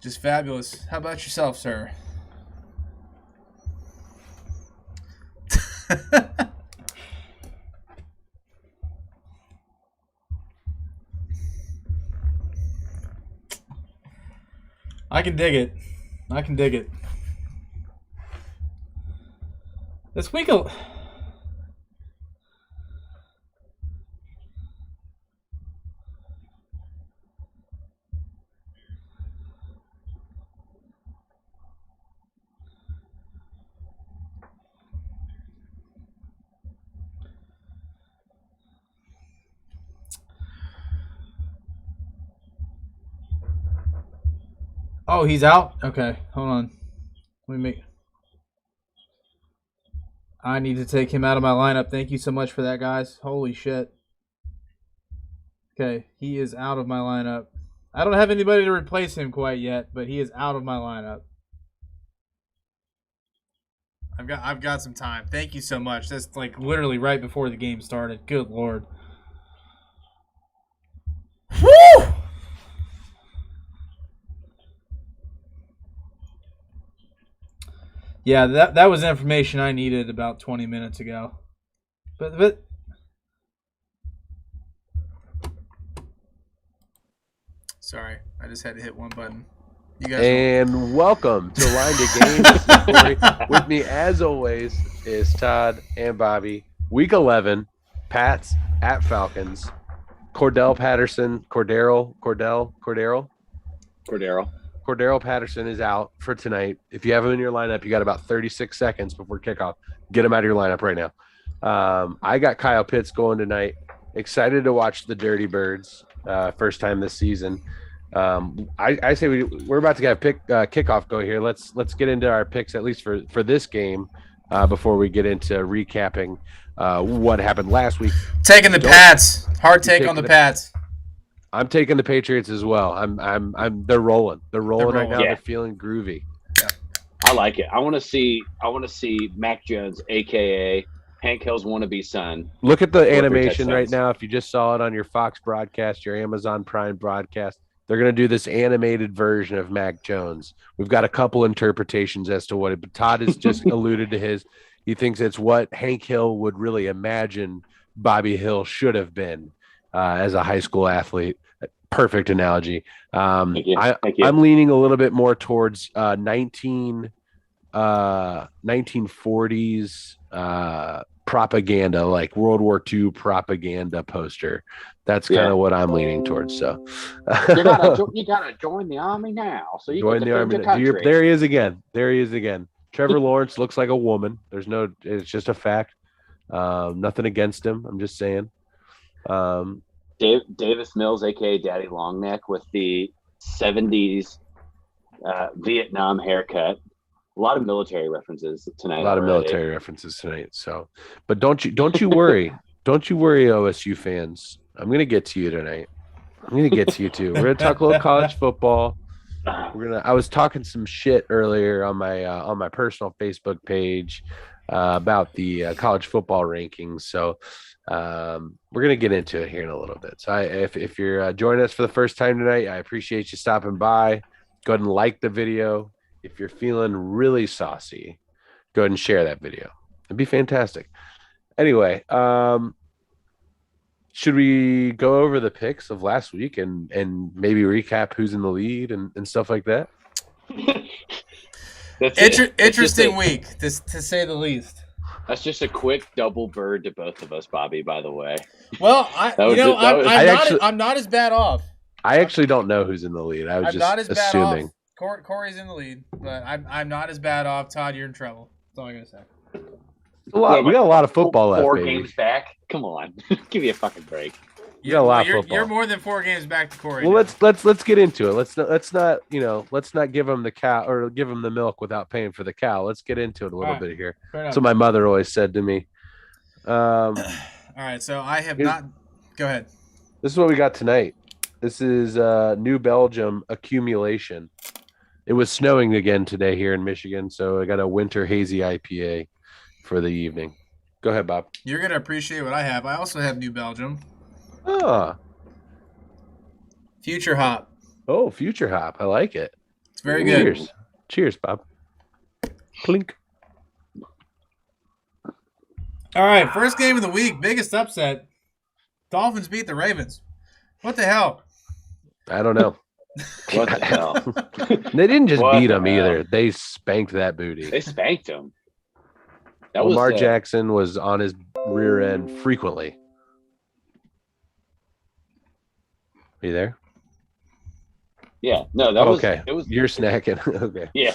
Just fabulous. How about yourself, sir? I can dig it. I can dig it. This week, oh, he's out? Okay, hold on. Let me make. I need to take him out of my lineup. Thank you so much for that, guys. Holy shit. Okay, he is out of my lineup. I don't have anybody to replace him quite yet, but he is out of my lineup. I've got some time. Thank you so much. That's like literally right before the game started. Good lord. Woo! Yeah, that was information I needed about 20 minutes ago. But sorry, I just had to hit one button. You guys welcome to Line to Game. This is Corey. With me, as always, is Todd and Bobby. Week 11, Pats at Falcons. Cordell Patterson is out for tonight. If you have him in your lineup, you got about 36 seconds before kickoff. Get him out of your lineup right now. I got Kyle Pitts going tonight. Excited to watch the Dirty Birds. First time this season. I say we're about to get kickoff go here. Let's get into our picks, at least for this game, before we get into recapping what happened last week. Taking the Pats. Hard take on the Pats. I'm taking the Patriots as well. They're rolling. They're rolling right now. Yeah. They're feeling groovy. Yeah. I like it. I want to see Mac Jones, aka Hank Hill's wannabe son. Look at the animation right now. If you just saw it on your Fox broadcast, your Amazon Prime broadcast, they're going to do this animated version of Mac Jones. We've got a couple interpretations as to what it, but Todd has just alluded to his. He thinks it's what Hank Hill would really imagine Bobby Hill should have been as a high school athlete. Perfect analogy. Thank you. I'm leaning a little bit more towards 1940s propaganda, like World War II propaganda poster. That's kind of what I'm leaning towards. So you gotta join the army now. So you join the army. There he is again. Trevor Lawrence looks like a woman. It's just a fact. Nothing against him. I'm just saying. Davis Mills, aka Daddy Longneck, with the 70s Vietnam haircut. A lot of military references tonight. So, but don't you worry. Don't you worry, OSU fans. I'm gonna get to you tonight. I'm gonna get to you too. We're gonna talk a little college football. I was talking some shit earlier on my personal Facebook page about the college football rankings. So we're gonna get into it here in a little bit. So if you're joining us for the first time tonight, I appreciate you stopping by. Go ahead and like the video. If you're feeling really saucy, go ahead and share that video. It'd be fantastic. Anyway, should we go over the picks of last week and maybe recap who's in the lead and stuff like that? Interesting week, to say the least. That's just a quick double bird to both of us, Bobby, by the way. Well, I'm not as bad off. I actually don't know who's in the lead. I was just assuming. Corey's in the lead, but I'm not as bad off. Todd, you're in trouble. That's all I gotta say. We got a lot of football left. 4 games back. Come on, give me a fucking break. You got a lot of football. You're more than 4 games back to Corey. Well, let's get into it. Let's not give him the cow or give him the milk without paying for the cow. Let's get into it a little bit here. That's what my mother always said to me. All right, so I have not. Go ahead. This is what we got tonight. This is New Belgium accumulation. It was snowing again today here in Michigan, so I got a winter hazy IPA for the evening. Go ahead, Bob. You're going to appreciate what I have. I also have New Belgium. Ah. Future Hop. Oh, Future Hop. I like it. It's very good. Cheers. Cheers, Bob. Clink. All right, first game of the week, biggest upset. Dolphins beat the Ravens. What the hell? I don't know. What the hell? They didn't just What beat the him hell? either. They spanked that booty. They spanked him. That Lamar was Jackson was on his rear end frequently. Are you there? Yeah. No, that was Okay. It was. You're snacking. Okay. Yeah.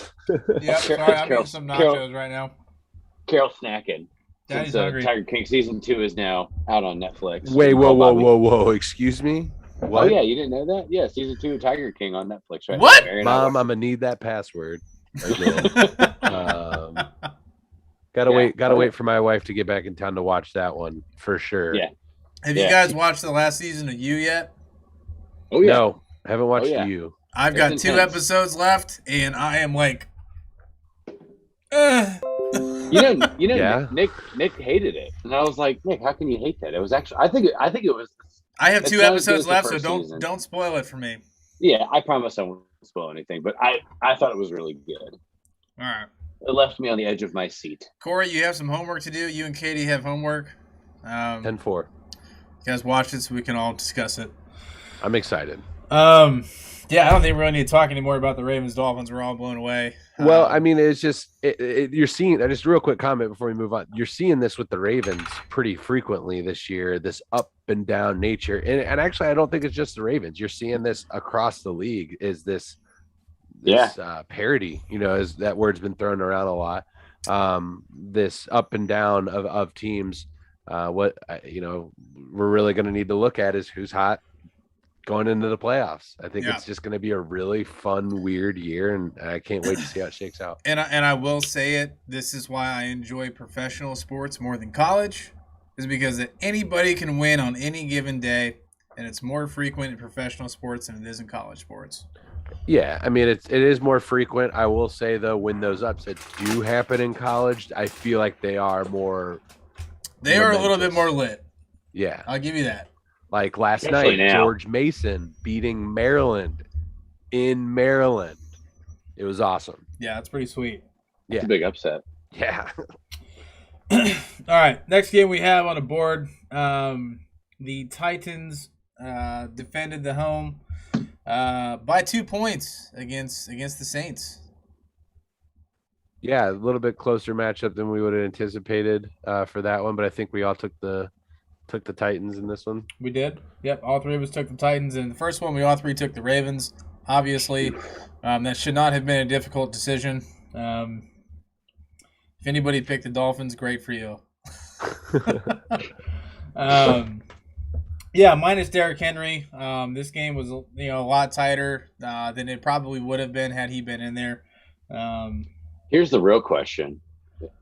Yeah, sorry, I'm eating some nachos right now. Carol snacking. Daddy's Since hungry. Tiger King season 2 is now out on Netflix. Wait, Oh, whoa. Excuse me? Oh What? yeah, you didn't know that? Yeah, season 2 of Tiger King on Netflix right What? now. Mary and I Mom, watched I'm gonna need that password. Again. Gotta Yeah. wait. Gotta Oh, yeah. wait for my wife to get back in town to watch that one for sure. Yeah. Have you Yeah. guys watched the last season of You yet? Oh yeah. No, haven't watched yeah. you. I've It's got intense. 2 episodes left, and I am like, You know, Yeah. Nick hated it, and I was like, Nick, how can you hate that? It was actually, I think it was. I have It's 2 not as good episodes as the left, so first don't season. don't spoil it for me. Yeah, I promise I won't spoil anything, but I thought it was really good. All right, It left me on the edge of my seat. Corey, you have some homework to do. You and Katie have homework. You 10-4. guys watch it so we can all discuss it. I'm excited. Yeah, I don't think we really need to talk anymore about the Ravens Dolphins. We're all blown away. Well, I mean, it's just you're seeing. Just a real quick comment before we move on. You're seeing this with the Ravens pretty frequently this year. This up and down nature, and actually, I don't think it's just the Ravens. You're seeing this across the league. Is this parity? You know, as that word's been thrown around a lot. This up and down of teams. What we're really going to need to look at is who's hot going into the playoffs. I think Yeah. it's just going to be a really fun, weird year, and I can't wait to see how it shakes out. And I will say it. This is why I enjoy professional sports more than college, is because that anybody can win on any given day, and it's more frequent in professional sports than it is in college sports. Yeah, I mean it is more frequent. I will say though, when those upsets do happen in college, I feel like they are more. They are a little bit momentous. more lit. Yeah, I'll give you that. like last Especially night, now. George Mason beating Maryland in Maryland. It was awesome. Yeah, that's pretty sweet. It's a big upset. Yeah, All right, next game we have on the board. The Titans defended the home by 2 points against the Saints. yeah, a little bit closer matchup than we would have anticipated for that one, but I think we all took the Titans in this one. We did. Yep, all 3 of us took the Titans. And the first one, we all 3 took the Ravens. Obviously, that should not have been a difficult decision. If anybody picked the Dolphins, great for you. Yeah, minus Derrick Henry. This game was a lot tighter than it probably would have been had he been in there. Here's the real question: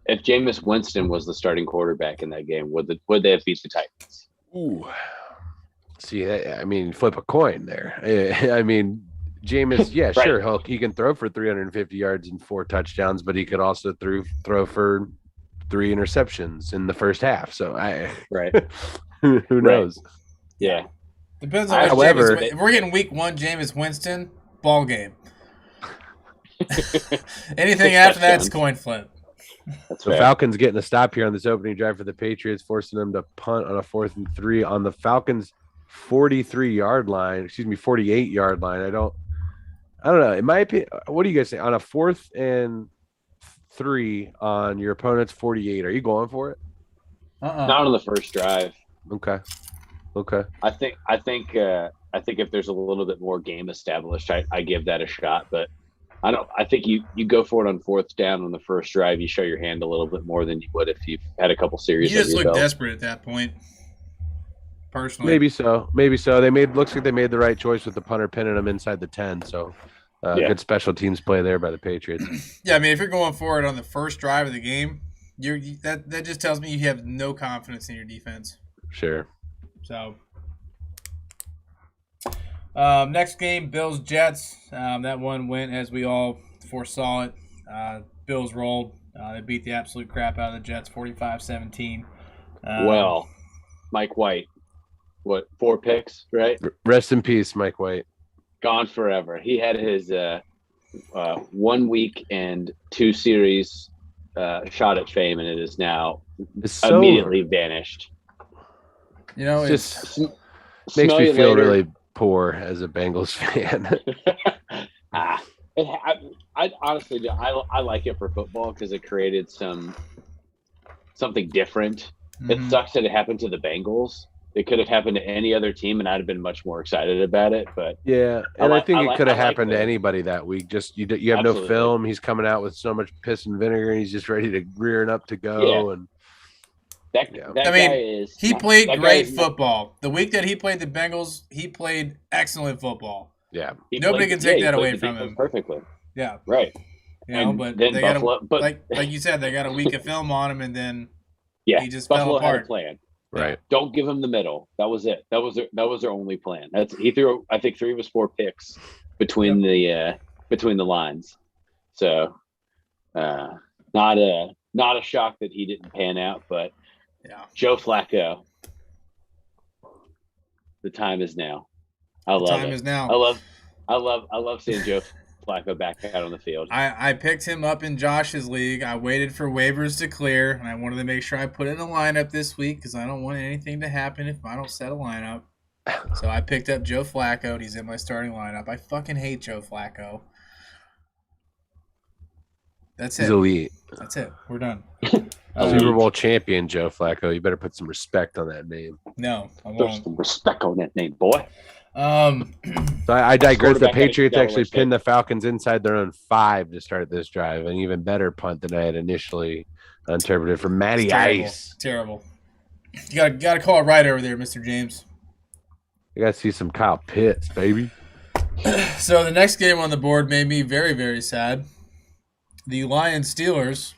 if Jameis Winston was the starting quarterback in that game, would they have beat the Titans? Ooh. See, I mean, flip a coin there. I mean, Jameis, yeah, Right. sure, he can throw for 350 yards and 4 touchdowns, but he could also throw for 3 interceptions in the first half. So Right. who knows? Yeah. Depends on what However- if we're getting week 1, Jameis Winston, ball game. Anything 6 after that's touchdowns. coin flip. That's The fair. Falcons getting a stop here on this opening drive for the Patriots, forcing them to punt on a 4th and 3 on the Falcons' 48-yard line. I don't know. In my opinion, what do you guys say on a 4th and 3 on your opponent's 48? Are you going for it? Not on the first drive. Okay. I think if there's a little bit more game established, I give that a shot. But I think you go for it on 4th down on the first drive. You show your hand a little bit more than you would if you've had a couple series. You just under look your belt. desperate at that point. Personally, Maybe so. Looks like they made the right choice with the punter pinning them inside the 10. So Yeah. good special teams play there by the Patriots. Yeah, I mean, if you're going for it on the first drive of the game, that just tells me you have no confidence in your defense. Sure. So, next game, Bills Jets. That one went as we all foresaw it. Bills rolled. They beat the absolute crap out of the Jets, 45-17. Well, Mike White, 4 picks, right? Rest in peace, Mike White. Gone forever. He had his 1 week and 2 series shot at fame, and it is now It's so immediately vanished. You know, it's it's just makes Smell me you feel later. really poor as a Bengals fan. I honestly, I like it for football because it created something different. It mhm. sucks that it happened to the Bengals. It could have happened to any other team, and I'd have been much more excited about it. But Yeah, I and I like, think I it like, could I have like happened to the anybody that week. Just you have no absolutely, film. He's coming out with so much piss and vinegar, and he's just ready to rearing up to yeah. go. And That yeah, that I guy mean, is he not, played that guy great is not, football. The week that he played the Bengals, he played excellent football. yeah. Nobody can take that he played away the from defense him. perfectly, Yeah, right? you know, And but then they got a Buffalo, but like you said, they got a week of film on him, and then yeah, he just fell Buffalo had a apart. plan. Yeah. Right. Don't give him the middle. That was it. That was their only plan. He threw, I think, 3 of his 4 picks between the lines. So not a shock that he didn't pan out, but Yeah, Joe Flacco, the time is now. I the love time it. is now. I love seeing Joe Flacco back out on the field. I picked him up in Josh's league. I waited for waivers to clear, and I wanted to make sure I put in a lineup this week because I don't want anything to happen if I don't set a lineup. So I picked up Joe Flacco, and he's in my starting lineup. I fucking hate Joe Flacco. That's He's it. elite. That's it. We're done. Super Bowl champion Joe Flacco. You better put some respect on that name. No, I There's won't. some respect on that name, boy. So I digress. The quarterback at Patriots Delaware actually State. pinned the Falcons inside their own 5 to start this drive. An even better punt than I had initially interpreted from Matty terrible. Ice. Terrible. You gotta call it right over there, Mr. James. You got to see some Kyle Pitts, baby. So the next game on the board made me very, very sad. The Lions Steelers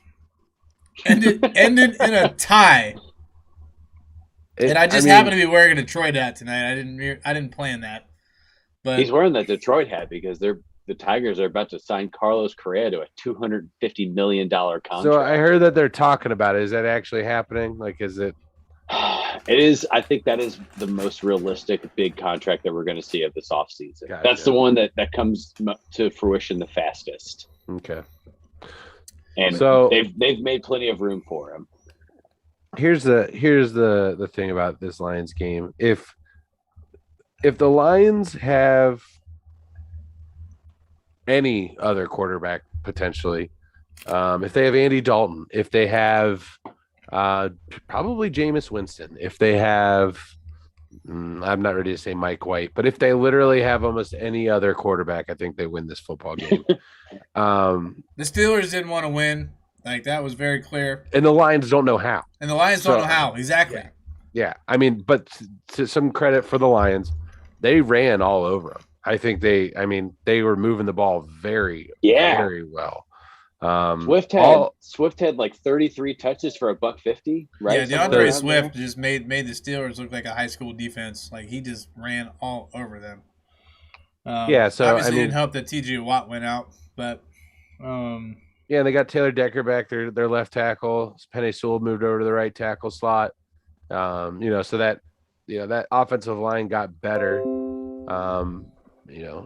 ended in a tie. And I just happened to be wearing a Detroit hat tonight. I didn't plan that. But He's wearing that Detroit hat because the Tigers are about to sign Carlos Correa to a $250 million contract. So I heard that they're talking about it. Is that actually happening? Like, is it? It is. I think that is the most realistic big contract that we're going to see of this offseason. Gotcha. That's the one that comes to fruition the fastest. Okay. And So they've made plenty of room for him. here's the thing about this Lions game. If the Lions have any other quarterback potentially, if they have Andy Dalton, if they have probably Jameis Winston, if they have I'm not ready to say Mike White, but if they literally have almost any other quarterback, I think they win this football game. the Steelers didn't want to win. Like, that was very clear. And the Lions don't know how. And the Lions don't know how. Exactly. Yeah. I mean, but to some credit for the Lions, they ran all over them. I think they were moving the ball very well. Swift had like 33 touches for $150, right? Yeah, DeAndre Swift just made the Steelers look like a high school defense. Like, he just ran all over them. So obviously didn't help that T.J. Watt went out, but they got Taylor Decker back there, their left tackle. Penei Sewell moved over to the right tackle slot. So that that offensive line got better.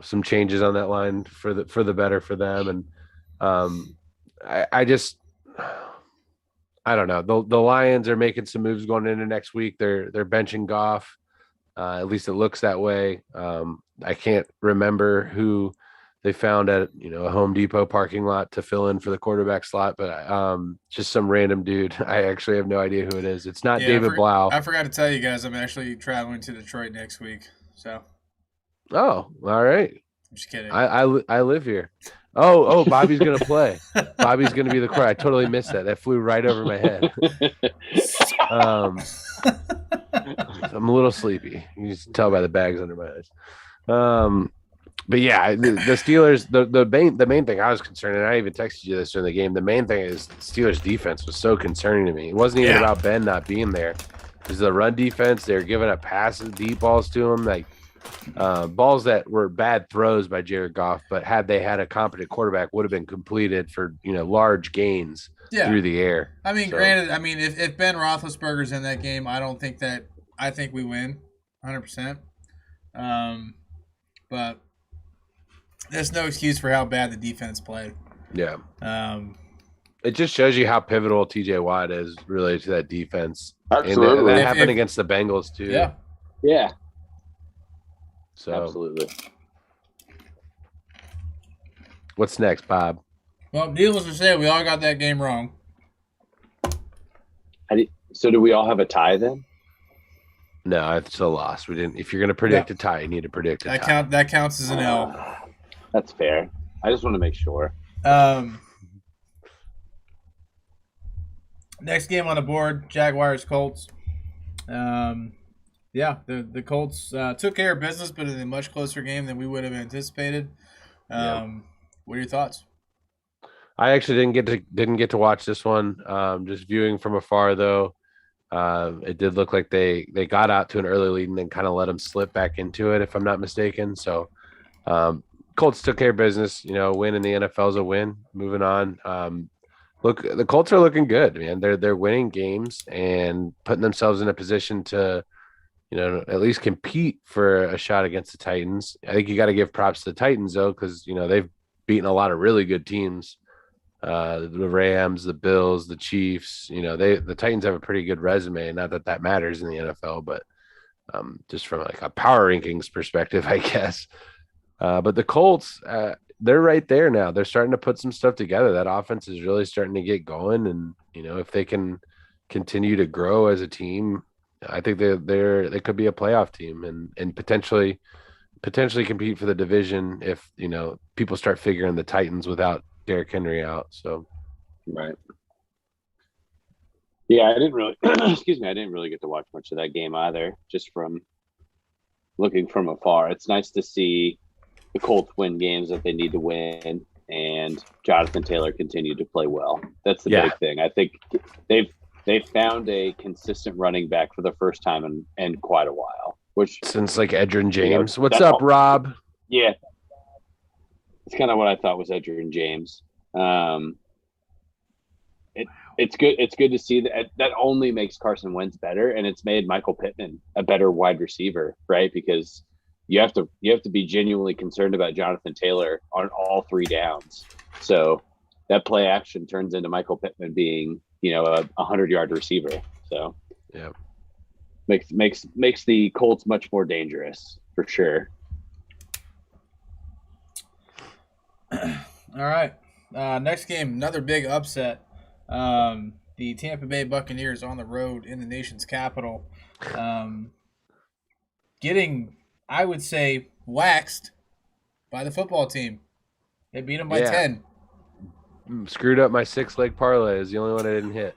Some changes on that line for the better for them, and I don't know. The Lions are making some moves going into next week. They're benching Goff. At least it looks that way. I can't remember who they found at a Home Depot parking lot to fill in for the quarterback slot, but just some random dude. I actually have no idea who it is. It's not David Blau. I forgot to tell you guys, I'm actually traveling to Detroit next week. So. Oh, all right. I'm just kidding. I live here. Oh, Bobby's gonna play. Bobby's gonna be the quarterback. I totally missed that. That flew right over my head. I'm a little sleepy. You can tell by the bags under my eyes. But yeah, the Steelers. The main thing I was concerned, and I even texted you this during the game. The main thing is Steelers defense was so concerning to me. It wasn't even about Ben not being there. It was the run defense. They were giving up passes, deep balls to him, like balls that were bad throws by Jared Goff. But had they had a competent quarterback, would have been completed for large gains through the air. I mean, granted, if Ben Roethlisberger's in that game, I think we win 100%. But there's no excuse for how bad the defense played. Yeah. Um, It just shows you how pivotal TJ Watt is related to that defense. Absolutely. And that If- happened if- against the Bengals too. yeah. Yeah, So absolutely. what's next, Bob? Well, needless to say, we all got that game wrong. So do we all have a tie then? No, it's a loss. We didn't. If you're going to predict a tie, you need to predict a tie. That counts as an L. That's fair. I just want to make sure. Next game on the board, Jaguars Colts. Yeah, the Colts took care of business, but in a much closer game than we would have anticipated. What are your thoughts? I actually didn't get to watch this one. Just viewing from afar, though, it did look like they got out to an early lead and then kind of let them slip back into it, if I'm not mistaken. So, Colts took care of business. Win in the NFL is a win. Moving on. Look, the Colts are looking good, man. They're winning games and putting themselves in a position to, at least compete for a shot against the Titans. I think you got to give props to the Titans though, because they've beaten a lot of really good teams. The Rams, the Bills, the Chiefs. The Titans have a pretty good resume. Not that matters in the NFL, but just from like a power rankings perspective, I guess. But the Colts, they're right there now. They're starting to put some stuff together. That offense is really starting to get going, and if they can continue to grow as a team, I think they could be a playoff team and potentially compete for the division if people start figuring the Titans without Derrick Henry out. So, right. Yeah, I didn't really. Excuse me. I didn't really get to watch much of that game either. Just from looking from afar, it's nice to see the Colts win games that they need to win, and Jonathan Taylor continue to play well. That's the big thing. I think they've found a consistent running back for the first time in quite a while. Which since like Edgerrin James. What's up, Rob? Yeah, it's kind of what I thought was Edgerrin James. It's good. It's good to see that. That only makes Carson Wentz better, and it's made Michael Pittman a better wide receiver, right? Because you have to be genuinely concerned about Jonathan Taylor on all three downs. So that play action turns into Michael Pittman being, a 100-yard receiver. So yeah, makes the Colts much more dangerous for sure. All right. Next game, another big upset. The Tampa Bay Buccaneers on the road in the nation's capital, getting, I would say, waxed by the football team. They beat them by 10. Screwed up my 6-leg parlay is the only one I didn't hit.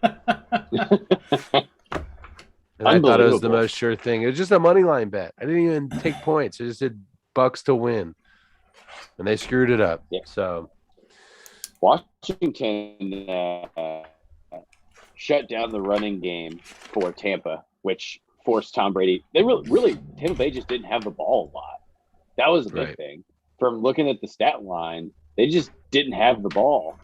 And I thought it was the most sure thing. It was just a money line bet. I didn't even take points. I just did Bucks to win, and they screwed it up. Yeah. So Washington shut down the running game for Tampa, which forced Tom Brady. They really Tampa Bay just didn't have the ball a lot. That was a big thing. From looking at the stat line, they just didn't have the ball.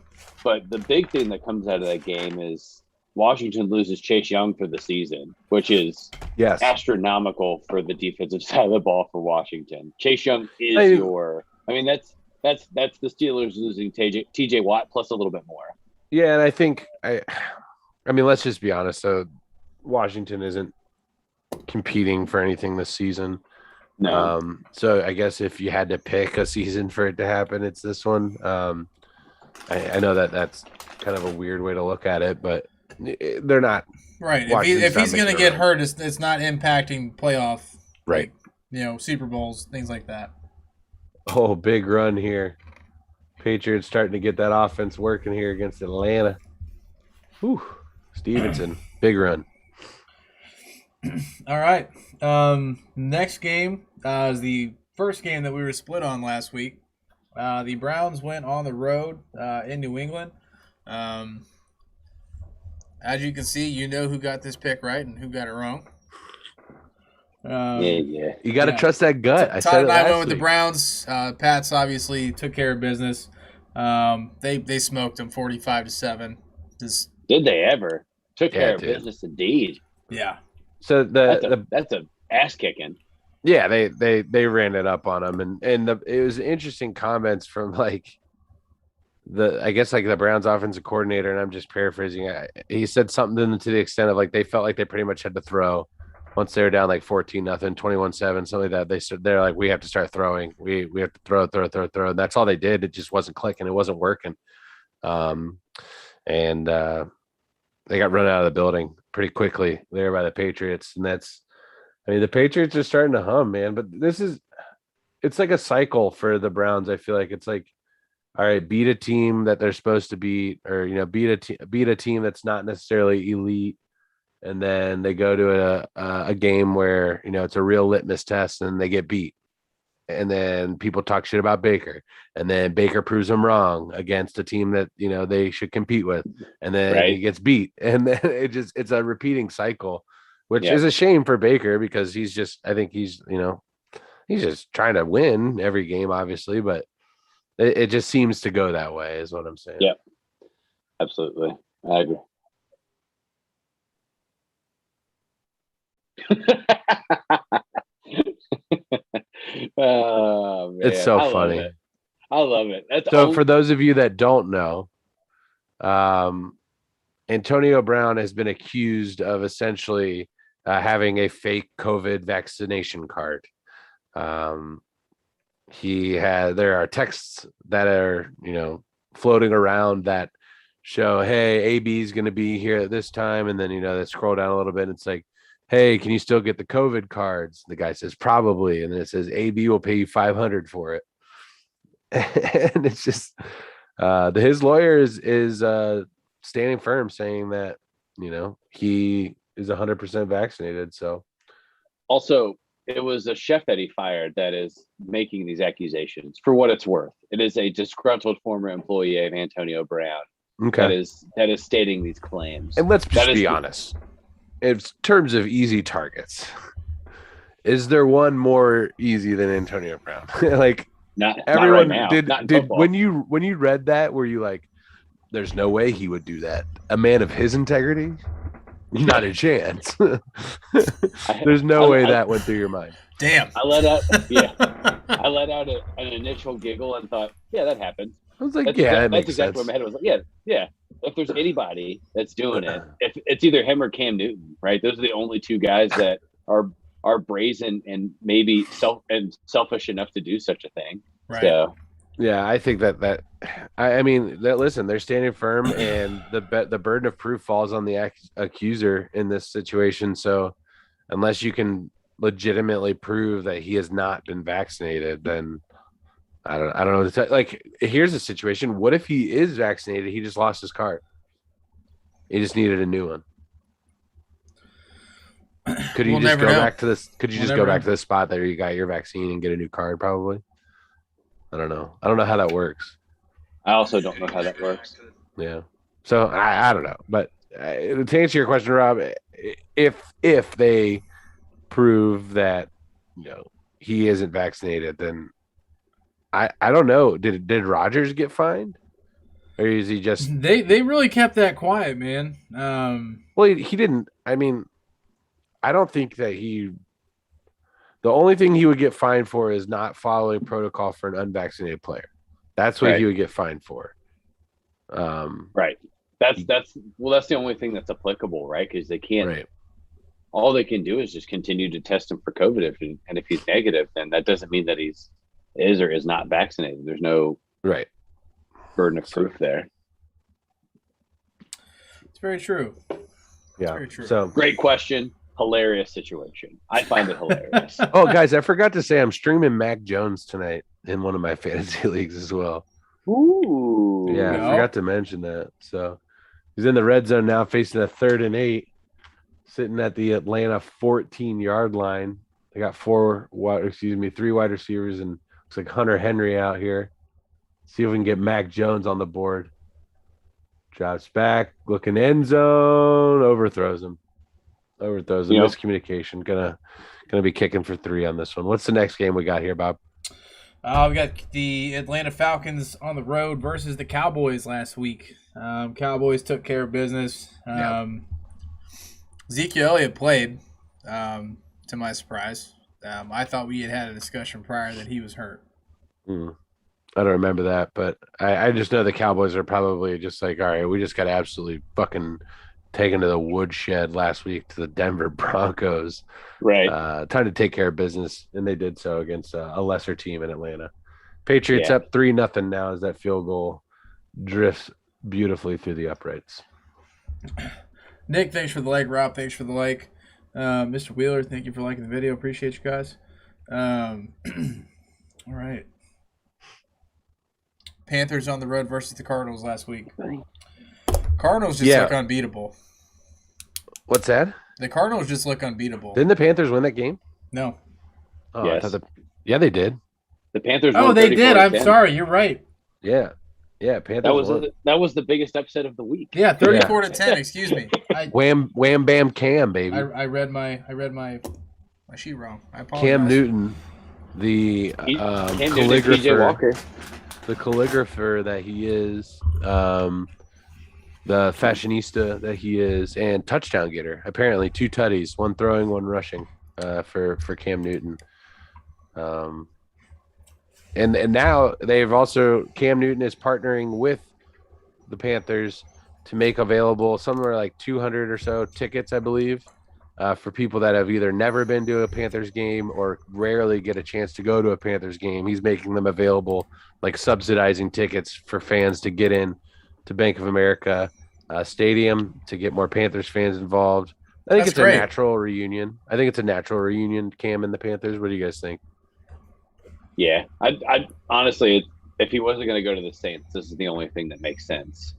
But the big thing that comes out of that game is Washington loses Chase Young for the season, which is astronomical for the defensive side of the ball for Washington. Chase Young is that's the Steelers losing TJ Watt plus a little bit more. Yeah, and I think let's just be honest. So Washington isn't competing for anything this season. No. So I guess if you had to pick a season for it to happen, it's this one. I know that's kind of a weird way to look at it, but they're not. Right. If he's going to get hurt, it's not impacting playoff. Right. Super Bowls, things like that. Oh, big run here. Patriots starting to get that offense working here against Atlanta. Whew. Stevenson, big run. All right. Next game is the first game that we were split on last week. The Browns went on the road in New England. As you can see, who got this pick right and who got it wrong. You got to trust that gut. Todd and I went with the Browns. Pats obviously took care of business. They smoked them 45-7. Did they ever? Took care of business indeed. Yeah. So that's a ass kicking. Yeah, they ran it up on him, and it was interesting comments from like I guess like the Browns offensive coordinator, and I'm just paraphrasing. He said something to the extent of like they felt like they pretty much had to throw once they were down like 14-0, 21-7, something like that. They're like, we have to start throwing. We have to throw. And that's all they did. It just wasn't clicking. It wasn't working. And they got run out of the building pretty quickly there by the Patriots. And the Patriots are starting to hum, man. But it's like a cycle for the Browns. I feel like it's like, all right, beat a team that they're supposed to beat, or beat a team that's not necessarily elite, and then they go to a game where it's a real litmus test, and they get beat, and then people talk shit about Baker, and then Baker proves them wrong against a team that they should compete with, and then he gets beat, and then it's a repeating cycle, which is a shame for Baker because I think he's just trying to win every game, obviously, but it just seems to go that way, is what I'm saying. Yeah, absolutely, I agree. Oh, man. It's so funny. I love it. For those of you that don't know, Antonio Brown has been accused of essentially having a fake COVID vaccination card. There are texts that are floating around that show, hey, AB is going to be here at this time, and then they scroll down a little bit and it's like, hey, can you still get the COVID cards? The guy says probably, and then it says AB will pay you $500 for it. And it's just his lawyer is standing firm, saying that he is 100% vaccinated. So also, it was a chef that he fired that is making these accusations. For what it's worth, it is a disgruntled former employee of Antonio Brown that is stating these claims. And let's just be honest. In terms of easy targets, is there one more easy than Antonio Brown? Like, not everyone not right now. did when you read that, were you like, there's no way he would do that? A man of his integrity? Not a chance. There's no way that went through your mind. Damn. I let out an initial giggle and thought, yeah, that happens. I was like, that's makes exactly sense. where my head was like, yeah. If there's anybody that's doing it, if it's either him or Cam Newton, right? Those are the only two guys that are brazen and maybe selfish enough to do such a thing. Right. So yeah, I think that listen, they're standing firm, and the burden of proof falls on the accuser in this situation. So unless you can legitimately prove that he has not been vaccinated, then I don't know what to tell. Like, here's a situation. What if he is vaccinated? He just lost his card. He just needed a new one. Could you just go back to this? Could you just go back to the spot that you got your vaccine and get a new card? Probably. I don't know. I don't know how that works. I also don't know how that works. Yeah. So I don't know. But to answer your question, Rob, if they prove that he isn't vaccinated, then I don't know. Did Rodgers get fined, or is he just? They really kept that quiet, man. Well, he didn't. I mean, I don't think that he. The only thing he would get fined for is not following protocol for an unvaccinated player. That's what he would get fined for. Right. That's the only thing that's applicable, right? Because they can't. Right. All they can do is just continue to test him for COVID, and if he's negative, then that doesn't mean that he's is or is not vaccinated. There's no burden of proof there. It's very true. Yeah. Very true. So great question. Hilarious situation. I find it hilarious. Oh, guys, I forgot to say I'm streaming Mac Jones tonight in one of my fantasy leagues as well. Ooh. Yeah, I forgot to mention that. So he's in the red zone now, facing a 3rd and 8, sitting at the Atlanta 14-yard line. They got 3 wide receivers, and looks like Hunter Henry out here. See if we can get Mac Jones on the board. Drops back, looking end zone, overthrows him. Miscommunication. Gonna be kicking for 3 on this one. What's the next game we got here, Bob? We got the Atlanta Falcons on the road versus the Cowboys last week. Cowboys took care of business. Ezekiel Elliott played, to my surprise. I thought we had a discussion prior that he was hurt. Hmm. I don't remember that, but I just know the Cowboys are probably just like, all right, we just got absolutely fucking taken to the woodshed last week to the Denver Broncos. Right. Time to take care of business, and they did so against a lesser team in Atlanta. Patriots Yeah. up 3-0 now as that field goal drifts beautifully through the uprights. Nick, thanks for the like. Rob, thanks for the like. Mr. Wheeler, thank you for liking the video. Appreciate you guys. All right. Panthers on the road versus the Cardinals last week. Cardinals just look unbeatable. What's that? The Cardinals just look unbeatable. Didn't the Panthers win that game? No. Oh, Yes. I thought yeah, they did. The Panthers. Oh, won they did. 34-10. I'm sorry. You're right. Yeah. Yeah, Panthers won. That was the biggest upset of the week. Yeah, 34-10. Excuse me. Wham bam Cam, baby. I read my sheet wrong. I apologize. Cam Newton, the Cam Newton, calligrapher. PJ Walker. The calligrapher that he is, the fashionista that he is, and touchdown getter. Apparently, 2 tutties, 1 throwing, 1 rushing, for Cam Newton. And now they've also Cam Newton is partnering with the Panthers to make available somewhere like 200 or so tickets, I believe, for people that have either never been to a Panthers game or rarely get a chance to go to a Panthers game. He's making them available, like subsidizing tickets for fans to get in to Bank of America Stadium to get more Panthers fans involved. I think it's a natural reunion. Cam and the Panthers. What do you guys think? Yeah, I honestly, if he wasn't going to go to the Saints, this is the only thing that makes sense,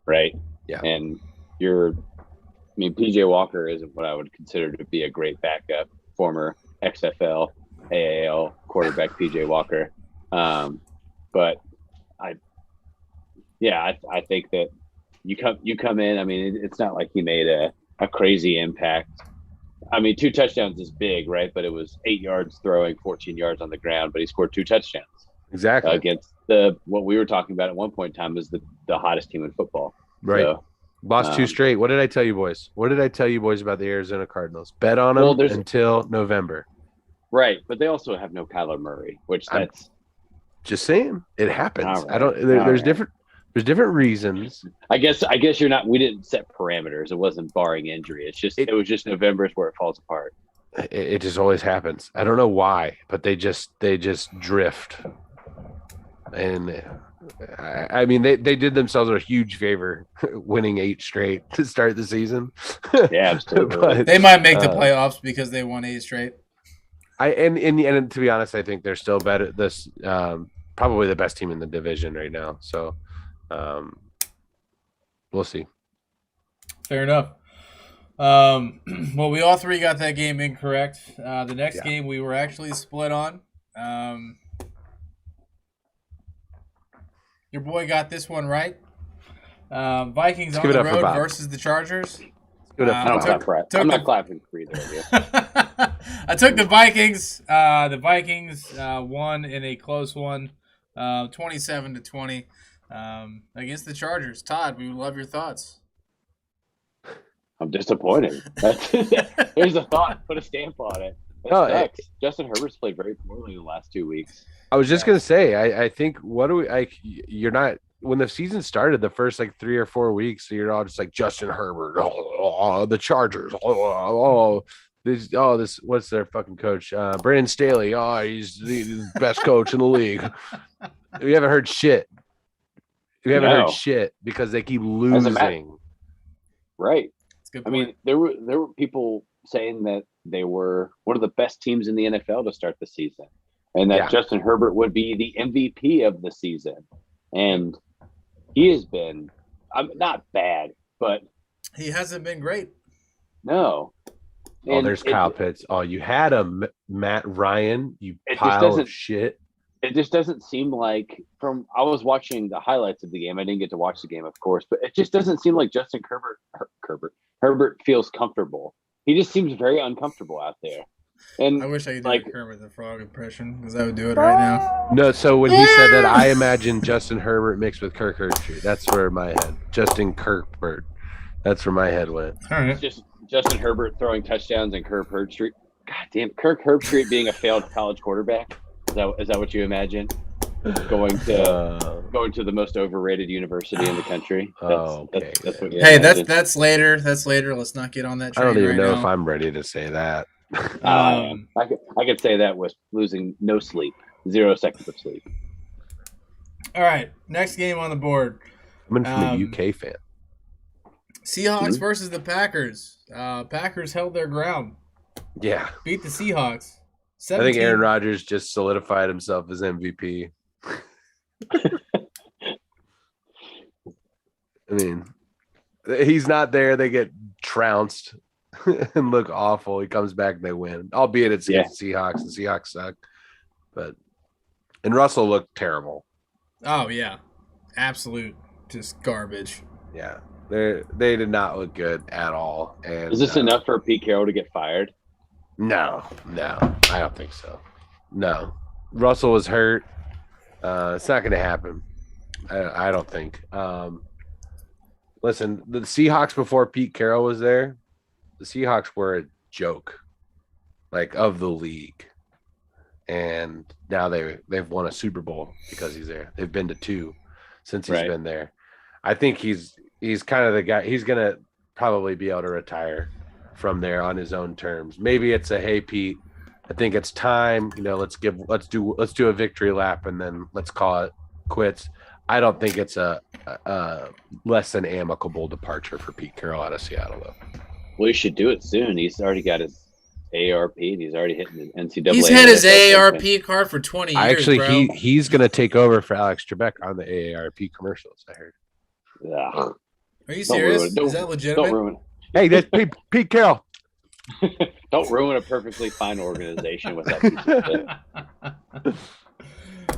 right? Yeah. And PJ Walker isn't what I would consider to be a great backup. Former XFL, AAL quarterback PJ Walker, but I think that you come in. I mean, it's not like he made a crazy impact. I mean, 2 touchdowns is big, right? But it was 8 yards throwing, 14 yards on the ground, but he scored 2 touchdowns. Exactly. Against what we were talking about at one point in time is the hottest team in football. Right. So, Lost 2 straight. What did I tell you boys? About the Arizona Cardinals? Bet on them until November. Right. But they also have no Kyler Murray, that's just saying it happens. Right. I don't, there's different reasons. I guess we didn't set parameters. It wasn't barring injury. It was just November is where it falls apart. It just always happens. I don't know why, but they just drift. And I mean, they did themselves a huge favor winning 8 straight to start the season. Yeah, absolutely. But, they might make the playoffs because they won 8 straight. And to be honest, I think they're still better. This probably the best team in the division right now. So we'll see. Fair enough. Well, we all 3 got that game incorrect. The next game we were actually split on. Your boy got this one right. Vikings on the road versus the Chargers. I'm not clapping for either of you. I took the Vikings. The Vikings won in a close one, 27-20, against the Chargers. Todd, we would love your thoughts. I'm disappointed. There's a thought. Put a stamp on it. Justin Herbert's played very poorly in the last 2 weeks. I was just gonna say, I think you're not when the season started the first 3 or 4 weeks, you're all just like Justin Herbert, the Chargers, this what's their fucking coach? Brandon Staley, he's the best coach in the league. We haven't heard shit. Heard shit because they keep losing. Right. I mean, there were people saying that they were one of the best teams in the NFL to start the season, and that Justin Herbert would be the MVP of the season. And he has been not bad, but he hasn't been great. No. There's Kyle Pitts. You had him, Matt Ryan, you pile of shit. It just doesn't seem like I was watching the highlights of the game. I didn't get to watch the game, of course, but it just doesn't seem like Justin Herbert feels comfortable. He just seems very uncomfortable out there. And I wish I could do a Kermit the Frog impression because I would do it right now. No, so when he said that, I imagine Justin Herbert mixed with Kirk Herbstreit. That's where my head. Justin Kirkbert. That's where my head went. All right. It's just Justin Herbert throwing touchdowns and Kirk Herbstreit God damn, Kirk Herbstreit being a failed college quarterback. Is that what you imagine? Going to the most overrated university in the country. Okay. That's what you Hey, imagine. that's later. That's later. Let's not get on that I train don't even right know now. if I'm ready to say that. I am. I could say that with losing no sleep, 0 seconds of sleep. All right, next game on the board. Coming from a UK fan. Seahawks versus the Packers. Packers held their ground. Yeah. Beat the Seahawks. I think Aaron Rodgers just solidified himself as MVP. I mean, he's not there. They get trounced and look awful. He comes back and they win, albeit it's against the Seahawks. The Seahawks suck. And Russell looked terrible. Oh, yeah. Absolute just garbage. Yeah. They did not look good at all. And is this enough for Pete Carroll to get fired? No, I don't think so. No. Russell was hurt. It's not going to happen. I don't think. Listen, the Seahawks before Pete Carroll was there, the Seahawks were a joke, of the league. And now they've won a Super Bowl because he's there. They've been to 2 since he's been there. I think he's kind of the guy. He's going to probably be able to retire from there on his own terms. Maybe it's a, hey, Pete, I think it's time. Let's do a victory lap and then let's call it quits. I don't think it's a less than amicable departure for Pete Carroll out of Seattle, though. Well, he should do it soon. He's already got his AARP and he's already hitting the NCAA. He's had his AARP card for 20 years. Actually, he's going to take over for Alex Trebek on the AARP commercials, I heard. Yeah. Are you serious? Is that legitimate? Don't ruin it. Hey, that's Pete Carroll. Don't ruin a perfectly fine organization with that piece of shit.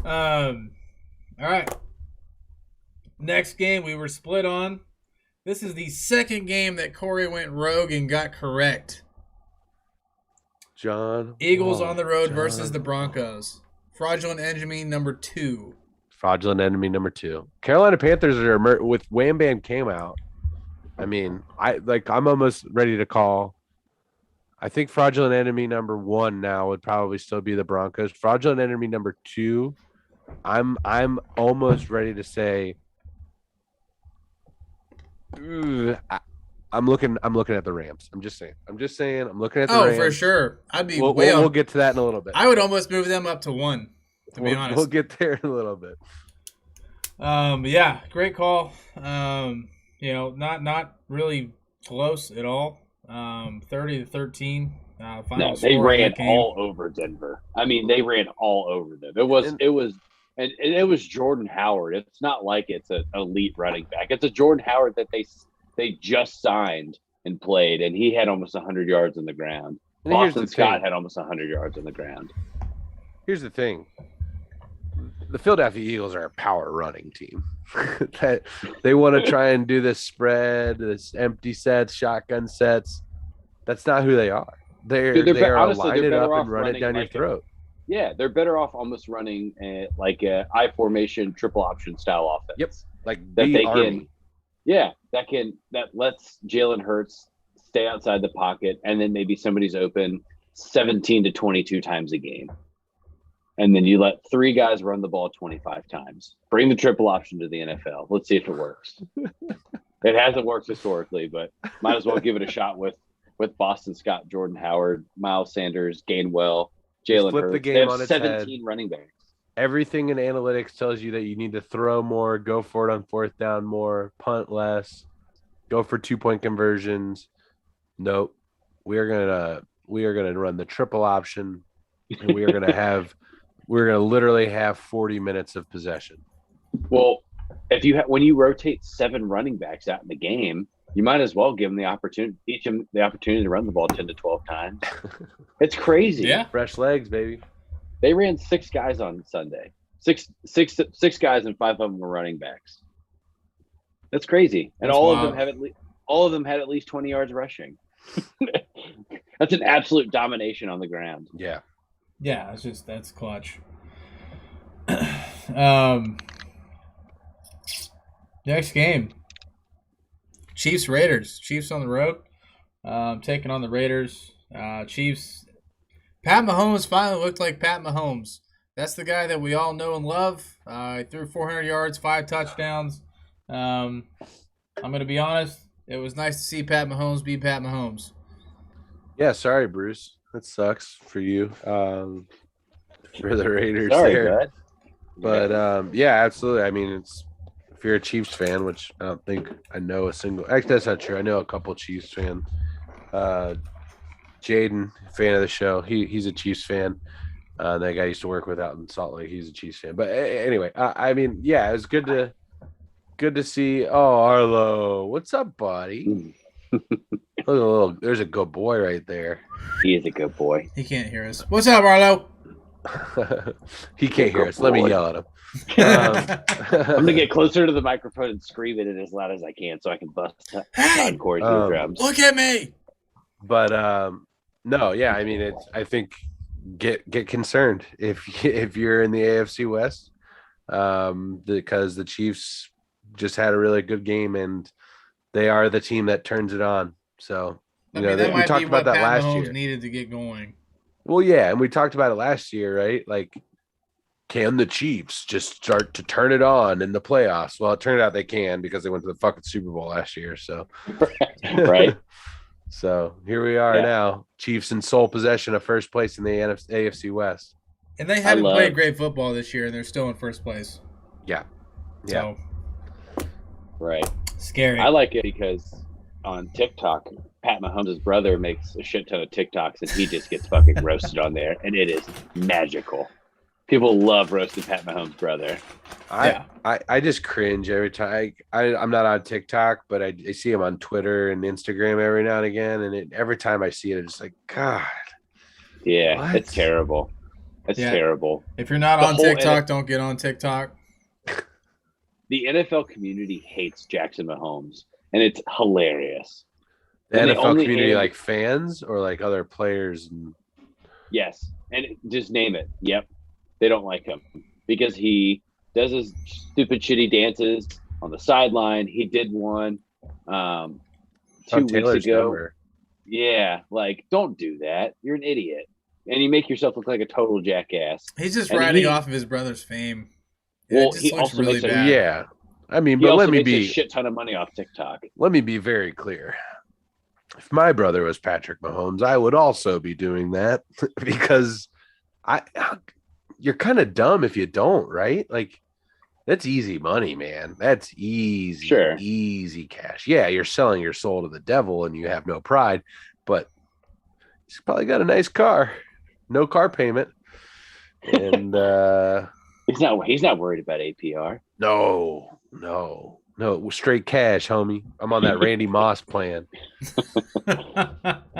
All right. Next game we were split on. This is the second game that Corey went rogue and got correct. Eagles on the road versus the Broncos. Fraudulent enemy number 2. Fraudulent enemy number 2. Carolina Panthers are with Wham Bam came out. I mean, I'm almost ready to call. I think fraudulent enemy number 1 now would probably still be the Broncos. Fraudulent enemy number 2, I'm almost ready to say. I'm looking at the Rams. I'm just saying. I'm looking at the Rams. Oh, for sure. I'd be we'll get to that in a little bit. I would almost move them up to 1. To be honest, we'll get there in a little bit. Yeah, great call. Not really close at all. 30-13. No, they ran all over Denver. I mean, they ran all over them. It was Jordan Howard. It's not like it's an elite running back. It's a Jordan Howard that they just signed and played, and he had almost 100 yards on the ground. Boston Scott had almost 100 yards on the ground. Here's the thing. The Philadelphia Eagles are a power running team. That they want to try and do this spread, this empty sets, shotgun sets. That's not who they are. They are line it up and run it down your throat. Yeah, they're better off almost running a I formation triple option style offense. Yep, that they can. Yeah, that lets Jalen Hurts stay outside the pocket, and then maybe somebody's open 17 to 22 times a game. And then you let 3 guys run the ball 25 times. Bring the triple option to the NFL. Let's see if it works. It hasn't worked historically, but might as well give it a shot with Boston Scott, Jordan Howard, Miles Sanders, Gainwell, Jalen Hurts. The game on its 17 running backs. Everything in analytics tells you that you need to throw more, go for it on 4th down more, punt less, go for 2-point conversions. Nope. We are gonna run the triple option, and we're gonna literally have 40 minutes of possession. Well, when you rotate 7 running backs out in the game, you might as well give them the opportunity, teach them the opportunity to run the ball 10 to 12 times. It's crazy. Yeah, fresh legs, baby. They ran 6 guys on Sunday. Six guys, and 5 of them were running backs. That's crazy. And all of them had at least 20 yards rushing. That's an absolute domination on the ground. Yeah. Yeah, that's clutch. Next game. Chiefs Raiders. Chiefs on the road. Taking on the Raiders. Chiefs Pat Mahomes finally looked like Pat Mahomes. That's the guy that we all know and love. He threw 400 yards, 5 touchdowns. I'm going to be honest. It was nice to see Pat Mahomes be Pat Mahomes. Yeah, sorry, Bruce. That sucks for you. For the Raiders Sorry, there. bud. But yeah, absolutely. I mean, it's if you're a Chiefs fan, which I don't think I know a single. Actually, that's not true. I know a couple Chiefs fans. Jaden, fan of the show, he's a Chiefs fan. That guy I used to work with out in Salt Lake. He's a Chiefs fan. But anyway, I mean, yeah, it was good to see. Oh, Arlo, what's up, buddy? There's a good boy right there. He is a good boy. He can't hear us. What's up, Arlo? He can't hear us. Let me yell at him. I'm gonna get closer to the microphone and scream it as loud as I can so I can bust Todd Corey's eardrums. Look at me. But no, yeah, I mean, I think get concerned if you're in the AFC West, because the Chiefs just had a really good game and they are the team that turns it on. So I mean, that we might talked be about what that Pat last Mahomes year. needed to get going. Well, yeah, and we talked about it last year, right? Like, can the Chiefs just start to turn it on in the playoffs? Well, it turned out they can because they went to the fucking Super Bowl last year. So, Right. So here we are now, Chiefs in sole possession of first place in the AFC West. And they haven't played great football this year, and they're still in first place. Yeah. So, right. Scary. I like it because on TikTok, Pat Mahomes' brother makes a shit ton of TikToks, and he just gets fucking roasted on there, and it is magical. People love roasting Pat Mahomes' brother. I just cringe every time. I'm not on TikTok, but I see him on Twitter and Instagram every now and again, and every time I see it, it's like, God. Yeah, what? it's terrible. It's terrible. If you're not on TikTok, don't get on TikTok. The NFL community hates Jackson Mahomes, and it's hilarious. The NFL community, like fans or like other players? Yes, and just name it. Yep, they don't like him because he does his stupid, shitty dances on the sideline. He did one 2 weeks ago. Number. Yeah, like, don't do that. You're an idiot. And you make yourself look like a total jackass. He's just riding off of his brother's fame. Well, he also really makes bad. Yeah. I mean, but let me be a shit ton of money off TikTok. Let me be very clear. If my brother was Patrick Mahomes, I would also be doing that because you're kind of dumb if you don't, right? Like, that's easy money, man. That's easy, easy cash. Yeah, you're selling your soul to the devil and you have no pride, but he's probably got a nice car, no car payment, and he's not worried about APR. No, straight cash, homie. I'm on that Randy Moss plan. All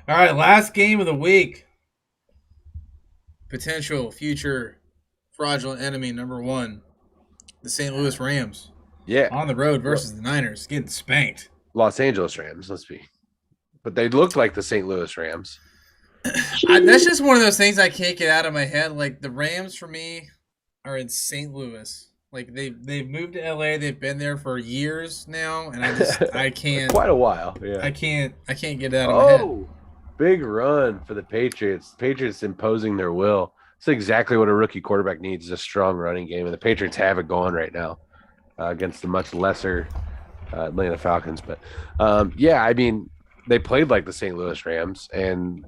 right, last game of the week. Potential future fraudulent enemy number 1, the St. Louis Rams. Yeah. On the road versus the Niners, getting spanked. Los Angeles Rams, but they look like the St. Louis Rams. That's just one of those things I can't get out of my head. Like, the Rams for me are in St. Louis. Like, they've moved to LA. They've been there for years now, and I can't. Quite a while. Yeah. I can't get it out of my head. Big run for the Patriots. Patriots imposing their will. It's exactly what a rookie quarterback needs, is a strong running game, and the Patriots have it going right now against the much lesser Atlanta Falcons. But yeah, I mean, they played like the St. Louis Rams, and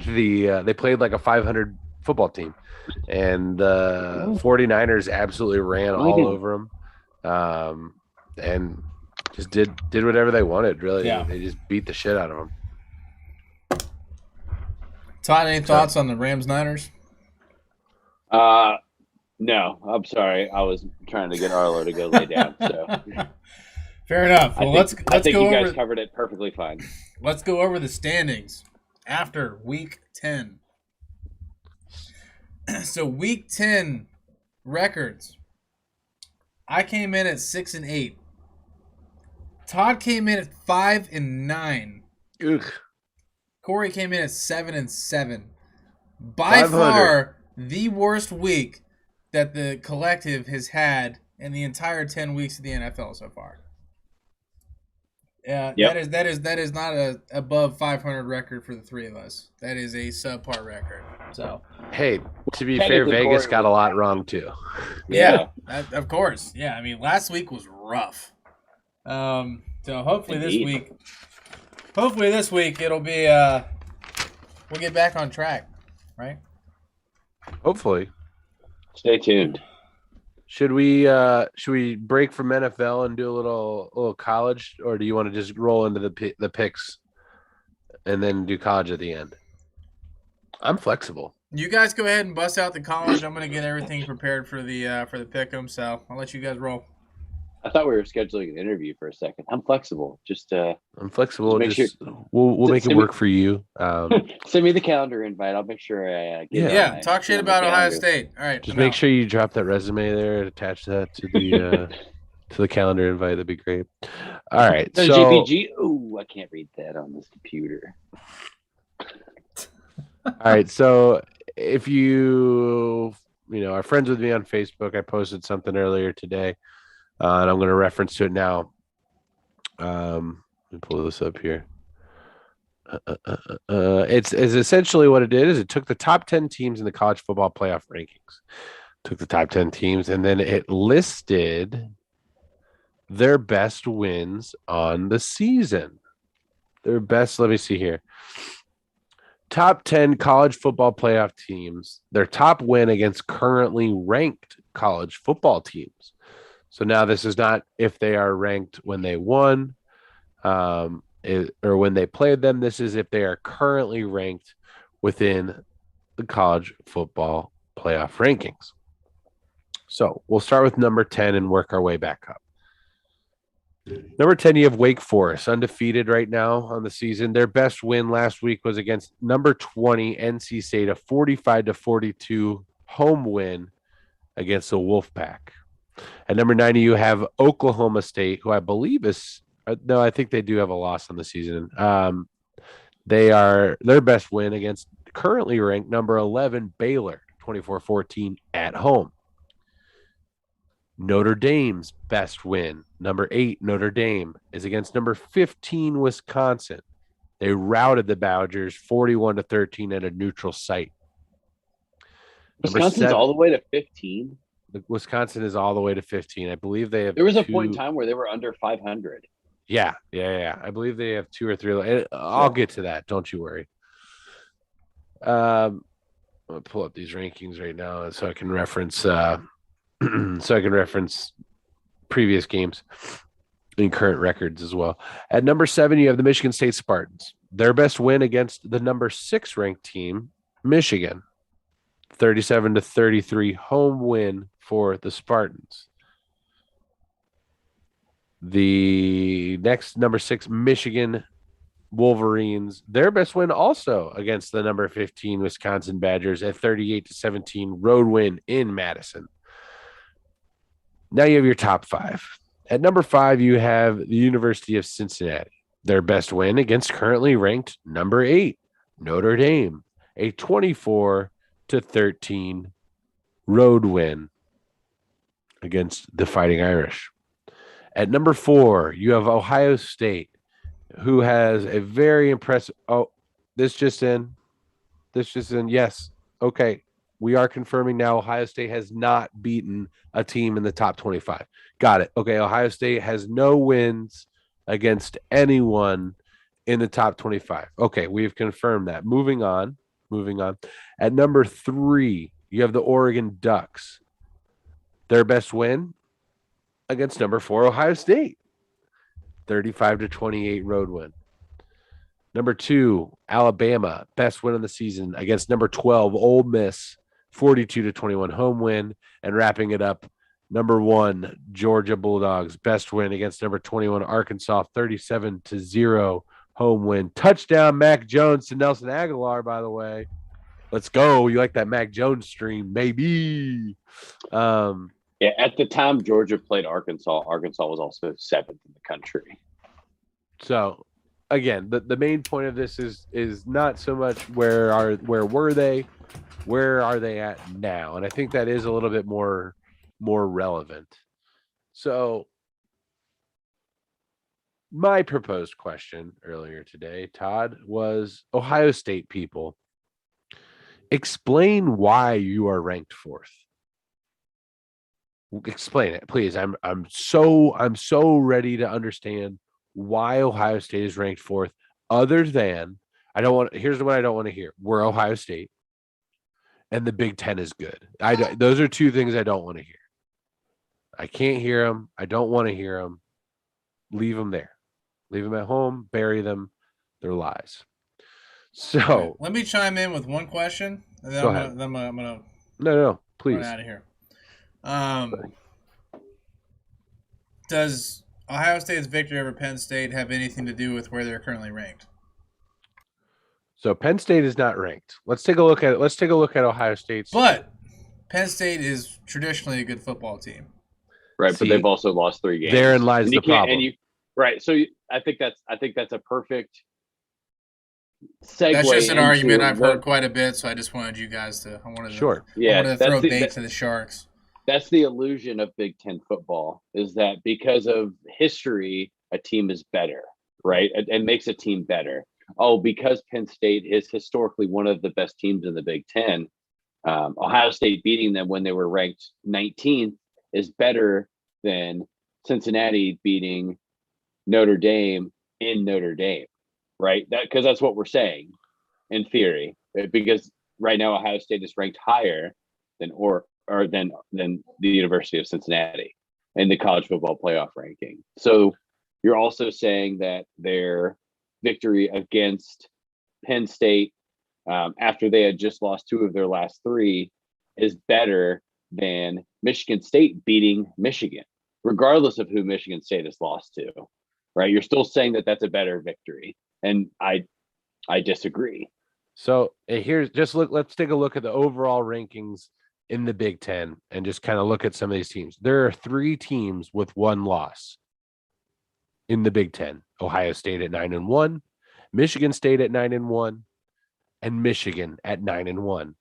they played like a 500 football team, and the 49ers absolutely ran all over them, and just did whatever they wanted. Really, They just beat the shit out of them. Todd, any thoughts on the Rams-Niners? No, I'm sorry. I was trying to get Arlo to go lay down. So fair enough. Well, let's I think go you over. guys covered it perfectly fine. Let's go over the standings after Week 10. So Week 10 records. I came in at 6-8. Todd came in at 5-9. Ugh. Corey came in at 7-7. By far the worst week that the collective has had in the entire 10 weeks of the NFL so far. Yeah, Yep. that is not a above 500 record for the three of us. That is a subpar record. So Hey, to be fair, Technically, Vegas Corey got a was lot wrong too. yeah, of course. Yeah, I mean last week was rough. So Indeed. hopefully this week it'll be we'll get back on track, right? Hopefully. Stay tuned. Should we break from NFL and do a little college, or do you want to just roll into the picks and then do college at the end? I'm flexible. You guys go ahead and bust out the college. I'm gonna get everything prepared for the pick'em. So I'll let you guys roll. I thought we were scheduling an interview for a second. I'm flexible. Just I'm flexible. make Just we'll make it work for you. send me the calendar invite. I'll make sure I get Yeah, my- talk shit get on about the Ohio calendar. State. All right, Just I'm make out. sure you drop that resume there and attach that to the to the calendar invite. That'd be great. All right. No, So JPG. Oh, I can't read that on this computer. all right. So if you are friends with me on Facebook, I posted something earlier today, and I'm going to reference to it now. Let me pull this up here. It's essentially what it did is it took the top 10 teams in the college football playoff rankings, took the top 10 teams, and then it listed their best wins on the season. Their best, let me see here. Top 10 college football playoff teams, their top win against currently ranked college football teams. So now this is not if they are ranked when they won or when they played them. This is if they are currently ranked within the college football playoff rankings. So we'll start with number 10 and work our way back up. Number 10, you have Wake Forest, undefeated right now on the season. Their best win last week was against number 20 NC State, a 45-42 home win against the Wolfpack. At number 90, you have Oklahoma State, who I believe is no, I think they do have a loss on the season. Their best win against currently ranked number 11 Baylor, 24-14 at home. Notre Dame's best win, number 8 Notre Dame, is against number 15 Wisconsin. They routed the Badgers 41-13 at a neutral site. Wisconsin's all the way to 15. Wisconsin is all the way to 15. I believe they have. There was a point in time where they were under 500. Yeah. I believe they have 2 or 3. I'll get to that. Don't you worry. I'm gonna pull up these rankings right now so I can reference. Previous games and current records as well. At number 7, you have the Michigan State Spartans. Their best win against the number 6 ranked team, Michigan, 37-33 home win for the Spartans. The next number 6, Michigan Wolverines, their best win also against the number 15 Wisconsin Badgers at 38-17 road win in Madison. Now you have your top 5. At number 5, you have the University of Cincinnati. Their best win against currently ranked number 8, Notre Dame, a 24-13 road win against the Fighting Irish. At number 4, you have Ohio State, who has a very impressive. Oh, this just in. Yes. Okay. We are confirming now Ohio State has not beaten a team in the top 25. Got it. Okay. Ohio State has no wins against anyone in the top 25. Okay. We've confirmed that. Moving on. At number 3, you have the Oregon Ducks. Their best win against number 4, Ohio State. 35-28 road win. Number 2, Alabama, best win of the season against number 12, Ole Miss, 42-21 home win. And wrapping it up, number 1, Georgia Bulldogs, best win against number 21, Arkansas, 37-0 home win. Touchdown, Mac Jones to Nelson Aguilar, by the way. Let's go. You like that Mac Jones stream, maybe. Yeah, at the time Georgia played Arkansas, Arkansas was also 7th in the country. So, again, the main point of this is not so much where were they, where are they at now, and I think that is a little bit more relevant. So, My proposed question earlier today, Todd, was Ohio State people. Explain why you are ranked fourth. Explain it, please. I'm so ready to understand why Ohio State is ranked fourth. Other than here's what I don't want to hear. We're Ohio State, and the Big Ten is good. Those are two things I don't want to hear. I can't hear them. I don't want to hear them. Leave them there. Leave them at home. Bury them. They're lies. So okay, let me chime in with one question, and then Go I'm ahead. gonna no, please. run out of here. Does Ohio State's victory over Penn State have anything to do with where they're currently ranked? So Penn State is not ranked. Let's take a look at it. Let's take a look at Ohio State's. But Penn State is traditionally a good football team. Right, See, but they've also lost 3 games. Therein lies the problem. And you, right, so I think that's a perfect segue. That's just an argument I've what- heard quite a bit, so I just wanted you guys to. I wanted Yeah, to throw bait to the Sharks. That's the illusion of Big Ten football, is that because of history, a team is better, right? And makes a team better. Oh, because Penn State is historically one of the best teams in the Big Ten, Ohio State beating them when they were ranked 19th is better than Cincinnati beating Notre Dame in Notre Dame, right? Because that's what we're saying in theory. Because right now Ohio State is ranked higher than than the University of Cincinnati in the college football playoff ranking. So you're also saying that their victory against Penn State after they had just lost 2 of their last 3 is better than Michigan State beating Michigan, regardless of who Michigan State has lost to, right? You're still saying that that's a better victory. And I disagree. So let's take a look at the overall rankings in the Big Ten and just kind of look at some of these teams. There are 3 teams with 1 loss in the Big Ten: Ohio State at 9-1, Michigan State at 9-1, and Michigan at 9-1.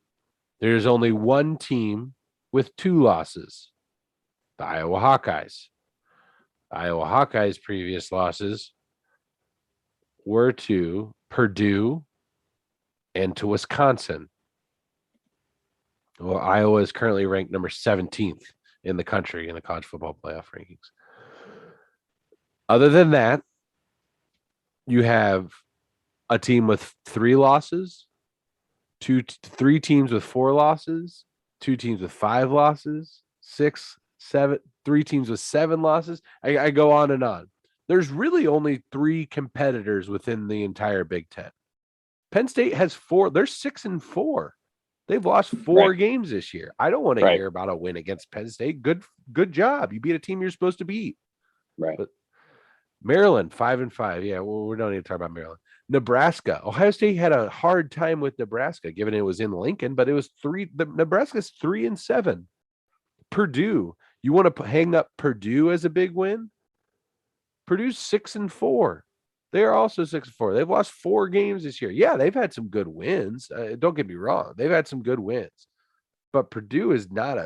There's only 1 team with 2 losses: the Iowa Hawkeyes. The Iowa Hawkeyes' previous losses were to Purdue and to Wisconsin. Well, Iowa is currently ranked number 17th in the country in the college football playoff rankings. Other than that, you have a team with 3 losses, 3 teams with 4 losses, 2 teams with 5 losses, 6, 7, 3 teams with 7 losses. I go on and on. There's really only 3 competitors within the entire Big Ten. Penn State has 4. They're 6-4. They've lost 4 games this year. I don't want to hear about a win against Penn State. Good job. You beat a team you're supposed to beat. Right. But Maryland, 5-5. Yeah, well, we don't need to talk about Maryland. Nebraska. Ohio State had a hard time with Nebraska, given it was in Lincoln, but it was 3. Nebraska's 3-7. Purdue. You want to hang up Purdue as a big win? Purdue's 6-4. They are also 6-4. They've lost 4 games this year. Yeah, they've had some good wins. Don't get me wrong. They've had some good wins. But Purdue is not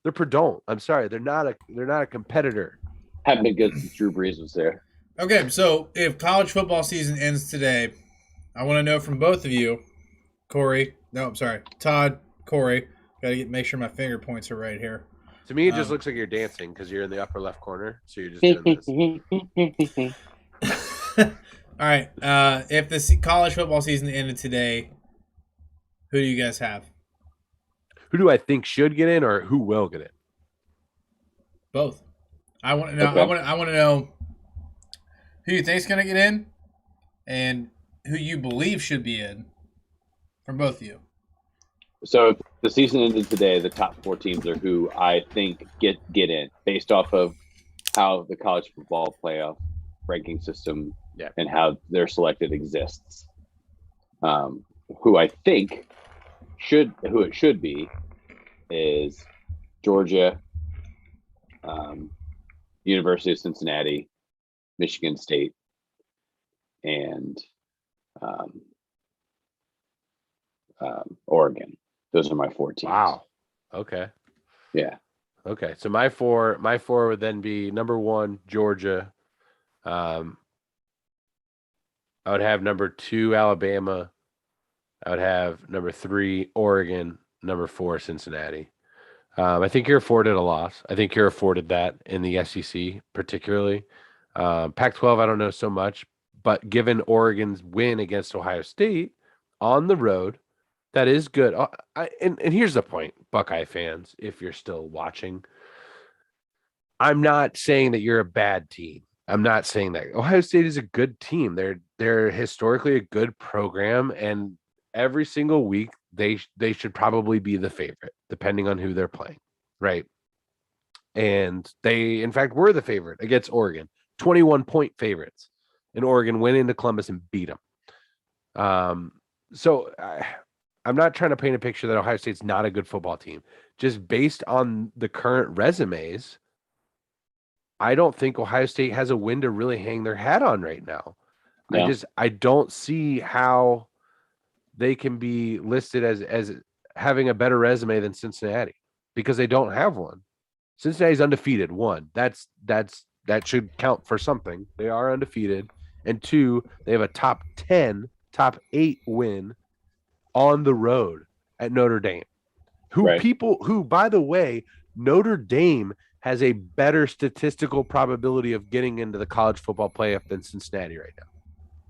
they're Purdue. I'm sorry. They're not a competitor. Haven't been good since Drew Brees was there. Okay, so if college football season ends today, I want to know from both of you, Todd, Corey. Got to make sure my finger points are right here. To me, it just looks like you're dancing because you're in the upper left corner. So you're just doing this. All right. If the college football season ended today, who do you guys have? Who do I think should get in, or who will get in? Both. I want to know. Okay. I want to know who you think's going to get in, and who you believe should be in. From both of you. So if the season ended today, the top 4 teams are who I think get in based off of how the college football playoff ranking system and how they're selected exists. Who I think who it should be is Georgia, University of Cincinnati, Michigan State, and Oregon. Those are my 4 teams. Wow. Okay. Yeah. Okay. So my four would then be number 1, Georgia, I would have number 2 Alabama. I would have number 3 Oregon, number 4 Cincinnati. I think you're afforded a loss. I think you're afforded that in the SEC, particularly. Pac-12, I don't know so much, but given Oregon's win against Ohio State on the road, that is good. And here's the point, Buckeye fans, if you're still watching. I'm not saying that you're a bad team. I'm not saying that. Ohio State is a good team. They're historically a good program, and every single week they should probably be the favorite, depending on who they're playing, right? And they, in fact, were the favorite against Oregon, 21-point favorites, and Oregon went into Columbus and beat them. So I'm not trying to paint a picture that Ohio State's not a good football team. Just based on the current resumes, I don't think Ohio State has a win to really hang their hat on right now. Yeah. I don't see how they can be listed as having a better resume than Cincinnati, because they don't have one. Cincinnati's undefeated. 1, that should count for something. They are undefeated, and 2, they have a top 10, top 8 win on the road at Notre Dame. Who, by the way, Notre Dame has a better statistical probability of getting into the college football playoff than Cincinnati right now.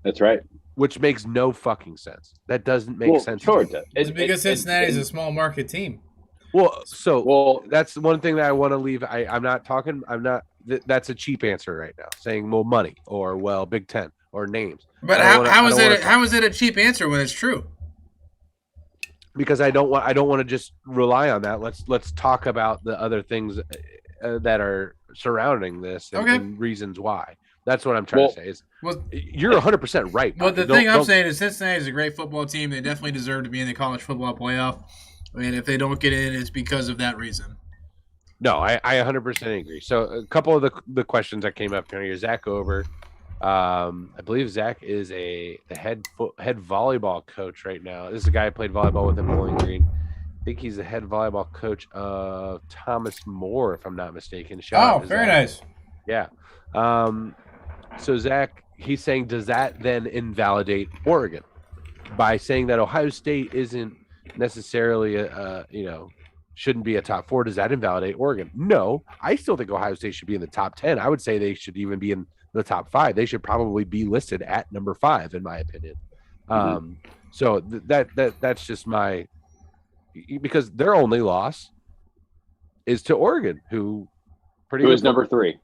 That's right. Which makes no fucking sense. That doesn't make sense. Sure, It's because Cincinnati's a small market team. Well, that's one thing that I want to leave. I'm not talking. That's a cheap answer right now. Saying, well, money or Big Ten or names. But how is it a cheap answer when it's true? Because I don't want to just rely on that. Let's talk about the other things that are surrounding this and reasons why. That's what I'm trying to say. You're 100% right. Well, the thing I'm saying is Cincinnati is a great football team. They definitely deserve to be in the college football playoff. And if they don't get in, it's because of that reason. No, I 100% agree. So a couple of the questions that came up here. Zach Ober. I believe Zach is the head volleyball coach right now. This is a guy I played volleyball with in Bowling Green. I think he's the head volleyball coach of Thomas More, if I'm not mistaken. Very nice. Yeah. So Zach, he's saying, does that then invalidate Oregon by saying that Ohio State isn't necessarily shouldn't be a top 4? Does that invalidate Oregon? No, I still think Ohio State should be in the top 10. I would say they should even be in the top 5. They should probably be listed at number 5, in my opinion. So that's just my, because their only loss is to Oregon, who is number 3.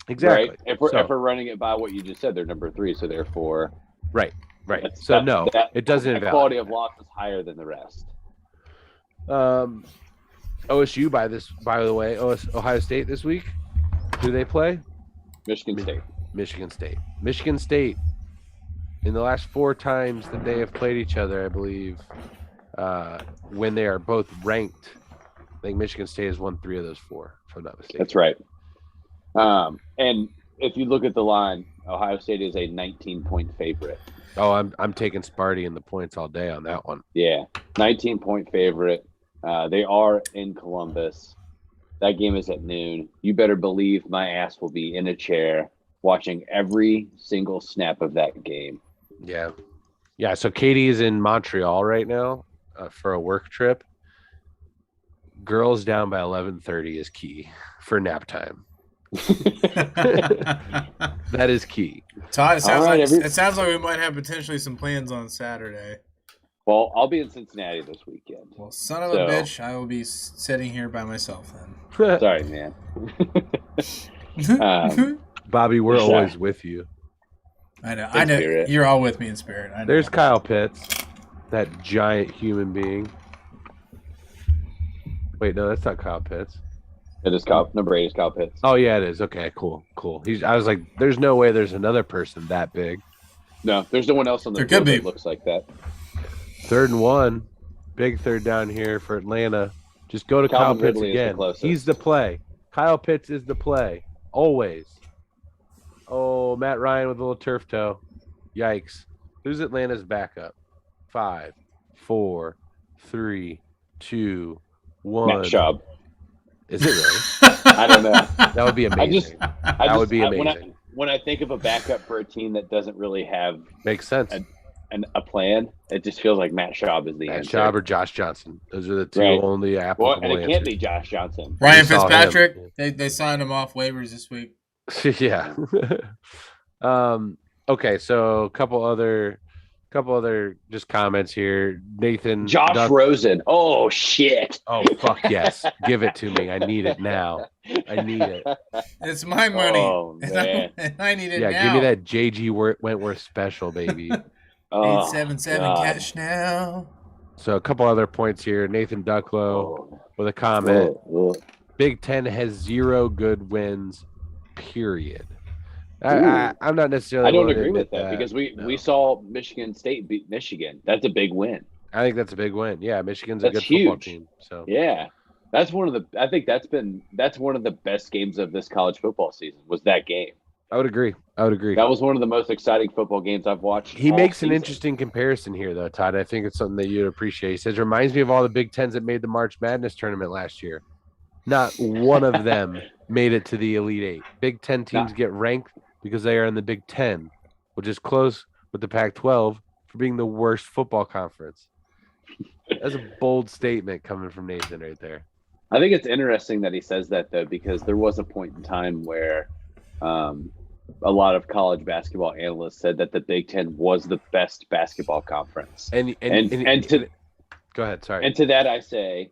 Exactly. Right? If we're running it by what you just said, they're number 3, so therefore, right. It doesn't. The quality of loss is higher than the rest. OSU, by the way, Ohio State this week. Who they play? Michigan State. Michigan State. In the last 4 times that they have played each other, I believe, when they are both ranked, I think Michigan State has won 3 of those 4, if I'm not mistaken. That's right. And if you look at the line, Ohio State is a 19-point favorite. Oh, I'm taking Sparty and the points all day on that one. Yeah, 19-point favorite. They are in Columbus. That game is at noon. You better believe my ass will be in a chair watching every single snap of that game. Yeah. So Katie is in Montreal right now for a work trip. Girls down by 11:30 is key for nap time. That is key. Todd, it sounds like we might have potentially some plans on Saturday. Well, I'll be in Cincinnati this weekend. Well, son of a bitch, I will be sitting here by myself then. Sorry, man. Bobby, we're always with you. I know. Spirit. You're all with me in spirit. I know. There's Kyle Pitts, that giant human being. Wait, no, that's not Kyle Pitts. It is number 8 is Kyle Pitts. Oh yeah, it is. Okay, cool. I was like, there's no way there's another person that big. No, there's no one else on the field that looks like that. 3rd and 1, big third down here for Atlanta. Just go to Kyle Pitts again. He's the play. Kyle Pitts is the play. Always. Oh, Matt Ryan with a little turf toe. Yikes. Who's Atlanta's backup? 5, 4, 3, 2, 1. Matt Schaub. Is it really? I don't know. That would be amazing. That would be amazing. when I think of a backup for a team that doesn't really have Makes sense. a plan, it just feels like Matt Schaub is the Matt answer. Schaub or Josh Johnson. Those are the two Right. only Well, applicable and it can't answers. be Josh Johnson. Ryan We saw him. Fitzpatrick, they signed him off waivers this week. Yeah. Okay, so a couple other just comments here. Nathan Josh Duck- Rosen. Oh shit. Oh fuck yes. Give it to me. I need it now. I need it. It's my money. Oh, man. And I need it Yeah, now. give me that JG Wentworth special, baby. Oh, 877 God. cash now. So a couple other points here. Nathan Ducklow Oh, with a comment. oh. Big Ten has 0 good wins, period. Ooh. I'm not necessarily. I don't willing to agree with admit that because we No. saw Michigan State beat Michigan. That's a big win. I think that's a big win. Yeah, Michigan's a That's good football huge. team. So Yeah. That's one of the I think that's one of the best games of this college football season was that game. I would agree. That was one of the most exciting football games I've watched. He all makes an season. interesting comparison here, though, Todd. I think it's something that you'd appreciate. He says, reminds me of all the Big Tens that made the March Madness tournament last year. Not one of them made it to the Elite Eight. Big Ten teams get ranked because they are in the Big Ten, which is close with the Pac-12 for being the worst football conference. That's a bold statement coming from Nathan right there. I think it's interesting that he says that though, because there was a point in time where a lot of college basketball analysts said that the Big Ten was the best basketball conference. And to go ahead. Sorry. And to that I say,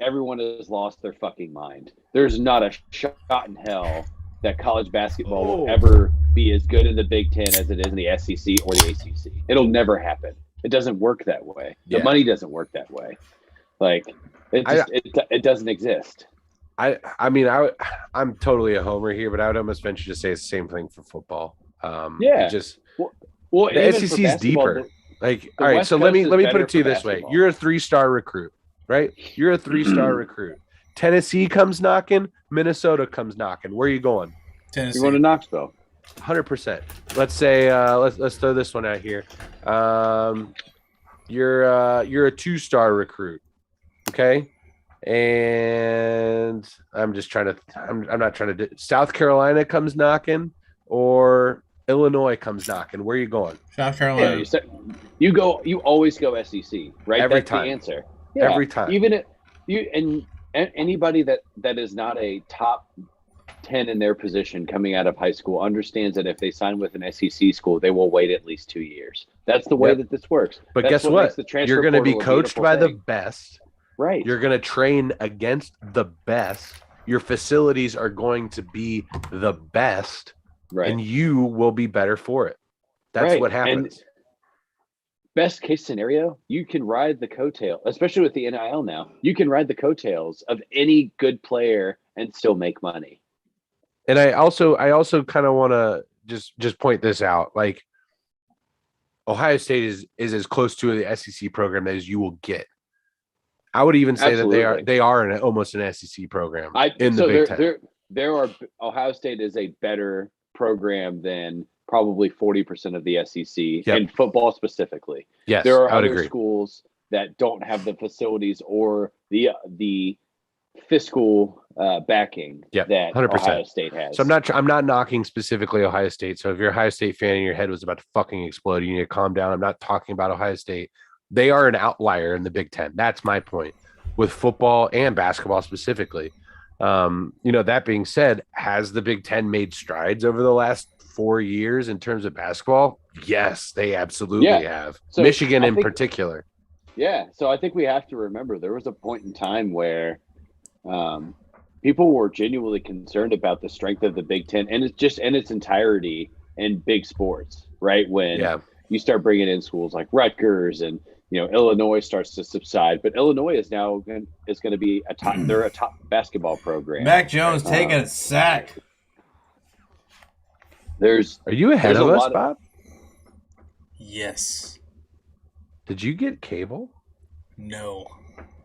everyone has lost their fucking mind. There's not a shot in hell that college basketball will ever be as good in the Big Ten as it is in the SEC or the ACC. It'll never happen. It doesn't work that way. The money doesn't work that way. Like it doesn't exist. I'm totally a homer here, but I would almost venture to say it's the same thing for football. Yeah. Well, the SEC is deeper. Like, all right, so let me put it to you this way: you're a 3-star recruit, right? You're a 3-star recruit. Tennessee comes knocking, Minnesota comes knocking. Where are you going? Tennessee. You going to Knoxville? 100%. Let's say let's throw this one out here. You're a 2-star recruit, okay? And I'm just trying to. I'm not trying to. South Carolina comes knocking, or Illinois comes knocking. Where are you going? South Carolina. Yeah, you always go SEC, right? Every That's time. the answer. Yeah, Every time. Even anybody that is not a top 10 in their position coming out of high school understands that if they sign with an SEC school, they will wait at least 2 years. That's the way that this works. But That's guess makes what? the transfer You're going to be portal a coached beautiful by the thing. best. Right. You're going to train against the best. Your facilities are going to be the best, Right. and you will be better for it. That's Right. what happens. And best case scenario, you can ride the coattail, especially with the NIL now. You can ride the coattails of any good player and still make money. And I also kind of want to just point this out. Like, Ohio State is as close to the SEC program as you will get. I would even say Absolutely. that they are almost an SEC program in the Big Ten. Ohio State is a better program than probably 40% of the SEC Yep. in football specifically. Yes, There are I would other agree. schools that don't have the facilities or the fiscal backing Yeah, that 100%. Ohio State has. So I'm not knocking specifically Ohio State. So if you're a Ohio State fan and your head was about to fucking explode, you need to calm down. I'm not talking about Ohio State. They are an outlier in the Big Ten. That's my point with football and basketball specifically. That being said, has the Big Ten made strides over the last 4 years in terms of basketball? Yes, they absolutely have. So Michigan I in think- particular. Yeah, so I think we have to remember there was a point in time where people were genuinely concerned about the strength of the Big Ten, and it's just in its entirety in big sports, right? When you start bringing in schools like Rutgers and Illinois starts to subside, but Illinois is now going to be they're a top basketball program. Mac Jones taking a sack. Are you ahead there's of a us, lot of- Bob? Yes. Did you get cable? No.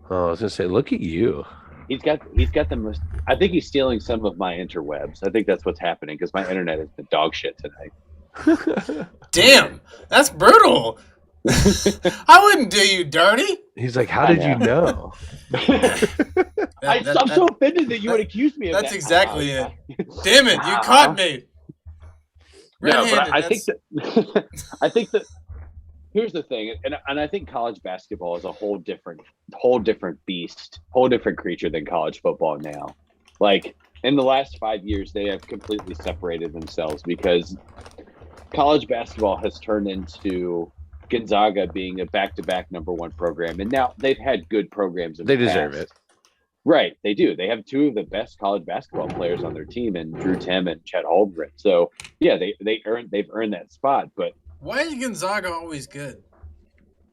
Oh, I was gonna say, look at you. He's got the most. I think he's stealing some of my interwebs. I think that's what's happening because my internet has been dog shit tonight. Damn, that's brutal. I wouldn't do you dirty. He's like, how did you know? I'm so offended that you would accuse me of that. That's exactly it. Damn it, you caught me. No, but Red-handed. I think that I think that here's the thing, and I think college basketball is a whole different beast, whole different creature than college football now. Like in the last 5 years, they have completely separated themselves because college basketball has turned into Gonzaga being a back-to-back number one program, and now they've had good programs. They deserve it. Right, they do. They have two of the best college basketball players on their team, and Drew Tim and Chet Holmgren. So yeah, they've earned that spot. But why is Gonzaga always good?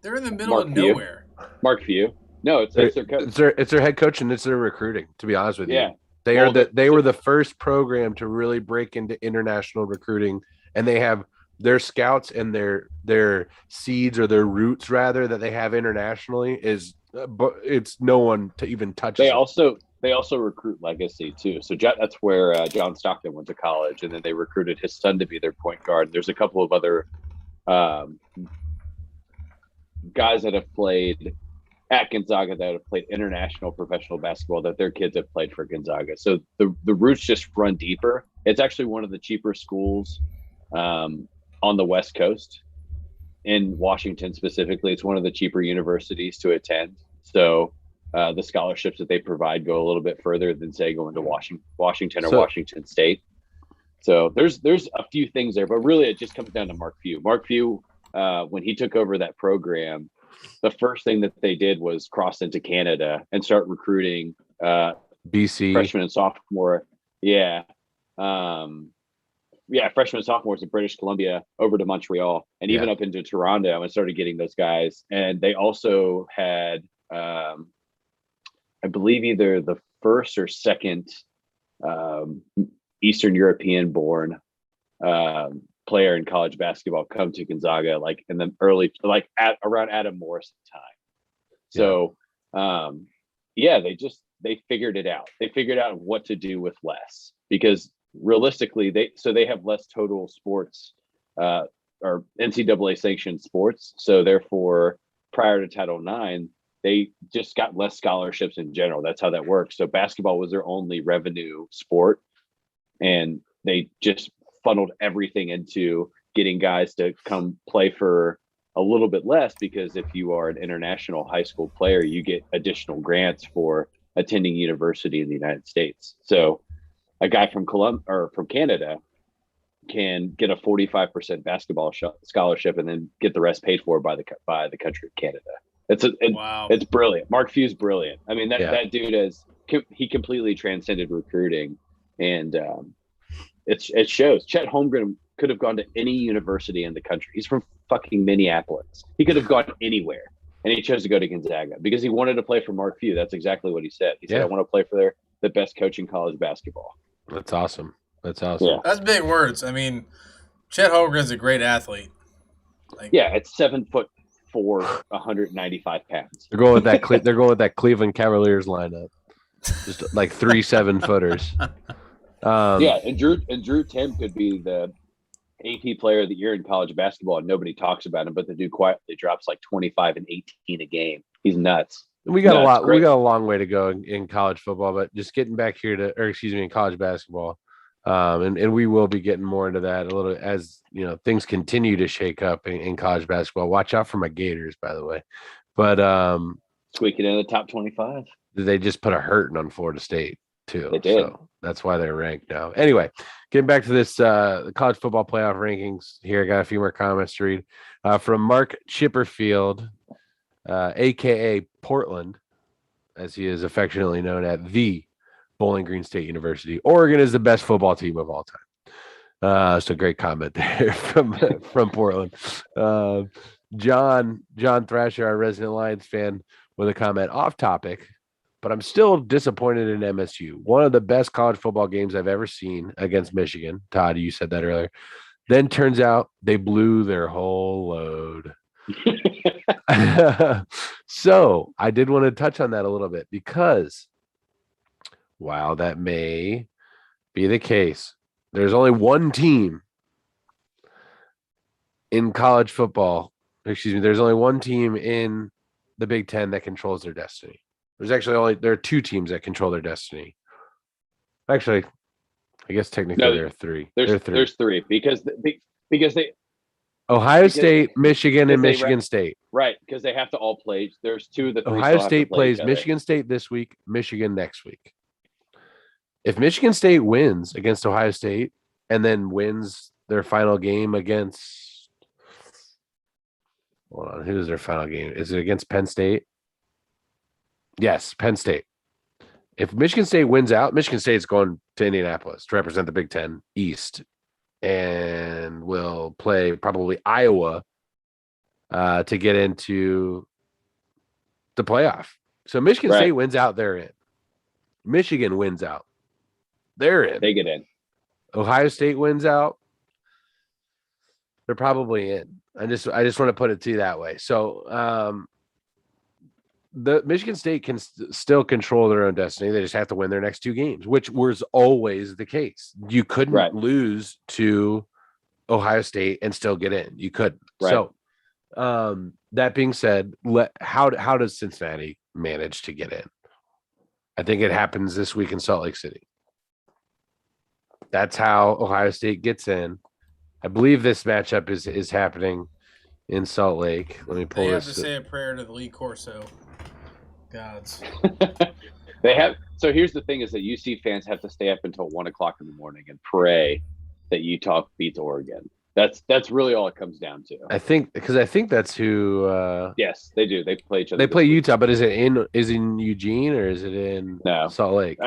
They're in the middle Mark of Few. nowhere. Mark Few. No, it's their coach. It's their head coach and it's their recruiting. To be honest with Yeah. you, they were the first program to really break into international recruiting, and they have their scouts and their seeds or their roots rather that they have internationally is, but it's no one to even touch. They also recruit legacy too. So that's where John Stockton went to college, and then they recruited his son to be their point guard. There's a couple of other guys that have played at Gonzaga that have played international professional basketball that their kids have played for Gonzaga. So the roots just run deeper. It's actually one of the cheaper schools on the West Coast, in Washington specifically. It's one of the cheaper universities to attend. So the scholarships that they provide go a little bit further than, say, going to Washington or Washington State. So there's a few things there, but really it just comes down to Mark Few. Mark Few, when he took over that program, the first thing that they did was cross into Canada and start recruiting BC freshman and sophomore. Yeah. Freshmen and sophomores in British Columbia over to Montreal and even up into Toronto, and started getting those guys. And they also had, I believe, either the first or second Eastern European born player in college basketball come to Gonzaga, like in the early, like around Adam Morrison time. So, they figured it out. They figured out what to do with less, because realistically, they have less total sports or NCAA sanctioned sports. So therefore, prior to Title IX, they just got less scholarships in general. That's how that works. So basketball was their only revenue sport, and they just funneled everything into getting guys to come play for a little bit less, because if you are an international high school player, you get additional grants for attending university in the United States. So a guy from from Canada can get a 45% basketball scholarship and then get the rest paid for by the country of Canada. Wow. It's brilliant. Mark Few's brilliant. I mean, that dude he completely transcended recruiting, and it shows. Chet Holmgren could have gone to any university in the country. He's from fucking Minneapolis. He could have gone anywhere, and he chose to go to Gonzaga because he wanted to play for Mark Few. That's exactly what he said. He said, "I want to play for the best coach in college basketball." That's awesome. Yeah. That's big words. I mean, Chet Holmgren's a great athlete. It's 7'4", 195 pounds. They're going with that. They're going with that Cleveland Cavaliers lineup, just like 3 7-footers. And Drew Tim could be the AP Player of the Year in college basketball, and nobody talks about him. But the dude quietly drops like 25 and 18 a game. He's nuts. We got a lot. Great. We got a long way to go in college football, but just getting back here in college basketball, and we will be getting more into that a little as things continue to shake up in college basketball. Watch out for my Gators, by the way. But squeaking in the top 25. They just put a hurting on Florida State too. They did. So that's why they're ranked now. Anyway, getting back to this the college football playoff rankings here. I got a few more comments to read from Mark Chipperfield. AKA Portland, as he is affectionately known at the Bowling Green State University. Oregon is the best football team of all time. So great comment there from Portland. John Thrasher, our resident Lions fan, with a comment off topic, but I'm still disappointed in MSU. One of the best college football games I've ever seen against Michigan. Todd, you said that earlier. Then turns out they blew their whole load. So I did want to touch on that a little bit, because while that may be the case, there's only one team in college football. There's only one team in the Big Ten that controls their destiny. There are 2 teams that control their destiny. Actually, I guess technically No, there are three. There are three. There's three because they Ohio because- State, Michigan, and because they Michigan State. right because they have to all play. There's two of the three. Ohio still have to State play plays each other. Michigan State this week, Michigan next week. If Michigan State wins against Ohio State and then wins their final game against, hold on, who is their final game? Is it against Penn State? Yes, Penn State. If Michigan State wins out, Michigan State's going to Indianapolis to represent the Big Ten East and will play probably Iowa to get into the playoff. So Michigan State wins out, they're in. Michigan wins out, they're in. They get in. Ohio State wins out, they're probably in. I just want to put it to you that way. So the Michigan State can still control their own destiny. They just have to win their next two games, which was always the case. You couldn't lose to Ohio State and still get in. You couldn't. Right. So that being said, how does Cincinnati manage to get in? I think it happens this week in Salt Lake City. That's how Ohio State gets in. I believe this matchup is happening in Salt Lake. Let me pull They this. have to say a prayer to the Lee Corso gods. They have. So here's the thing: is that UC fans have to stay up until 1 o'clock in the morning and pray that Utah beats Oregon. That's really all it comes down to. I think that's who. Yes, they do. They play each other. They play Utah, but is it in Eugene or is it in Salt Lake?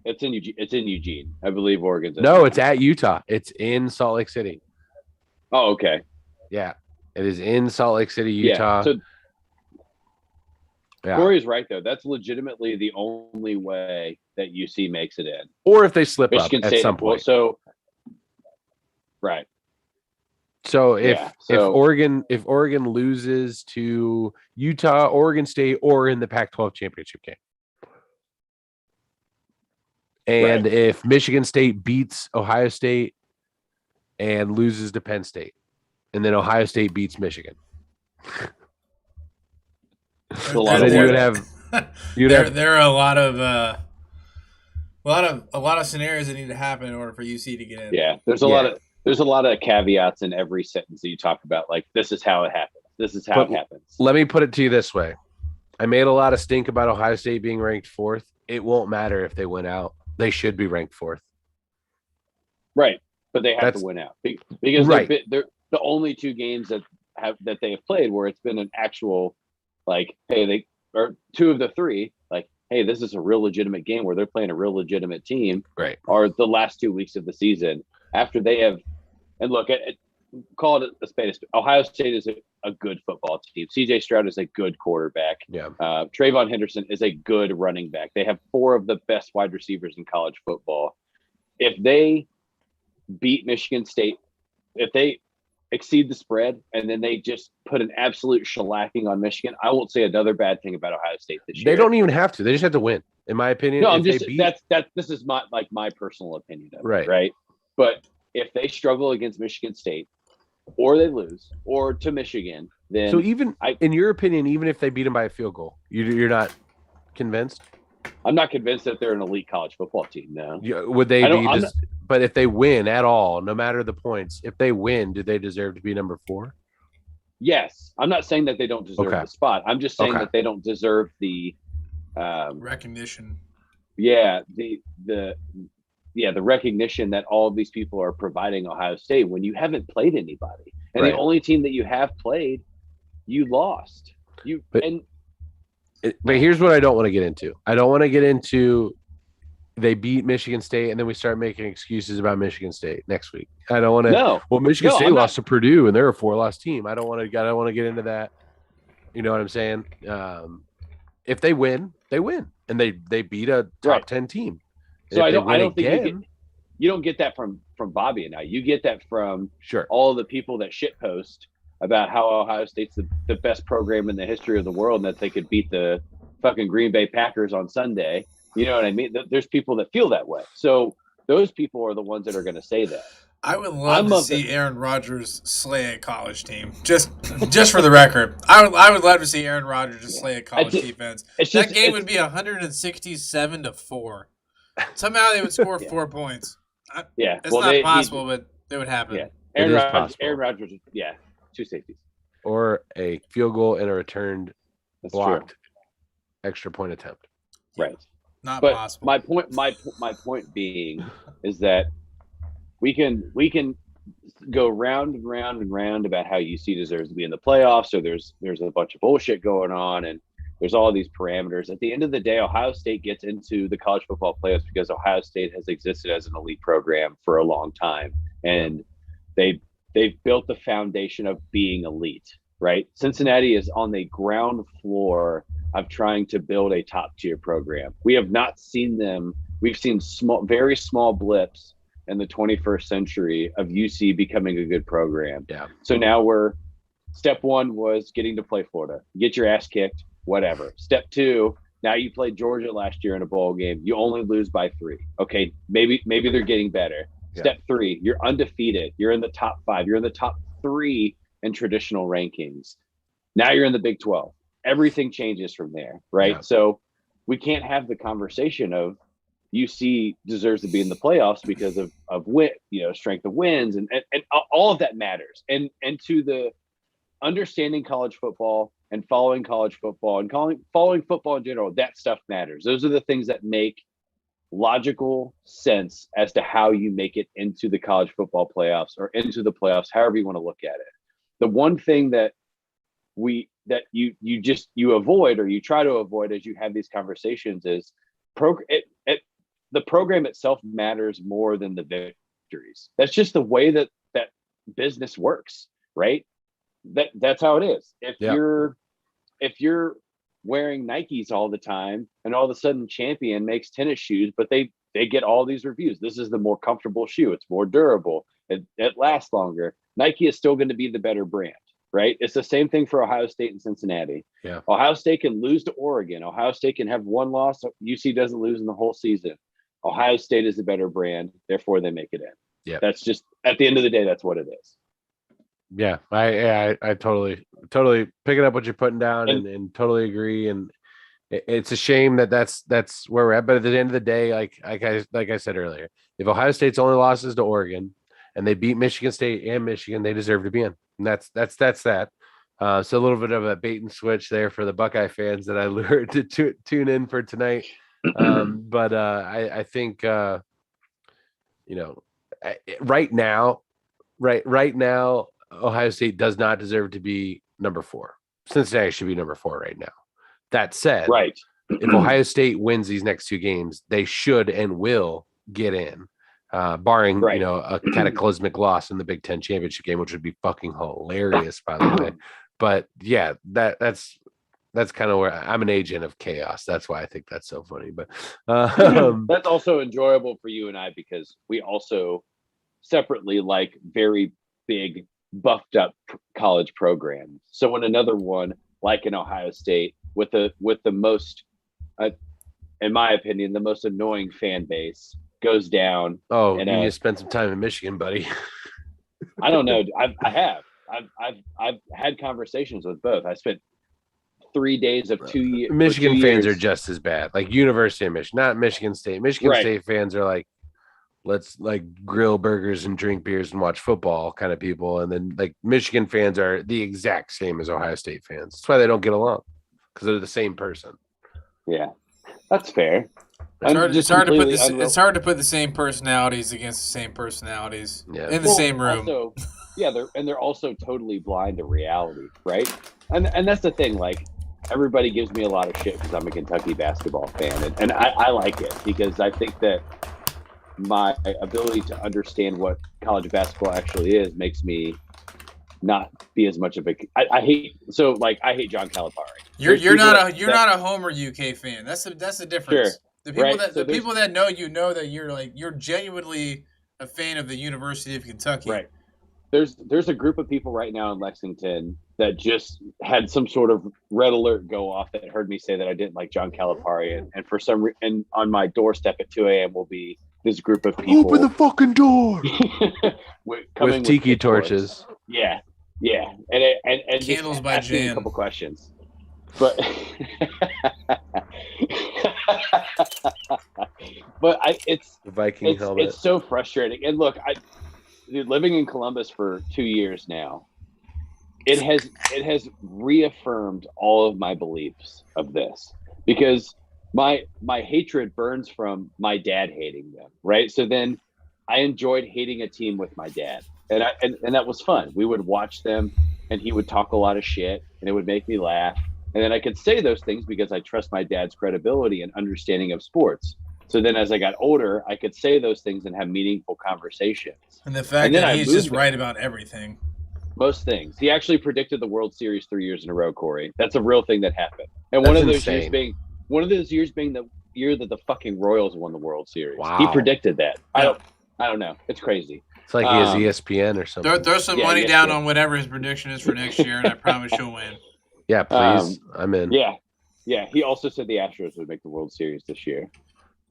It's in Eugene. It's in Eugene. I believe Oregon's. No, it's at Utah. It's in Salt Lake City. Oh, okay. Yeah, it is in Salt Lake City, Utah. Yeah. So Corey's right though. That's legitimately the only way that UC makes it in. Or if they slip Michigan up State, at some point. Right. So if Oregon loses to Utah, Oregon State, or in the Pac-12 championship game, and if Michigan State beats Ohio State and loses to Penn State, and then Ohio State beats Michigan, There are a lot of scenarios that need to happen in order for UC to get in. Yeah, there's a lot of caveats in every sentence that you talk about. Like, this is how it happens. This is how it happens. Let me put it to you this way. I made a lot of stink about Ohio State being ranked 4th. It won't matter if they win out. They should be ranked 4th. Right. But they have to win out because they're the only two games that they have played where it's been an actual, like, hey, or two of the three, like, hey, this is a real legitimate game where they're playing a real legitimate team. Right. Are the last 2 weeks of the season after they have, and look, call it a spade. Ohio State is a good football team. CJ Stroud is a good quarterback. Yeah. Trayvon Henderson is a good running back. They have 4 of the best wide receivers in college football. If they beat Michigan State, if they exceed the spread and then they just put an absolute shellacking on Michigan, I won't say another bad thing about Ohio State this year. They don't even have to. They just have to win, in my opinion. No, I'm just this is my personal opinion of it, right? But if they struggle against Michigan State, or they lose, or to Michigan, then so even in your opinion, even if they beat them by a field goal, you're not convinced? I'm not convinced that they're an elite college football team. No. Would they be? But if they win at all, no matter the points, if they win, do they deserve to be number 4? Yes. I'm not saying that they don't deserve the spot. I'm just saying that they don't deserve the recognition. Yeah, the recognition that all of these people are providing Ohio State when you haven't played anybody. And the only team that you have played, you lost. But here's what I don't want to get into. I don't want to get into they beat Michigan State and then we start making excuses about Michigan State next week. I don't want to. No. Well, Michigan State lost to Purdue and they're a 4-loss team. I don't want to get into that. You know what I'm saying? If they win, they win, and they beat a top 10 team. So I don't think you don't get that from Bobby and I. You get that from all the people that shitpost about how Ohio State's the best program in the history of the world and that they could beat the fucking Green Bay Packers on Sunday. You know what I mean? There's people that feel that way. So those people are the ones that are going to say that. I would love to see Aaron Rodgers slay a college team. Just for the record, I would love to see Aaron Rodgers just slay a college defense. That game would be 167-4. Somehow they would score Yeah. 4 points. Yeah, It's not possible, but it would happen. Yeah, It is Aaron possible. Rodgers. Yeah, 2 safeties. Or a field goal and a returned That's blocked extra point attempt. true. Right. Not But possible. my point being is that we can go round and round and round about how UC deserves to be in the playoffs, or there's a bunch of bullshit going on, and there's all these parameters. At the end of the day, Ohio State gets into the college football playoffs because Ohio State has existed as an elite program for a long time, and they've built the foundation of being elite. Right? Cincinnati is on the ground floor of trying to build a top tier program. We have not seen them. We've seen very small blips in the 21st century of UC becoming a good program. Yeah. So now step one was getting to play Florida, get your ass kicked, whatever. Step two, now you played Georgia last year in a bowl game. You only lose by 3. Okay. Maybe they're getting better. Yeah. Step 3, you're undefeated. You're in the top 5. You're in the top 3 in traditional rankings. Now you're in the Big 12. Everything changes from there, right? Yeah. So we can't have the conversation of UC deserves to be in the playoffs because of strength of wins and all of that matters. And to the understanding college football and following college football and following football in general, that stuff matters. Those are the things that make logical sense as to how you make it into the college football playoffs or into the playoffs, however you want to look at it. The one thing that you avoid, or you try to avoid as you have these conversations, is the program itself matters more than the victories. That's just the way that business works, right? That's how it is. If you're wearing Nikes all the time and all of a sudden Champion makes tennis shoes, but they get all these reviews. This is the more comfortable shoe. It's more durable. It lasts longer. Nike is still going to be the better brand, right? It's the same thing for Ohio State and Cincinnati. Yeah. Ohio State can lose to Oregon. Ohio State can have one loss. UC doesn't lose in the whole season. Ohio State is a better brand. Therefore, they make it in. Yeah. That's just, at the end of the day, that's what it is. Yeah, I totally picking up what you're putting down and totally agree. And it's a shame that's where we're at. But at the end of the day, like I said earlier, if Ohio State's only losses to Oregon and they beat Michigan State and Michigan, they deserve to be in. And that's that. So a little bit of a bait and switch there for the Buckeye fans that I lured to tune in for tonight. But I think right now, Ohio State does not deserve to be number 4. Cincinnati should be number 4 right now. That said, right, if Ohio State wins these next 2 games, they should and will get in, barring a cataclysmic loss in the Big Ten championship game, which would be fucking hilarious, by the way. But yeah, that's kind of where I'm an agent of chaos. That's why I think that's so funny. But that's also enjoyable for you and I, because we also separately like very big, buffed up college programs. So when another one like an Ohio State with the most, in my opinion, the most annoying fan base goes down. Oh, you need to spend some time in Michigan, buddy. I don't know. I've had conversations with both. I spent 3 days of 2 years. Michigan fans are just as bad. Like University of Michigan, not Michigan State. Michigan State fans are like, let's like grill burgers and drink beers and watch football kind of people. And then like Michigan fans are the exact same as Ohio State fans. That's why they don't get along, because they're the same person. Yeah, that's fair. It's hard to put the same personalities against the same personalities in the same room. Also, they're also totally blind to reality, right? And that's the thing. Like, everybody gives me a lot of shit because I'm a Kentucky basketball fan, and I like it because I think that my ability to understand what college basketball actually is makes me not be as much of a. I hate John Calipari. You're not a Homer UK fan. That's the difference. Sure. The people that know that you're genuinely a fan of the University of Kentucky. Right. There's a group of people right now in Lexington that just had some sort of red alert go off that heard me say that I didn't like John Calipari, and for some and on my doorstep at 2 a.m. will be this group of people. Open the fucking door with tiki torches. Yeah, and candles just by asking Jan. a couple questions, but But The Viking helmet. it's so frustrating. And look, dude, living in Columbus for 2 years now, it has reaffirmed all of my beliefs of this, because my hatred burns from my dad hating them, right? So then I enjoyed hating a team with my dad, and that was fun. We would watch them, and he would talk a lot of shit, and it would make me laugh. And then I could say those things because I trust my dad's credibility and understanding of sports. So then as I got older, I could say those things and have meaningful conversations. And the fact And then that I he's moved just there. right about everything. Most things. He actually predicted the World Series 3 years in a row, Corey. That's a real thing that happened. And That's one of those insane. years being the year that the fucking Royals won the World Series. Wow. He predicted that. Yeah. I don't know. It's crazy. It's like he has ESPN or something. Throw some Yeah, money yes, down yeah. on whatever his prediction is for next year, and I promise you'll win. Yeah, please. I'm in. Yeah. Yeah. He also said the Astros would make the World Series this year.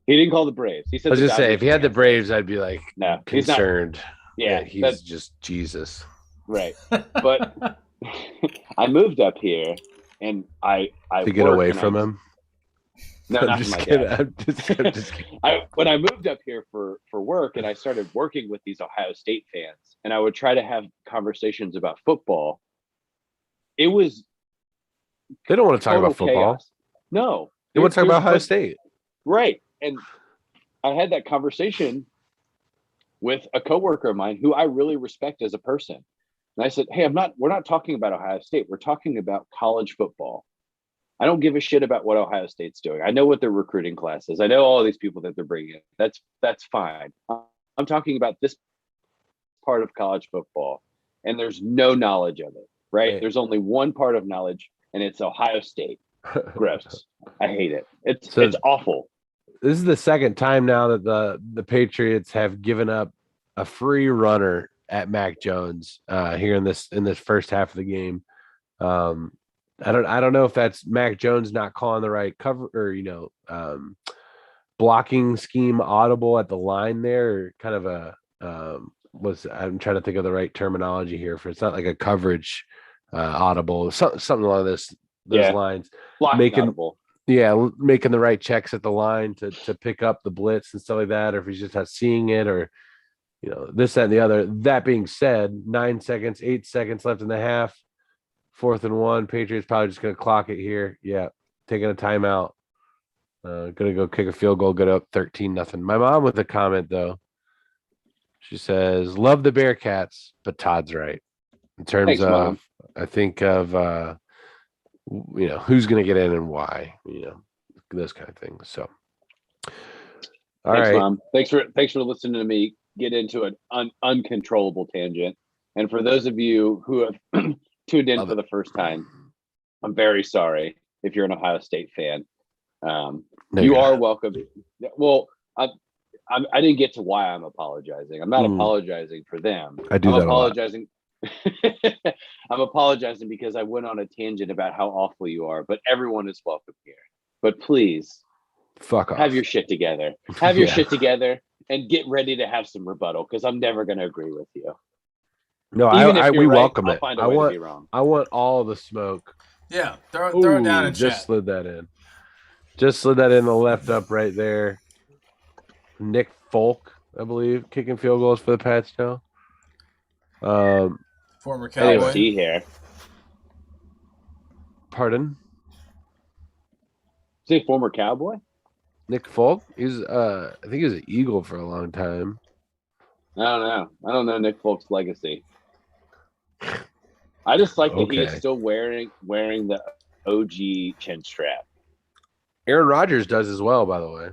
He didn't call the Braves. He said I was the just say, Dodgers if he had the would. Braves, I'd be like No, he's not. concerned. Yeah, he's that's just Jesus. right. But I moved up here, and I To get work away and from I- him. No, I'm not just from my kidding. dad. I'm just kidding. When I moved up here for work, and I started working with these Ohio State fans, and I would try to have conversations about football. It was They don't want to talk total about football. chaos. No, They want to talk about Ohio but- State. Right. And I had that conversation with a coworker of mine who I really respect as a person. And I said, "Hey, we're not talking about Ohio State. We're talking about college football. I don't give a shit about what Ohio State's doing. I know what their recruiting class is. I know all these people that they're bringing in. That's fine. I'm talking about this part of college football, and there's no knowledge of it, right? Right. There's only one part of knowledge, and it's Ohio State. Gross. I hate it. It's awful. This is the second time now that the Patriots have given up a free runner at Mac Jones here in this first half of the game. I don't know if that's Mac Jones not calling the right cover or blocking scheme audible at the line there, or kind of a I'm trying to think of the right terminology here for it's not like a coverage audible, something along those lines. Blocking audible. Yeah, making the right checks at the line to pick up the blitz and stuff like that, or if he's just not seeing it, or this, that, and the other. That being said, 9 seconds, 8 seconds left in the half, 4th and 1. Patriots probably just gonna clock it here. Yeah, taking a timeout. Gonna go kick a field goal, get up 13-0. My mom with a comment though. She says, "Love the Bearcats, but Todd's right in terms Thanks, of Mom. I think of who's going to get in and why, those kind of things." So, all Thanks, right. Mom. Thanks for listening to me get into an uncontrollable tangent. And for those of you who have tuned in for the first time, I'm very sorry if you're an Ohio State fan. No, You you're are not. welcome. Well, I didn't get to why I'm apologizing. I'm not Mm. apologizing for them. I do I'm that a lot. apologizing. I'm apologizing because I went on a tangent about how awful you are, but everyone is welcome here. But please Fuck off. have your shit together. Have your Yeah. shit together and get ready to have some rebuttal, because I'm never going to agree with you. No, Even if we you're right, welcome I'll it. find a I way to want be wrong. all the smoke. Yeah, throw it down Ooh, in just chat. slid that in. Just slid that in the left up right there. Nick Folk, I believe, kicking field goals for the Pats now. Former Cowboy. AFC here. Pardon? Say former Cowboy? Nick Folk? He's I think he was an Eagle for a long time. I don't know. I don't know Nick Folk's legacy. I just like that he is Okay. still wearing the OG chin strap. Aaron Rodgers does as well, by the way.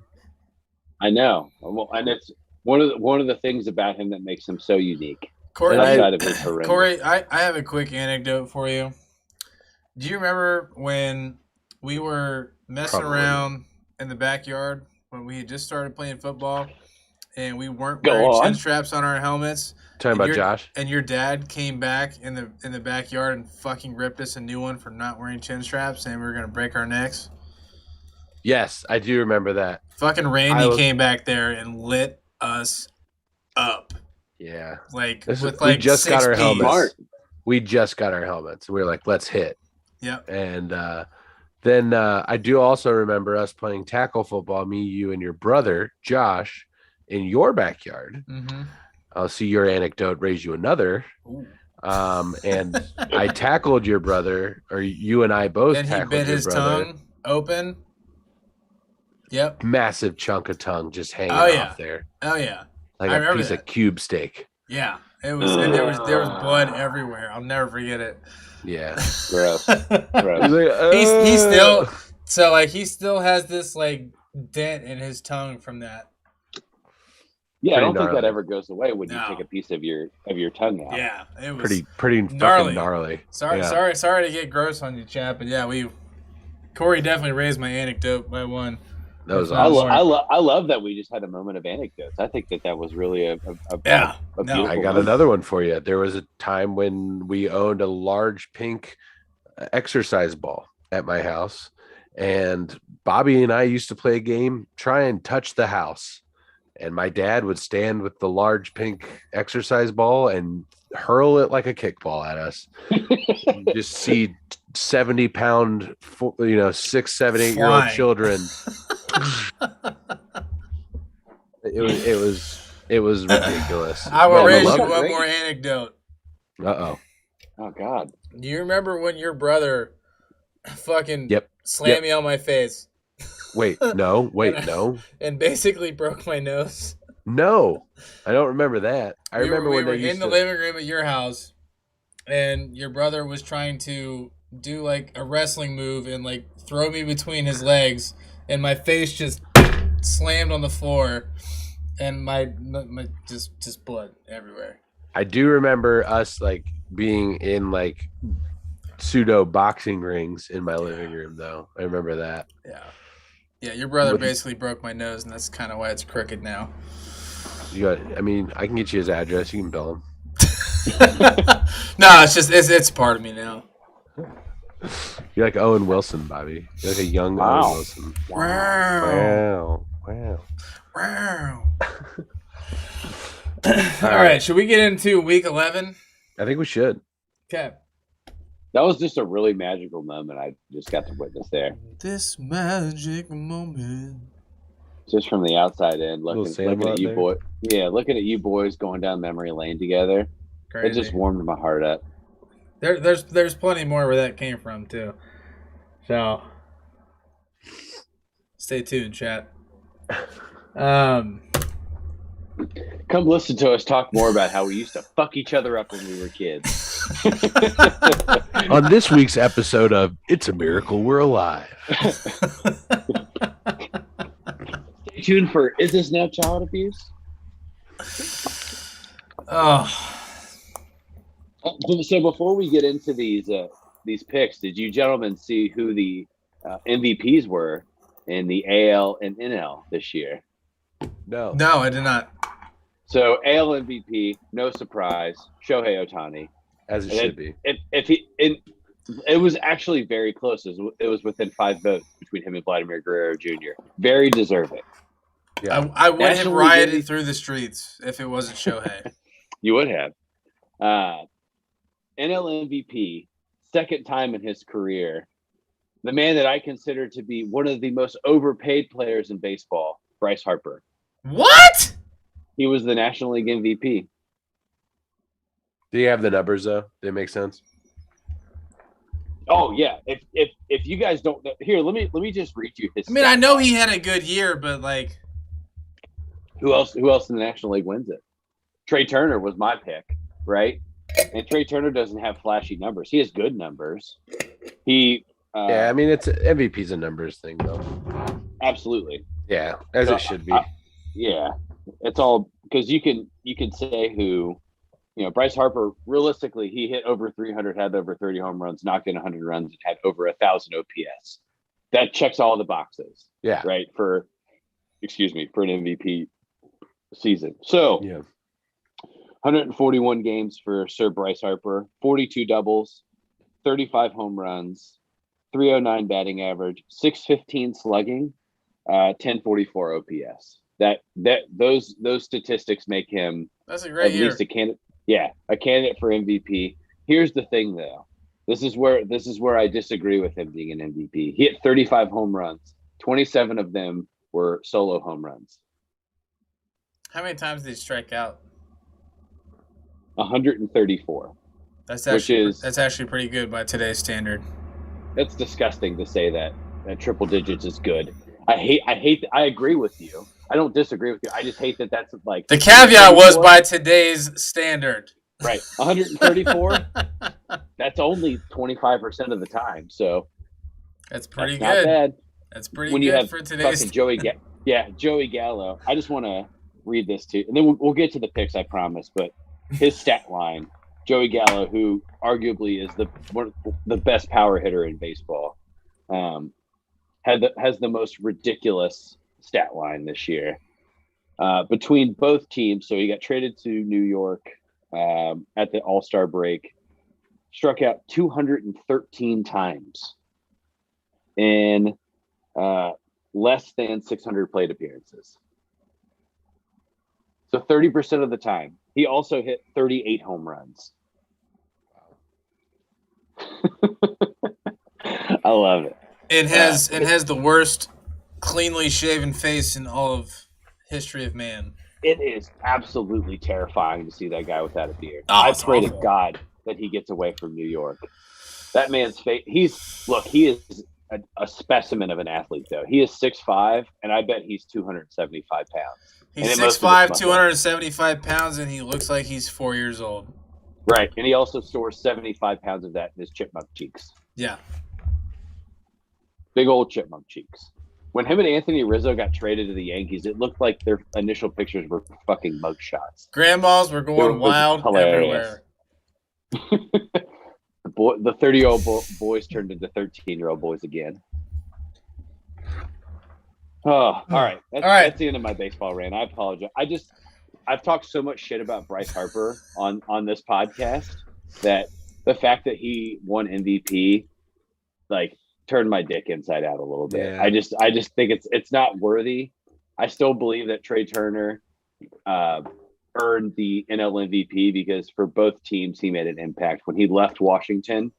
I know. Well, and it's one of the things about him that makes him so unique. Corey, Outside of his horrendous. Corey, I have a quick anecdote for you. Do you remember when we were messing Probably. around in the backyard when we had just started playing football and we weren't Go wearing on. chin straps on our helmets? Talking And about your- Josh. And your dad came back in the backyard and fucking ripped us a new one for not wearing chin straps, and we were gonna break our necks. Yes, I do remember that. Fucking Randy I was- came back there and lit us up. Yeah. Like This is- with we like just got 6 our Ps. helmets. Smart. We just got our helmets. We were like, let's hit. Yep. And Then I do also remember us playing tackle football, me, you, and your brother, Josh, in your backyard. Mm-hmm. I'll see your anecdote, raise you another. Ooh. And I tackled your brother, or you and I both And he tackled bit your his brother. tongue open. Yep. Massive chunk of tongue just hanging off there. Oh yeah. Like I a remember piece that. of cube steak. Yeah. It was, and there was blood everywhere. I'll never forget it. Yeah. Gross. He's still so like he still has this like dent in his tongue from that. Yeah, I don't Pretty think that gnarly. ever goes away when you take a piece of your tongue out. Yeah, it was pretty gnarly. fucking gnarly. Sorry, Yeah. sorry to get gross on you, chat, but yeah, Corey definitely raised my anecdote by one. That was I awesome. love that we just had a moment of anecdotes. I think that was really a beautiful I got moment. another one for you. There was a time when we owned a large pink exercise ball at my house, and Bobby and I used to play a game, try and touch the house. And my dad would stand with the large pink exercise ball and hurl it like a kickball at us. Just see 70-pound, 6, 7, 8-year-old Flying. children. It was ridiculous. I will But we raise you loved it. one more anecdote. Uh-oh. Oh God. Do you remember when your brother fucking Yep. slammed me on my face Wait, no. and basically broke my nose? No. I don't remember that. I remember we when were they used in the to... living room at your house, and your brother was trying to do like a wrestling move and like throw me between his legs, and my face just slammed on the floor, and my just blood everywhere. I do remember us like being in like pseudo boxing rings in my living room, though. I remember that. Yeah, your brother basically broke my nose, and that's kind of why it's crooked now. I can get you his address. You can bill him. No, it's part of me now. You're like Owen Wilson, Bobby. You're like a young Wow. Owen Wilson. Wow. Wow. All right, should we get into week 11? I think we should. Okay. That was just a really magical moment I just got to witness there. This magic moment. Just from the outside in, looking Sandlot at you there. boys. Yeah, looking at you boys going down memory lane together. Crazy. It just warmed my heart up. There's plenty more where that came from too. So stay tuned, chat. Come listen to us talk more about how we used to fuck each other up when we were kids. On this week's episode of It's a Miracle We're Alive. Stay tuned for Is This Now Child Abuse? Oh, So before we get into these picks, did you gentlemen see who the MVPs were in the AL and NL this year? No. no, I did not. So AL MVP, no surprise, Shohei Ohtani. As it And should be. It was actually very close. It was within 5 votes between him and Vladimir Guerrero Jr. Very deserving. Yeah. I would have National rioted League- through the streets if it wasn't Shohei. You would have. NL MVP, second time in his career. The man that I consider to be one of the most overpaid players in baseball, Bryce Harper. What? He was the National League MVP. Do you have the numbers though? Did it make sense? Oh yeah. If you guys don't know, here, let me just read you his. I mean, I know he had a good year, but like, Who else in the National League wins it? Trey Turner was my pick, right? And Trey Turner doesn't have flashy numbers. He has good numbers. He Yeah, I mean it's MVP's a numbers thing though. absolutely. Yeah, as So, it should be. Yeah. It's all because you can say who, Bryce Harper, realistically, he hit over 300, had over 30 home runs, knocked in 100 runs, and had over 1,000 OPS. That checks all the boxes, Yeah. right? For an MVP season. So, Yeah. 141 games for Sir Bryce Harper, 42 doubles, 35 home runs, 309 batting average, 615 slugging, 1044 OPS. Those statistics make him that's a great at year. least a candidate. Yeah, a candidate for MVP. Here's the thing, though. This is where I disagree with him being an MVP. He hit 35 home runs. 27 of them were solo home runs. How many times did he strike out? 134. That's actually pretty good by today's standard. That's disgusting to say that triple digits is good. I agree with you. I don't disagree with you. I just hate that that's like the caveat was by today's standard. Right. 134. That's only 25% of the time. So that's pretty good. Not bad. That's pretty when good you have for today's Joey Gallo. I just want to read this too, and then we'll get to the picks, I promise. But his stat line, Joey Gallo, who arguably is the best power hitter in baseball, has the most ridiculous stat line this year between both teams. So he got traded to New York at the All-Star break, struck out 213 times in less than 600 plate appearances. So 30% of the time. He also hit 38 home runs. I love it. It has the worst cleanly shaven face in all of history of man. It is absolutely terrifying to see that guy without a beard. Oh, I pray to God that he gets away from New York. That man's face. He is a specimen of an athlete, though. He is 6'5", and I bet he's 275 pounds. He's 6'5", 275 pounds, and he looks like he's 4 years old. Right, and he also stores 75 pounds of that in his chipmunk cheeks. Yeah. Big old chipmunk cheeks. When him and Anthony Rizzo got traded to the Yankees, it looked like their initial pictures were fucking mug shots. Grandmas were going wild everywhere. The 30-year-old boys turned into 13-year-old boys again. Oh, all right. That's the end of my baseball rant. I apologize. I've talked so much shit about Bryce Harper on this podcast that the fact that he won MVP, like, turned my dick inside out a little bit. Yeah. I just think it's not worthy. I still believe that Trey Turner earned the NL MVP because for both teams he made an impact. When he left Washington,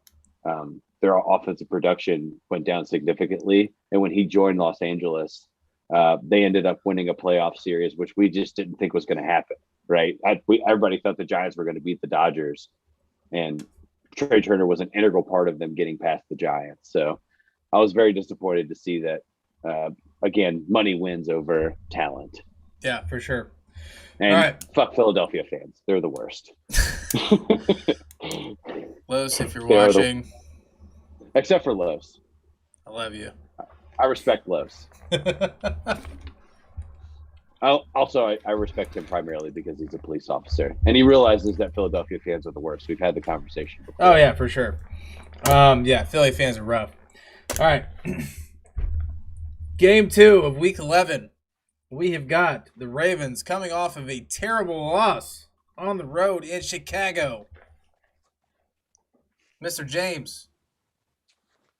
their offensive production went down significantly, and when he joined Los Angeles, they ended up winning a playoff series, which we just didn't think was going to happen. Right? Everybody thought the Giants were going to beat the Dodgers, and Trey Turner was an integral part of them getting past the Giants. So I was very disappointed to see that, again, money wins over talent. Yeah, for sure. And fuck Philadelphia fans. They're the worst. Los, if you're watching. Except for Los. I love you. I respect Los. I respect him primarily because he's a police officer. And he realizes that Philadelphia fans are the worst. We've had the conversation before. Oh, yeah, for sure. Yeah, Philly fans are rough. All right. Game 2 of Week 11. We have got the Ravens coming off of a terrible loss on the road in Chicago. Mr. James.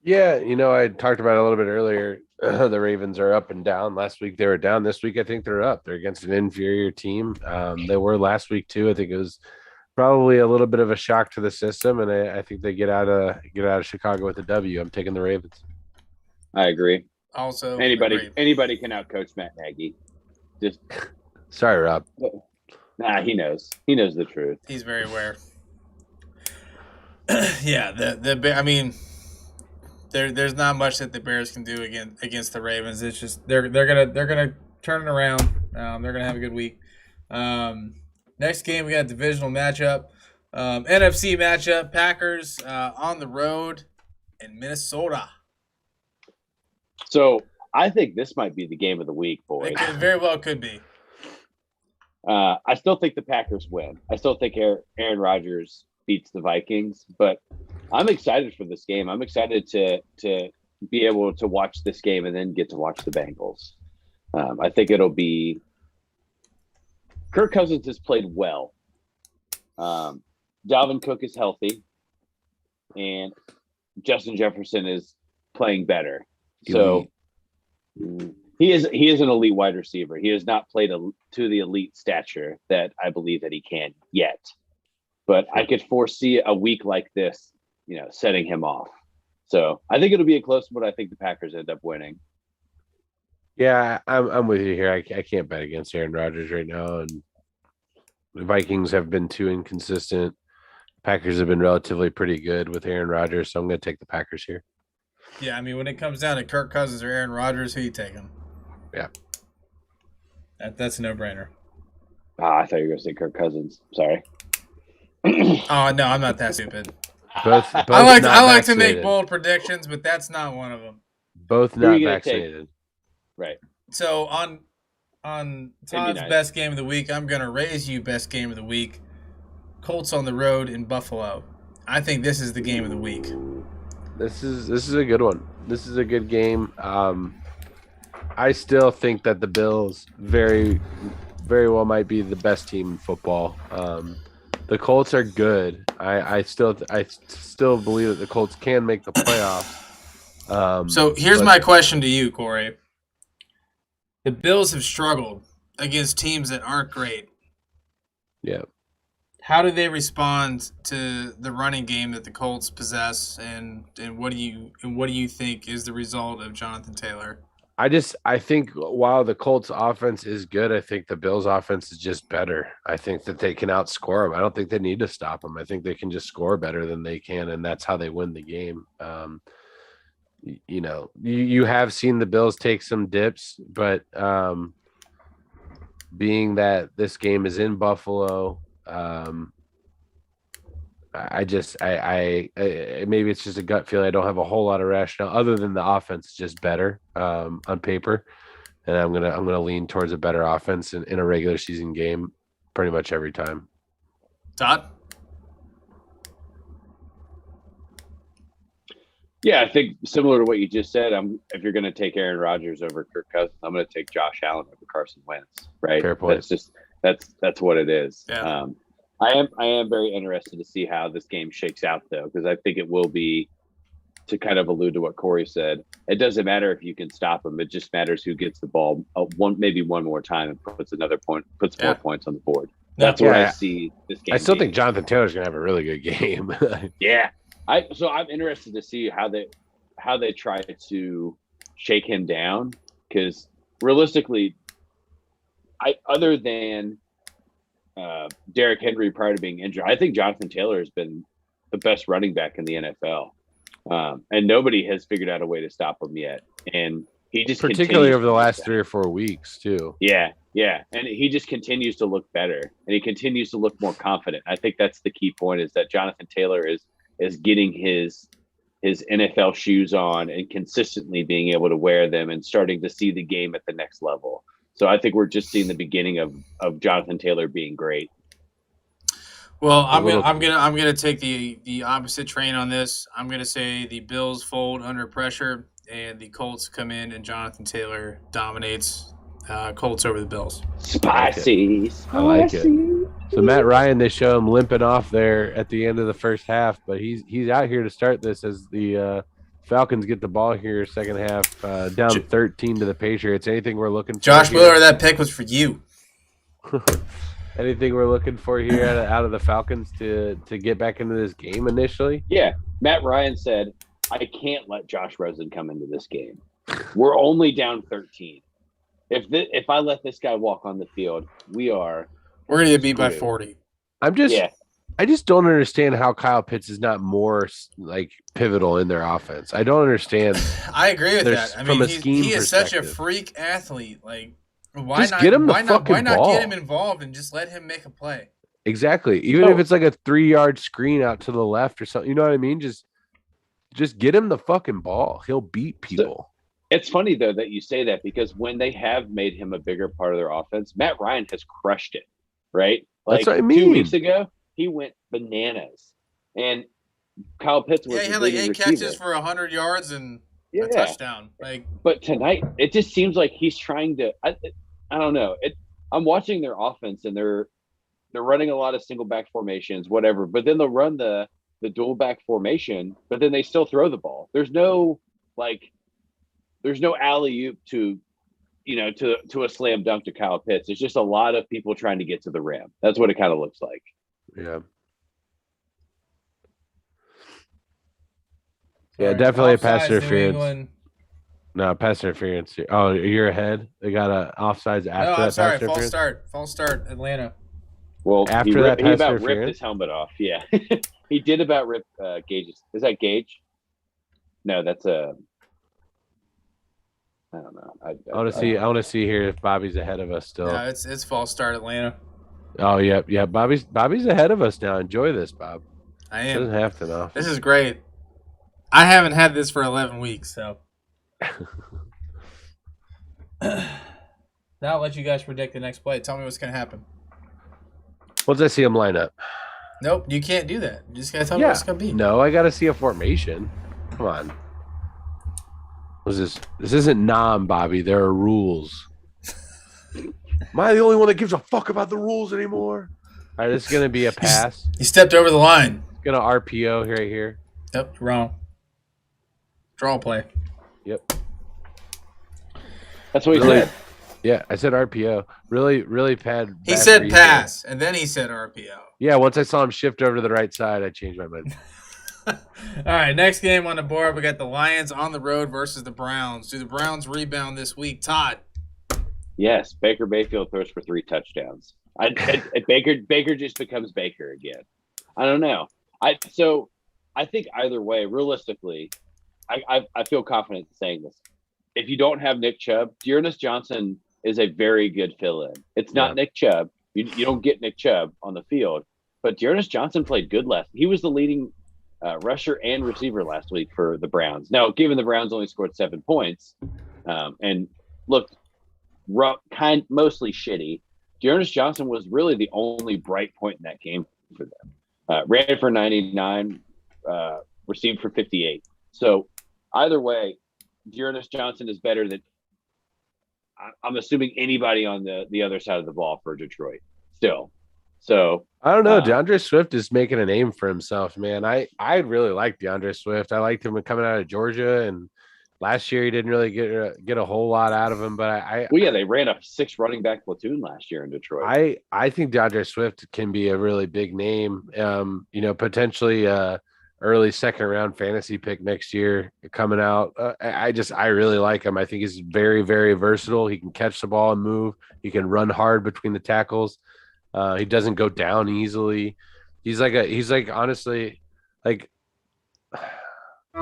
Yeah, I talked about it a little bit earlier. The Ravens are up and down. Last week they were down. This week I think they're up. They're against an inferior team. They were last week too. I think it was probably a little bit of a shock to the system, and I think they get out of Chicago with a W. I'm taking the Ravens. I agree. Also, anybody can outcoach Matt Nagy. Just sorry, Rob. Nah, he knows. He knows the truth. He's very aware. Yeah, there's not much that the Bears can do against the Ravens. It's just they're gonna turn it around. They're gonna have a good week. Next game we got a divisional matchup, NFC matchup. Packers on the road in Minnesota. So I think this might be the game of the week, boys. It very well could be. I still think the Packers win. I still think Aaron Rodgers beats the Vikings, but I'm excited for this game. I'm excited to be able to watch this game and then get to watch the Bengals. I think it'll be – Kirk Cousins has played well. Dalvin Cook is healthy, and Justin Jefferson is playing better. So he is an elite wide receiver. He has not played to the elite stature that I believe that he can yet. But I could foresee a week like this setting him off. So I think it'll be a close one, but I think the Packers end up winning. Yeah, I'm with you here. I can't bet against Aaron Rodgers right now, and the Vikings have been too inconsistent. Packers have been relatively pretty good with Aaron Rodgers, so I'm going to take the Packers here. Yeah, I mean, when it comes down to Kirk Cousins or Aaron Rodgers, who you taking? Yeah. That's a no-brainer. I thought you were going to say Kirk Cousins. Sorry. Oh, no, I'm not that stupid. Both I not like to make vaccinated. bold predictions, but that's not one of them. Both Who are not you gonna take? vaccinated. Right. So on Todd's nice. best game of the week, I'm going to raise you best game of the week. Colts on the road in Buffalo. I think this is the game of the week. This is a good one. This is a good game. I still think that the Bills very, very well might be the best team in football. The Colts are good. I still believe that the Colts can make the playoffs. So here's my question to you, Corey. The Bills have struggled against teams that aren't great. Yeah. How do they respond to the running game that the Colts possess, and what do you think is the result of Jonathan Taylor? I think while the Colts offense is good, I think the Bills offense is just better. I think that they can outscore them. I don't think they need to stop them. I think they can just score better than they can, and that's how they win the game. You have seen the Bills take some dips, but being that this game is in Buffalo, maybe it's just a gut feel. I don't have a whole lot of rationale other than the offense is just better on paper, and I'm gonna lean towards a better offense in a regular season game pretty much every time. Todd? Yeah, I think similar to what you just said. If you're going to take Aaron Rodgers over Kirk Cousins, I'm going to take Josh Allen over Carson Wentz. Right? Fair point. That's what it is. Yeah. I am very interested to see how this game shakes out, though, because I think it will be, to kind of allude to what Corey said. It doesn't matter if you can stop them; it just matters who gets the ball maybe one more time and puts more points on the board. That's what I see this game. I still being. think Jonathan Taylor's gonna have a really good game. Yeah, so I'm interested to see how they try to shake him down, because realistically, other than Derrick Henry prior to being injured, I think Jonathan Taylor has been the best running back in the NFL, and nobody has figured out a way to stop him yet. And he just particularly over the last 3 or 4 weeks too. Yeah, and he just continues to look better, and he continues to look more confident. I think that's the key point: is that Jonathan Taylor is getting his NFL shoes on and consistently being able to wear them and starting to see the game at the next level. So I think we're just seeing the beginning of Jonathan Taylor being great. Well, I'm gonna take the opposite train on this. I'm gonna say the Bills fold under pressure, and the Colts come in, and Jonathan Taylor dominates. Colts over the Bills. Spicy. I like it. So Matt Ryan, they show him limping off there at the end of the first half, but he's out here to start this as the Falcons get the ball here second half, down 13 to the Patriots. Anything we're looking for? Josh Wheeler, that pick was for you. Anything we're looking for here out of the Falcons to get back into this game initially? Yeah, Matt Ryan said, "I can't let Josh Rosen come into this game. We're only down 13. If I let this guy walk on the field, we're going to get beat by 40." I just don't understand how Kyle Pitts is not more like pivotal in their offense. I don't understand. I agree with that. I from mean, a scheme he is such a perspective. freak athlete. Like, why Just not get him the why fucking not ball. get him involved and just let him make a play? Exactly. Even if it's like a 3-yard screen out to the left or something, you know what I mean? Just get him the fucking ball. He'll beat people. It's funny, though, that you say that, because when they have made him a bigger part of their offense, Matt Ryan has crushed it, right? Like, That's what I mean. 2 weeks ago, he went bananas. And Kyle Pitts was he had like 8 catches for 100 yards and a touchdown. But tonight, it just seems like he's trying to – I don't know. I'm watching their offense, and they're running a lot of single back formations, whatever. But then they'll run the dual back formation, but then they still throw the ball. There's no alley-oop to a slam dunk to Kyle Pitts. It's just a lot of people trying to get to the rim. That's what it kind of looks like. Yeah. Yeah, Sorry. definitely a pass Offsides, New interference. England. No, pass interference. Oh, you're ahead. They got a offsides No, after I'm that sorry. pass interference. False start. Atlanta. Well, After that he pass about ripped interference? his helmet off. Yeah, he did about rip Gage's. Is that Gage? No, that's a. I don't know. I want to see. I want to see here if Bobby's ahead of us still. No, it's false start Atlanta. Oh, yeah. Bobby's ahead of us now. Enjoy this, Bob. I Doesn't am. have to know. This is great. I haven't had this for 11 weeks, so. Now I'll let you guys predict the next play. Tell me what's going to happen. Once I see him line up. Nope, you can't do that. You just got to tell me what it's going to be. No, I got to see a formation. Come on. This isn't Nam, Bobby. There are rules. Am I the only one that gives a fuck about the rules anymore? All right, this is going to be a pass. You stepped over the line. Going to RPO right here. Yep, you're wrong. Draw play. Yep. That's what he Really? said. Yeah, I said RPO. Really, really bad. He bad said read pass, and then he said RPO. there. Yeah, once I saw him shift over to the right side, I changed my mind. All right, next game on the board, we got the Lions on the road versus the Browns. Do the Browns rebound this week? Todd. Yes, Baker Mayfield throws for 3 touchdowns. Baker just becomes Baker again. I don't know. I think either way, realistically, I feel confident in saying this. If you don't have Nick Chubb, Dearness Johnson is a very good fill-in. It's not Nick Chubb. You don't get Nick Chubb on the field, but Dearness Johnson played good last. He was the leading rusher and receiver last week for the Browns. Now, given the Browns only scored 7 points and looked mostly shitty, Dearness Johnson was really the only bright point in that game for them. Ran for 99, received for 58. So either way, Dearness Johnson is better than I'm assuming anybody on the other side of the ball for Detroit still. So I don't know. DeAndre Swift is making a name for himself, man. I really like DeAndre Swift. I liked him coming out of Georgia, and last year he didn't really get a whole lot out of him. But they ran a 6 running back platoon last year in Detroit. I think DeAndre Swift can be a really big name. Potentially early 2nd round fantasy pick next year coming out. I really like him. I think he's very, very versatile. He can catch the ball and move. He can run hard between the tackles. He doesn't go down easily. He's like honestly, like,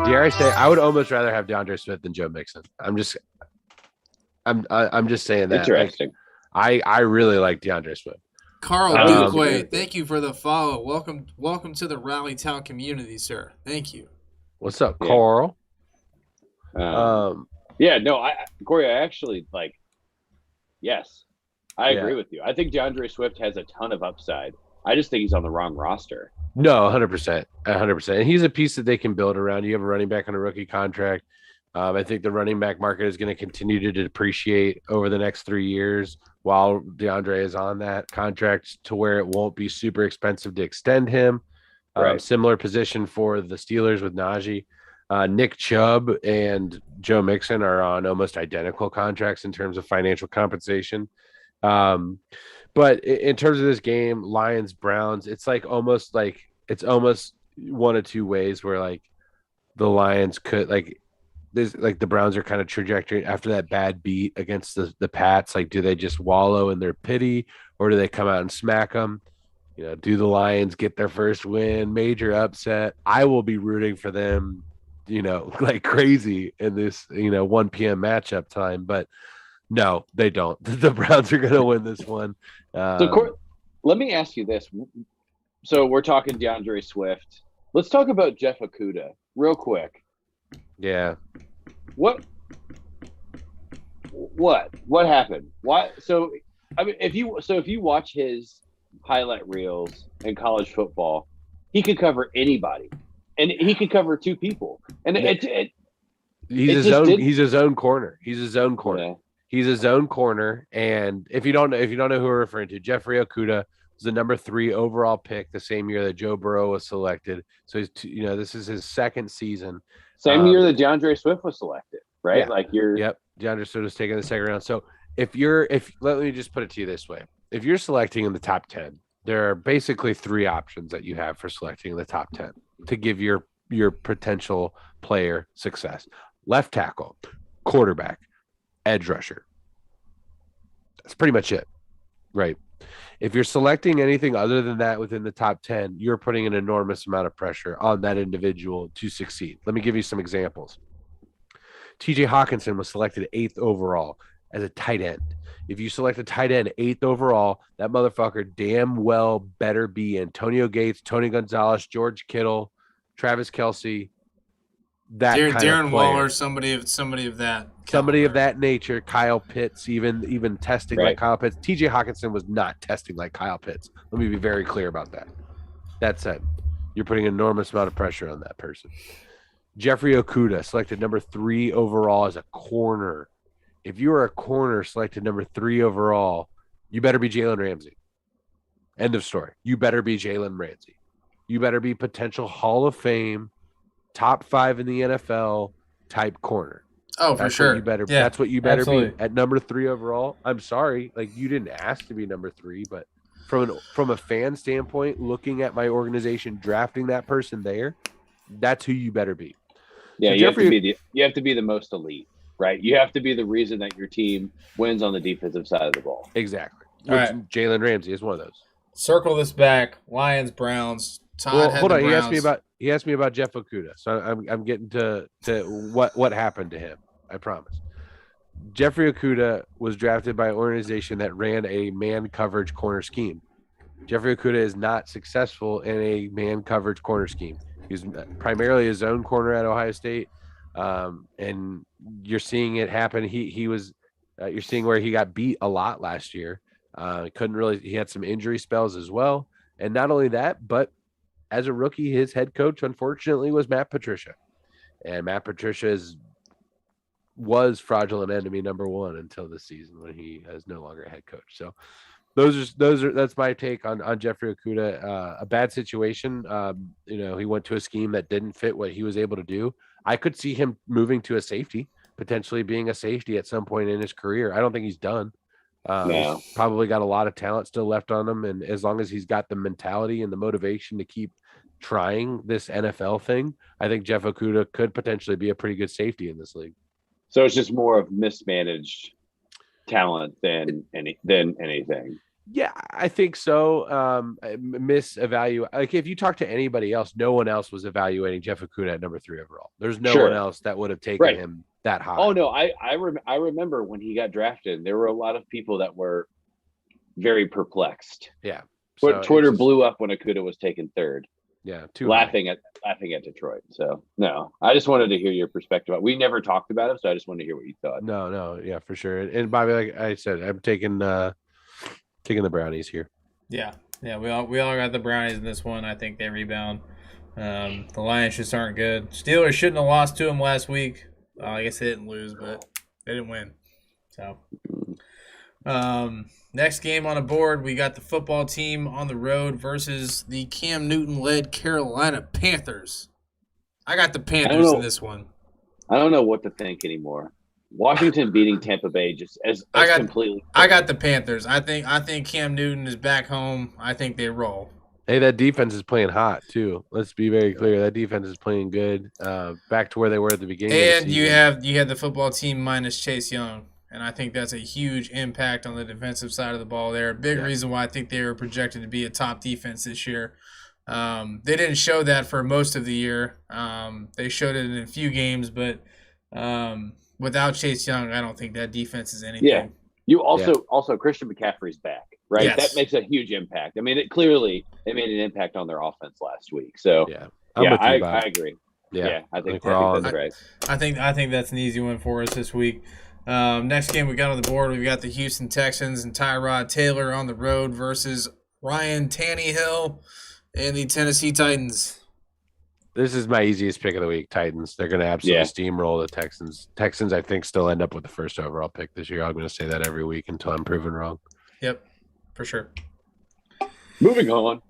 dare I say, I would almost rather have DeAndre Swift than Joe Mixon. I'm just saying that. Interesting. Like, I really like DeAndre Swift. Carl Duque, thank you for the follow. Welcome to the Rallytown community, sir. Thank you. What's up, Carl? Corey, I actually like. Yes, I agree with you. I think DeAndre Swift has a ton of upside. I just think he's on the wrong roster. No, 100%. 100%. And he's a piece that they can build around. You have a running back on a rookie contract. I think the running back market is going to continue to depreciate over the next 3 years while DeAndre is on that contract to where it won't be super expensive to extend him. Right. Similar position for the Steelers with Najee. Nick Chubb and Joe Mixon are on almost identical contracts in terms of financial compensation. But in terms of this game, Lions, Browns, it's almost one of two ways where like the Lions could the Browns are kind of trajectory after that bad beat against the Pats. Like, do they just wallow in their pity or do they come out and smack them? Do the Lions get their first win, major upset? I will be rooting for them, like crazy in this, 1 p.m. matchup time, but no, they don't. The Browns are going to win this one. Let me ask you this. So we're talking DeAndre Swift. Let's talk about Jeff Okudah real quick. Yeah. What happened? Why? So, I mean, if you watch his highlight reels in college football, he could cover anybody, and he could cover 2 people, and he's his own corner. He's his own corner. Yeah. He's his own corner. And if you don't know who we're referring to, Jeffrey Okudah was the number 3 overall pick the same year that Joe Burrow was selected. So he's this is his 2nd season. Same year that DeAndre Swift was selected, right? Yeah. DeAndre Swift was taken in the 2nd round. So let me just put it to you this way. If you're selecting in the top 10, there are basically 3 options that you have for selecting in the top 10 to give your your potential player success. Left tackle, quarterback, edge rusher. That's pretty much it, right? If you're selecting anything other than that within the top 10, you're putting an enormous amount of pressure on that individual to succeed. Let me give you some examples. TJ Hawkinson was selected 8th overall as a tight end. If you select a tight end 8th overall, that motherfucker damn well better be Antonio Gates, Tony Gonzalez, George Kittle, Travis Kelce, that kind Darren of player. Waller, somebody of that Somebody of caliber. that nature, Kyle Pitts, even testing like Kyle Pitts. TJ Hawkinson was not testing like Kyle Pitts. Let me be very clear about that. That said, you're putting an enormous amount of pressure on that person. Jeffrey Okudah, selected number 3 overall as a corner. If you are a corner selected number 3 overall, you better be Jalen Ramsey. End of story. You better be Jalen Ramsey. You better be potential Hall of Fame, top 5 in the NFL type corner. Oh, for sure. That's what you better be at number 3 overall. I'm sorry, like you didn't ask to be number 3, but from a fan standpoint, looking at my organization drafting that person there, that's who you better be. Yeah, so you have to be the most elite, right? You have to be the reason that your team wins on the defensive side of the ball. Exactly. Right. Jalen Ramsey is one of those. Circle this back. Lions, Browns. Hold on. He asked me about Jeff Okudah, so I'm getting to what happened to him. I promise. Jeffrey Okudah was drafted by an organization that ran a man coverage corner scheme. Jeffrey Okudah is not successful in a man coverage corner scheme. He's primarily a zone corner at Ohio State, and you're seeing it happen. He was you're seeing where he got beat a lot last year. He had some injury spells as well, and not only that, but as a rookie, his head coach unfortunately was Matt Patricia, and Matt Patricia was fraudulent enemy number 1 until this season when he is no longer a head coach. So that's my take on Jeffrey Okudah. A bad situation. He went to a scheme that didn't fit what he was able to do. I could see him moving to a safety, potentially being a safety at some point in his career. I don't think he's done. He's probably got a lot of talent still left on him, and as long as he's got the mentality and the motivation to keep trying this NFL thing, I think Jeff Okudah could potentially be a pretty good safety in this league. So it's just more of mismanaged talent than anything. Yeah, I think so. Misevaluate. Like if you talk to anybody else, no one else was evaluating Jeff Okudah at number 3 overall. There's no one else that would have taken him that high. Oh no, I remember when he got drafted. There were a lot of people that were very perplexed. Yeah, so Twitter blew up when Okudah was taken 3rd. Yeah, laughing at Detroit. So no, I just wanted to hear your perspective. We never talked about him, so I just wanted to hear what you thought. No, yeah, for sure. And Bobby, like I said, I'm taking the Brownies here. Yeah, we all got the Brownies in this one. I think they rebound. The Lions just aren't good. Steelers shouldn't have lost to them last week. I guess they didn't lose, but they didn't win. So, next game on the board, we got the football team on the road versus the Cam Newton-led Carolina Panthers. I got the Panthers in this one. I don't know what to think anymore. Washington beating Tampa Bay completely. I got the Panthers. I think Cam Newton is back home. I think they roll. Hey, that defense is playing hot too. Let's be very clear. That defense is playing good. Back to where they were at the beginning. And you have the football team minus Chase Young, and I think that's a huge impact on the defensive side of the ball there. A big reason why I think they were projected to be a top defense this year. They didn't show that for most of the year. They showed it in a few games, but without Chase Young, I don't think that defense is anything. Yeah. You also Christian McCaffrey's back, right? Yes. That makes a huge impact. I mean, it made an impact on their offense last week. So I agree. Yeah, I think that's right. I think that's an easy one for us this week. Next game we got on the board, we've got the Houston Texans and Tyrod Taylor on the road versus Ryan Tannehill and the Tennessee Titans. This is my easiest pick of the week, Titans. They're going to absolutely steamroll the Texans. Texans, I think, still end up with the first overall pick this year. I'm going to say that every week until I'm proven wrong. Yep, for sure. Moving on.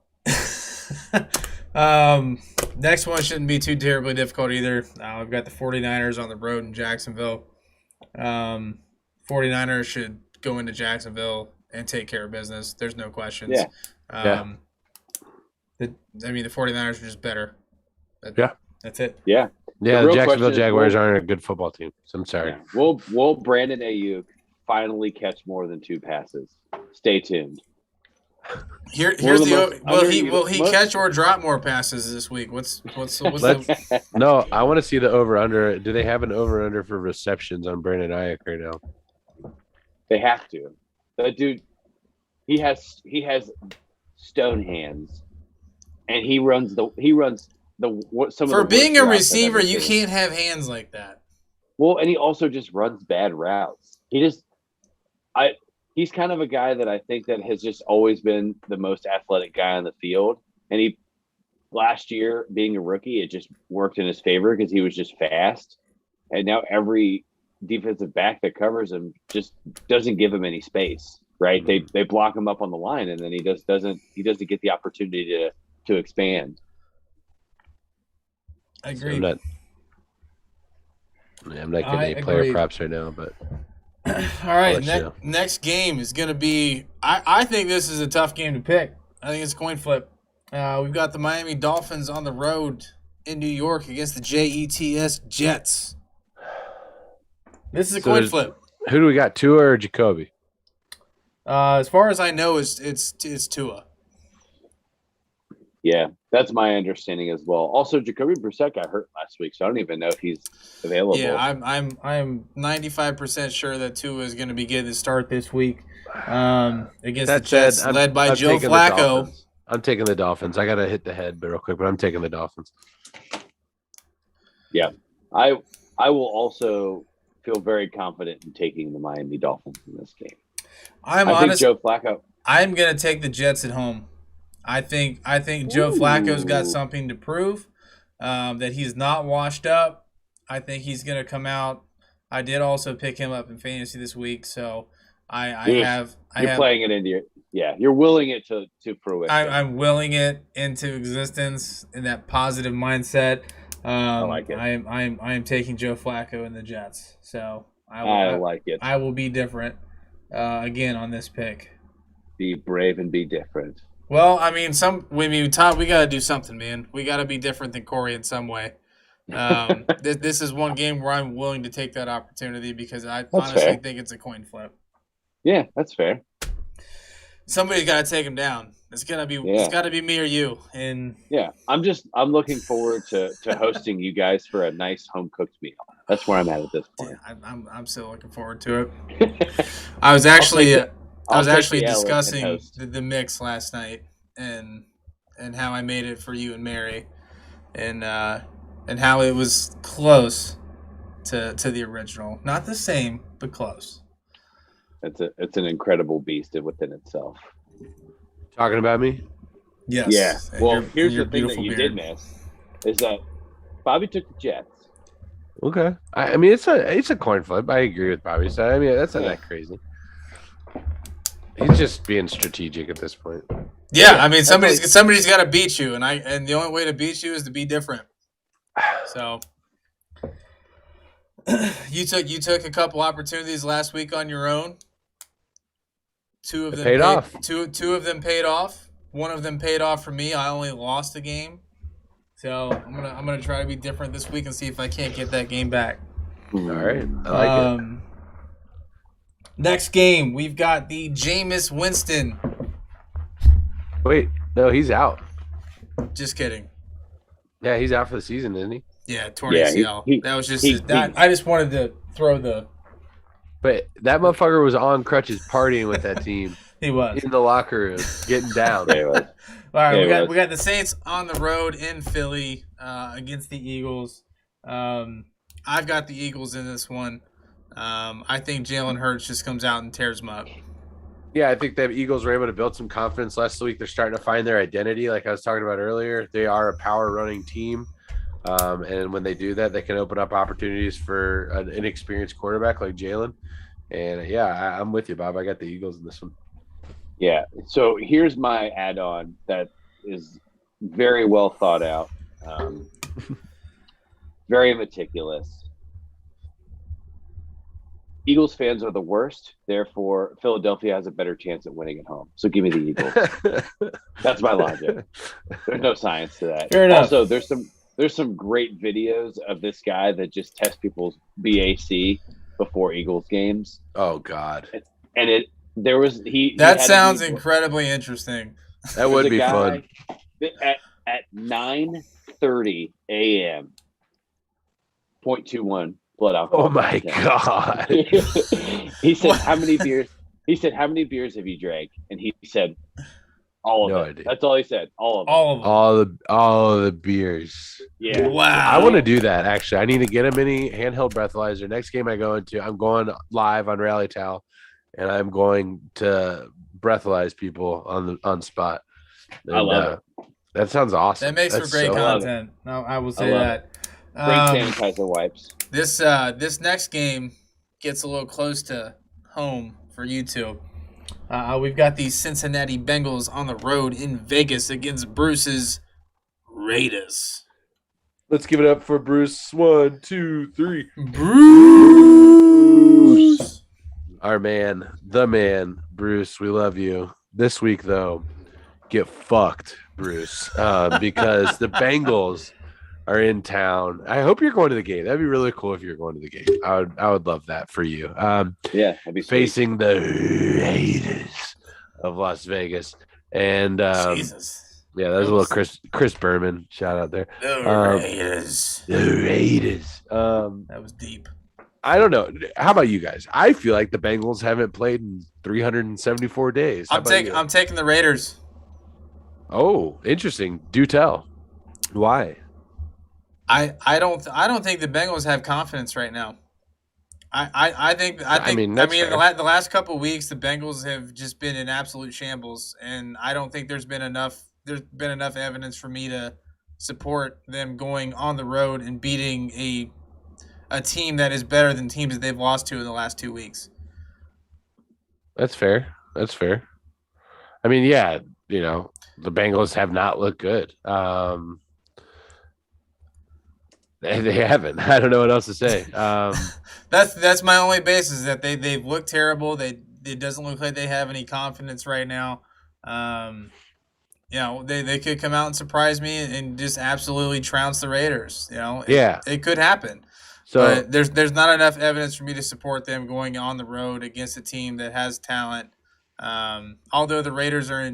Next one shouldn't be too terribly difficult either. We've got the 49ers on the road in Jacksonville. 49ers should go into Jacksonville and take care of business. There's no questions. Yeah. The 49ers are just better. That's it. Yeah. Yeah, The the real Jacksonville question is, Jaguars aren't a good football team. So I'm sorry. Yeah. Will Brandon Ayuk finally catch more than 2 passes? Stay tuned. Here's One of the the most will he most- catch or drop more passes this week? What's the No, I want to see the over under. Do they have an over under for receptions on Brandon Ayuk right now? They have to. That dude, he has stone hands, and he runs some of for the being worst a routes I've receiver, ever you seen. can't have hands like that. Well, and he also just runs bad routes. He's kind of a guy that I think that has just always been the most athletic guy on the field. And last year, being a rookie, it just worked in his favor because he was just fast. And now every defensive back that covers him just doesn't give him any space, right? They block him up on the line, and then he doesn't get the opportunity to expand. I So agree. I'm not getting I any player agree. props right now, but All right, let you know. next game is going to be. I think this is a tough game to pick. I think it's a coin flip. We've got the Miami Dolphins on the road in New York against the Jets. This is a coin flip. Who do we got? Tua or Jacoby? As far as I know, it's Tua. Yeah, that's my understanding as well. Also, Jacoby Brissett got hurt last week, so I don't even know if he's available. Yeah, I'm 95% sure that Tua is going to be getting the start this week against the Jets, led by Joe Flacco. I'm taking the Dolphins. I got to hit the head real quick, but I'm taking the Dolphins. Yeah, I will also feel very confident in taking the Miami Dolphins in this game. I think Joe Flacco. I'm going to take the Jets at home. I think Joe Flacco's got something to prove, that he's not washed up. I think he's going to come out. I did also pick him up in fantasy this week, so you're playing it into you're willing it to fruition. I'm willing it into existence in that positive mindset. I like it. I am taking Joe Flacco and the Jets, so I like it. I will be different again on this pick. Be brave and be different. Well, I mean, Todd, we got to do something, man. We got to be different than Corey in some way. This is one game where I'm willing to take that opportunity because I honestly think it's a coin flip. Yeah, that's fair. Somebody's got to take him down. It's got to be me or you. And yeah, I'm looking forward to hosting you guys for a nice home cooked meal. That's where I'm at this point. Yeah, I'm still looking forward to it. I was actually discussing the mix last night and how I made it for you and Mary, and how it was close to the original. Not the same, but close. It's an incredible beast within itself. Talking about me? Yes. Yeah. Well, here's your the thing that you did miss is that Bobby took the Jets. Okay. I mean, it's a coin flip. I agree with Bobby. So I mean, that's not that crazy. He's just being strategic at this point. Yeah, I mean, somebody's got to beat you, and the only way to beat you is to be different. So you took a couple opportunities last week on your own. Two of them paid off. Two of them paid off. One of them paid off for me. I only lost the game, so I'm gonna try to be different this week and see if I can't get that game back. All right, I like it. Next game, we've got the Jameis Winston. Wait, no, he's out. Just kidding. Yeah, he's out for the season, isn't he? Yeah, torn ACL. That was just I just wanted to throw the. But that motherfucker was on crutches partying with that team. He was in the locker room, getting down. Yeah, he was. All right, we got the Saints on the road in Philly against the Eagles. I've got the Eagles in this one. I think Jalen Hurts just comes out and tears them up. Yeah, I think the Eagles were able to build some confidence last week. They're starting to find their identity, like I was talking about earlier. They are a power running team, and when they do that, they can open up opportunities for an inexperienced quarterback like Jalen. And yeah, I'm with you, Bob. I got the Eagles in this one. Yeah. So here's my add-on that is very well thought out, very meticulous. Eagles fans are the worst. Therefore, Philadelphia has a better chance at winning at home. So give me the Eagles. That's my logic. There's no science to that. Fair enough. Also, there's some there's some great videos of this guy that just tests people's BAC before Eagles games, Oh God, and there was he That had to sounds be incredibly interesting. that there was would a be guy fun. that at 9:30 a.m. 0.21 blood alcohol. Oh my content. God. He said, What? "How many beers?" He said, "How many beers have you drank?" And he said, "All of No it." idea. That's all he said. All of them. All of them. All the beers. Yeah. Wow. I want to do that actually. I need to get a mini handheld breathalyzer. Next game I go into, I'm going live on Rally Tal, and I'm going to breathalyze people on spot. I love it. That sounds awesome. That makes for That's great so- content. No, I will say love that. Bring sanitizer wipes. This next game gets a little close to home for you two. We've got the Cincinnati Bengals on the road in Vegas against Bruce's Raiders. Let's give it up for Bruce. 1, 2, 3. Bruce. Our man, the man, Bruce. We love you. This week though, get fucked, Bruce, because the Bengals are in town. I hope you're going to the game. That'd be really cool if you're going to the game. I would love that for you. Yeah, that'd be sweet. Facing the Raiders of Las Vegas, and Jesus. yeah, there's a little Chris Berman shout out there. The Raiders. The Raiders. That was deep. I don't know. How about you guys? I feel like the Bengals haven't played in 374 days. How I'm about you? taking the Raiders. Oh, interesting. Do tell. Why? I don't think the Bengals have confidence right now. I think mean, that's fair. the last couple of weeks the Bengals have just been in absolute shambles, and I don't think there's been enough evidence for me to support them going on the road and beating a team that is better than teams that they've lost to in the last 2 weeks. That's fair. I mean, yeah, the Bengals have not looked good. They haven't. I don't know what else to say. That's my only basis, that they've looked terrible. It doesn't look like they have any confidence right now. They could come out and surprise me and just absolutely trounce the Raiders. It could happen. So But there's not enough evidence for me to support them going on the road against a team that has talent. Although the Raiders are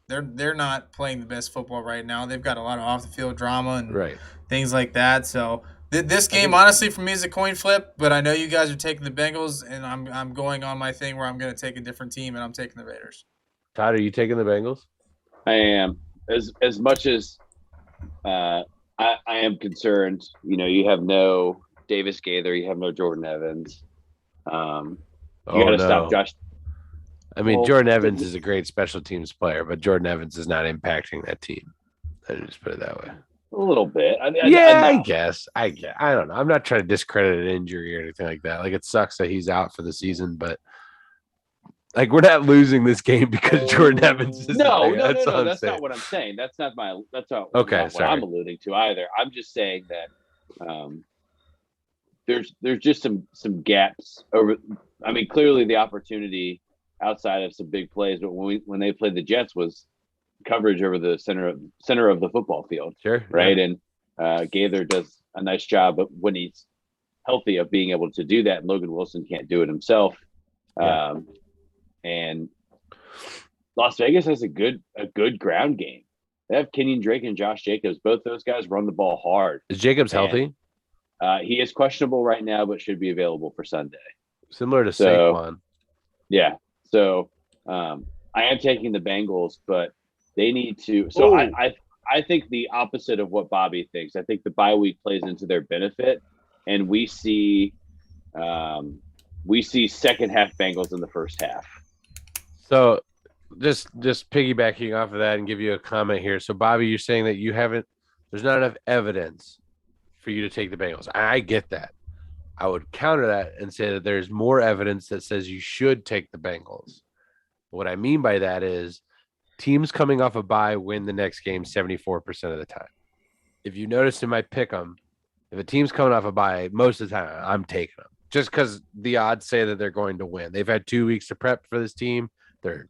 they're not playing the best football right now. They've got a lot of off the field drama and right. things like that. So this game, honestly, for me is a coin flip. But I know you guys are taking the Bengals, and I'm going on my thing where I'm going to take a different team, and I'm taking the Raiders. Todd, are you taking the Bengals? I am. As much as I am concerned, you have no Davis Gaither, you have no Jordan Evans. You got to stop Josh. I mean, Jordan Evans is a great special teams player, but Jordan Evans is not impacting that team. I just put it that way. A little bit. I guess. I don't know. I'm not trying to discredit an injury or anything like that. Like, it sucks that he's out for the season, but we're not losing this game because Jordan Evans is No. That's not what I'm saying. That's not okay, not what I'm alluding to either. I'm just saying that there's just some gaps over. I mean, clearly the opportunity outside of some big plays, but when they played the Jets was coverage over the center of the football field. Sure. Right. Yeah. And Gaither does a nice job of, when he's healthy, of being able to do that. And Logan Wilson can't do it himself. Yeah. And Las Vegas has a good ground game. They have Kenyon Drake and Josh Jacobs. Both those guys run the ball hard. Is Jacobs healthy? He is questionable right now, but should be available for Sunday. Similar to Saquon. Yeah. So I am taking the Bengals, but they need to. So I think the opposite of what Bobby thinks. I think the bye week plays into their benefit, and we see second half Bengals in the first half. So just piggybacking off of that and give you a comment here. So Bobby, you're saying that there's not enough evidence for you to take the Bengals. I get that. I would counter that and say that there's more evidence that says you should take the Bengals. What I mean by that is teams coming off a bye win the next game 74% of the time. If you notice in my pick 'em, if a team's coming off a bye, most of the time I'm taking them just because the odds say that they're going to win. They've had 2 weeks to prep for this team. They're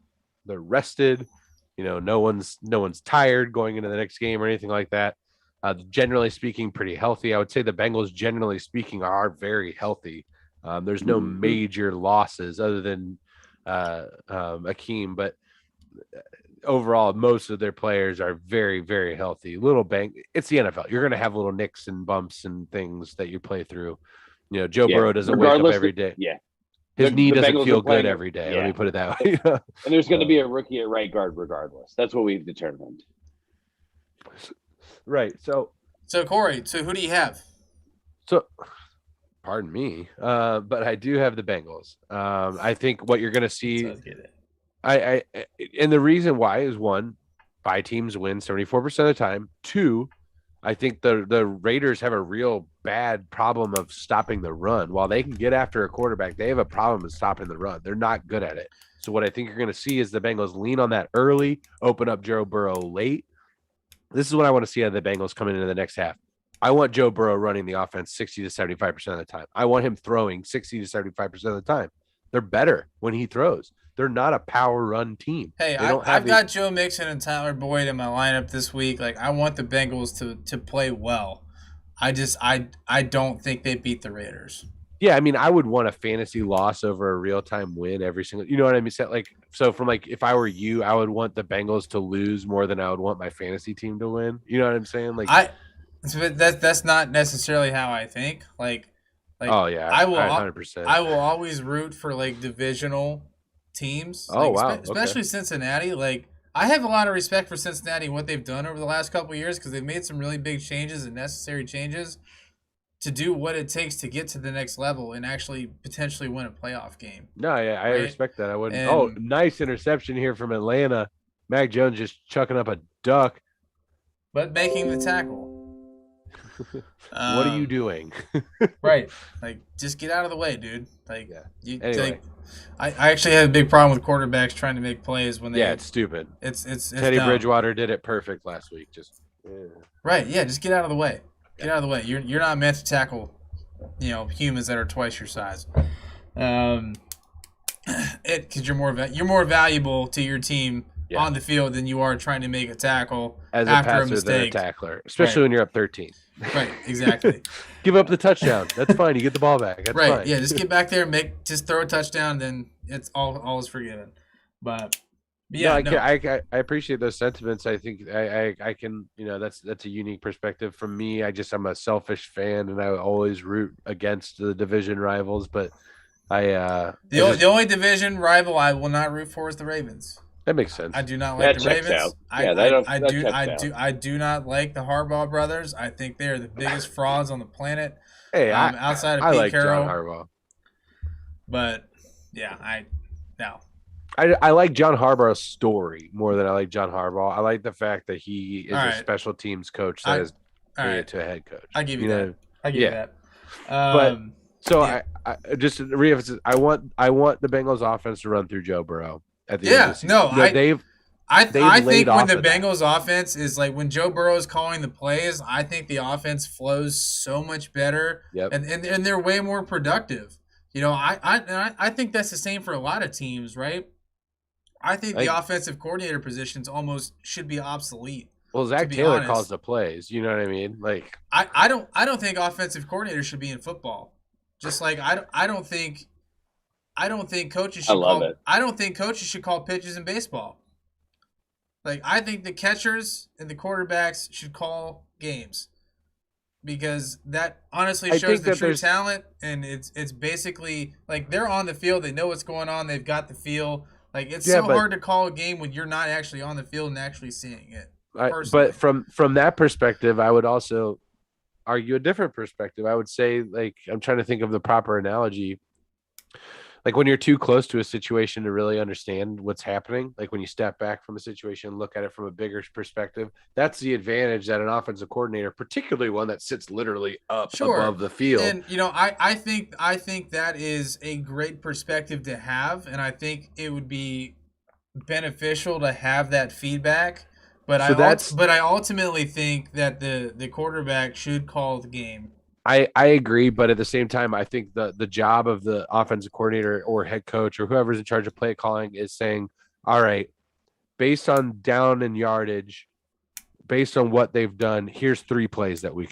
rested. No one's tired going into the next game or anything like that. Generally speaking, pretty healthy. I would say the Bengals, generally speaking, are very healthy. There's no major losses other than Akeem, but overall, most of their players are very, very healthy. Little bang. It's the NFL. You're going to have little nicks and bumps and things that you play through. Joe Burrow doesn't wake up every day. Yeah. His knee doesn't Bengals feel are playing good every day. yeah. Let me put it that way. And there's going to be a rookie at right guard regardless. That's what we've determined. Right. So Corey, who do you have? So, pardon me, but I do have the Bengals. I think what you're going to see, and the reason why is one, bye teams win 74% of the time. Two, I think the Raiders have a real bad problem of stopping the run. While they can get after a quarterback, they have a problem of stopping the run. They're not good at it. So what I think you're going to see is the Bengals lean on that early, open up Joe Burrow late. This is what I want to see out of the Bengals coming into the next half. I want Joe Burrow running the offense 60 to 75% of the time. I want him throwing 60 to 75% of the time. They're better when he throws. They're not a power run team. Hey, I've got Joe Mixon and Tyler Boyd in my lineup this week. Like, I want the Bengals to play well. I don't think they beat the Raiders. Yeah, I mean, I would want a fantasy loss over a real-time win every single. You know what I mean? So from if I were you, I would want the Bengals to lose more than I would want my fantasy team to win. You know what I'm saying? That's not necessarily how I think. Oh yeah, I will 100%. I will always root for divisional teams. Oh wow, especially Cincinnati. I have a lot of respect for Cincinnati and what they've done over the last couple of years because they've made some really big changes and necessary changes to do what it takes to get to the next level and actually potentially win a playoff game. No, yeah, I respect that. I wouldn't. Nice interception here from Atlanta. Mac Jones just chucking up a duck, but making the tackle. What are you doing? Right. Just get out of the way, dude. Anyway. I actually have a big problem with quarterbacks trying to make plays when they. Yeah, it's stupid. It's Teddy dumb. Bridgewater did it perfect last week. Right. Yeah. Just get out of the way. Get out of the way. You're not meant to tackle, humans that are twice your size. Because you're more valuable to your team on the field than you are trying to make a tackle as after a passer a mistake. than a tackler, especially when you're up 13. Right. Exactly. Give up the touchdown. That's fine. You get the ball back. That's fine. Yeah. Just get back there and just throw a touchdown. Then it's all is forgiven. But yeah, I appreciate those sentiments. I think I can, that's a unique perspective from me. I'm a selfish fan and I always root against the division rivals, but the only division rival I will not root for is the Ravens. That makes sense. I do not like the Ravens. Out. I do not like the Harbaugh brothers. I think they are the biggest frauds on the planet. Hey, outside of Pete like Carroll. John Harbaugh. But yeah, I like John Harbaugh's story more than I like John Harbaugh. I like the fact that he is a special teams coach that is made it to a head coach. I give you that. I give you that. I just to reemphasize, I want the Bengals offense to run through Joe Burrow at the end of the season. I think when the Bengals offense is when Joe Burrow is calling the plays, I think the offense flows so much better. Yep. And they're way more productive. I think that's the same for a lot of teams, right? I think the offensive coordinator positions almost should be obsolete. Well, Zach Taylor calls the plays. You know what I mean? I don't think offensive coordinators should be in football. Just I don't think coaches should I don't think coaches should call pitches in baseball. I think the catchers and the quarterbacks should call games. Because that honestly shows the true talent, and it's basically they're on the field, they know what's going on, they've got the feel. It's hard to call a game when you're not actually on the field and actually seeing it. But from that perspective, I would also argue a different perspective. I would say I'm trying to think of the proper analogy. When you're too close to a situation to really understand what's happening, when you step back from a situation, look at it from a bigger perspective, that's the advantage that an offensive coordinator, particularly one that sits literally up above the field. And I think that is a great perspective to have, and I think it would be beneficial to have that feedback. But I ultimately think that the quarterback should call the game. I agree, but at the same time, I think the job of the offensive coordinator or head coach or whoever's in charge of play calling is saying, all right, based on down and yardage, based on what they've done, here's 3 plays that we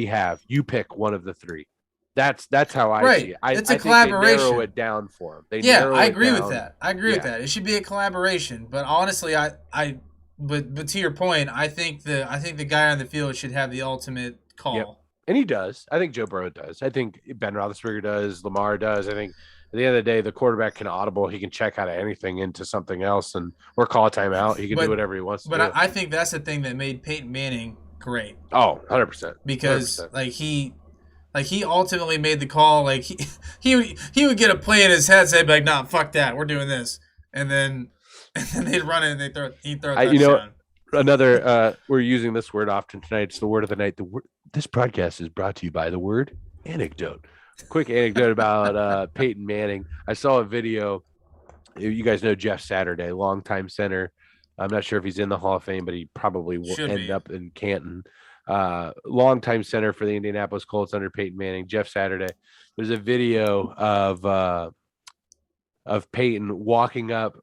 have. You pick one of the 3. That's how I see it. It's a I collaboration. think they narrow it down for them. I agree with that. I agree with that. It should be a collaboration. But honestly, but to your point, I think the guy on the field should have the ultimate call. Yep. And he does. I think Joe Burrow does. I think Ben Roethlisberger does. Lamar does. I think at the end of the day, the quarterback can audible. He can check out of anything into something else or call a timeout. He can do whatever he wants to do. But I think that's the thing that made Peyton Manning great. Oh, 100%. Because 100%. He ultimately made the call. Like he would get a play in his head, say like, "Nah, fuck that, we're doing this," and then they'd run it and he'd throw a touchdown. Another we're using this word often tonight. It's the word of the night. This broadcast is brought to you by the word anecdote. Quick anecdote about Peyton Manning. I saw a video. You guys know Jeff Saturday, longtime center. I'm not sure if he's in the Hall of Fame, but he probably will end up in Canton. Longtime center for the Indianapolis Colts under Peyton Manning, Jeff Saturday. There's a video of Peyton walking up.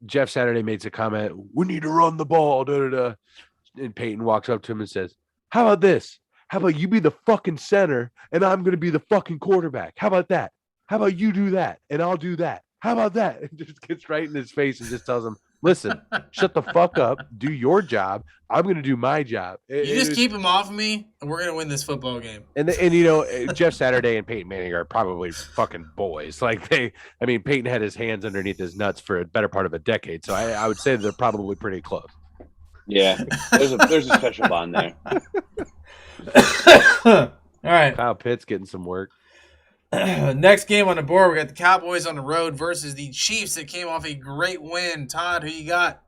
Jeff Saturday makes a comment, "We need to run the ball." And Peyton walks up to him and says, "How about this? How about you be the fucking center and I'm going to be the fucking quarterback? How about that? How about you do that and I'll do that? How about that?" And just gets right in his face and just tells him, "Listen, shut the fuck up. Do your job. I'm going to do my job." Keep him off of me, and we're going to win this football game. And Jeff Saturday and Peyton Manning are probably fucking boys. Peyton had his hands underneath his nuts for a better part of a decade, so I would say they're probably pretty close. Yeah, there's a special bond there. All right, Kyle Pitts getting some work. Next game on the board, we got the Cowboys on the road versus the Chiefs that came off a great win. Todd, who you got?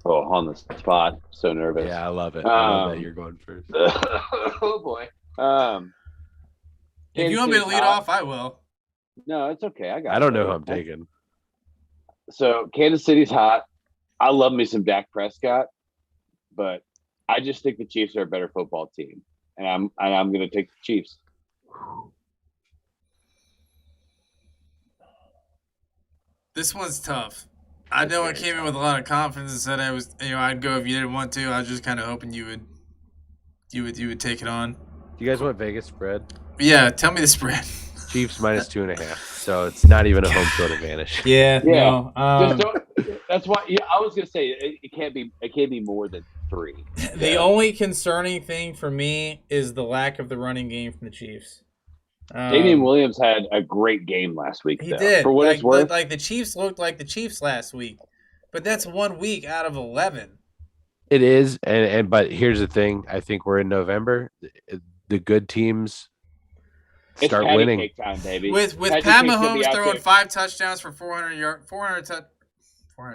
Oh, on the spot. So nervous. Yeah, I love it. I love that you're going first. Oh, boy. If you want me to lead off, I will. No, it's okay. I don't know who I'm taking. So, Kansas City's hot. I love me some Dak Prescott, but I just think the Chiefs are a better football team. And I'm going to take the Chiefs. This one's tough. I know I came in with a lot of confidence and said I'd go if you didn't want to. I was just kind of hoping you would take it on. Do you guys want Vegas spread? Yeah, tell me the spread. Chiefs minus 2.5. So it's not even a home field advantage. Yeah. No. That's why. Yeah, I was gonna say it can't be more than 3. The only concerning thing for me is the lack of the running game from the Chiefs. Damian Williams had a great game last week. He did. For what it's worth. Like the Chiefs looked like the Chiefs last week, but that's 1 week out of 11. It is, but here's the thing. I think we're in November. The good teams start winning. Cake time, baby. With Pat Mahomes throwing 5 touchdowns for 400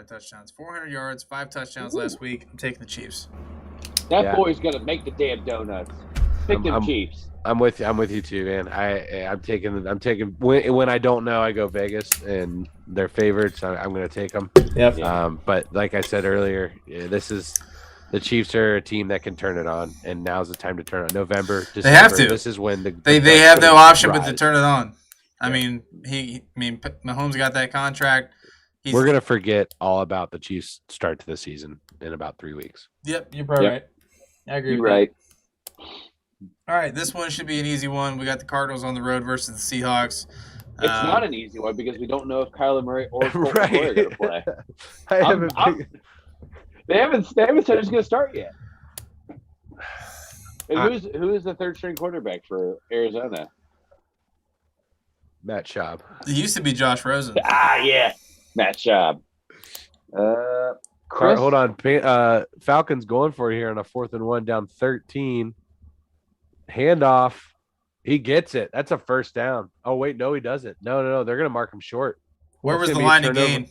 touchdowns, 400 yards, 5 touchdowns last week. I'm taking the Chiefs. That boy's gonna make the damn donuts. Pick the Chiefs. I'm with you too, man. I'm taking when I don't know, I go Vegas and they're favorites. I'm going to take them. Yep. But like I said earlier, the Chiefs are a team that can turn it on, and now's the time to turn it on. November, December. They have to. This is when they have no option but to turn it on. I mean, Mahomes got that contract. We're gonna forget all about the Chiefs' start to the season in about 3 weeks. Yep, you're probably right. I agree. You're right. All right, this one should be an easy one. We got the Cardinals on the road versus the Seahawks. It's not an easy one because we don't know if Kyler Murray or Colt McCoy are going to play. They haven't said who's going to start yet. And who is the third string quarterback for Arizona? Matt Schaub. It used to be Josh Rosen. Yeah, Matt Schaub. Chris? Hold on. Falcons going for it here on a 4th and 1 down 13. Handoff. He gets it. That's a first down. Oh, wait. No, he doesn't. No. They're going to mark him short. Where was the line to gain?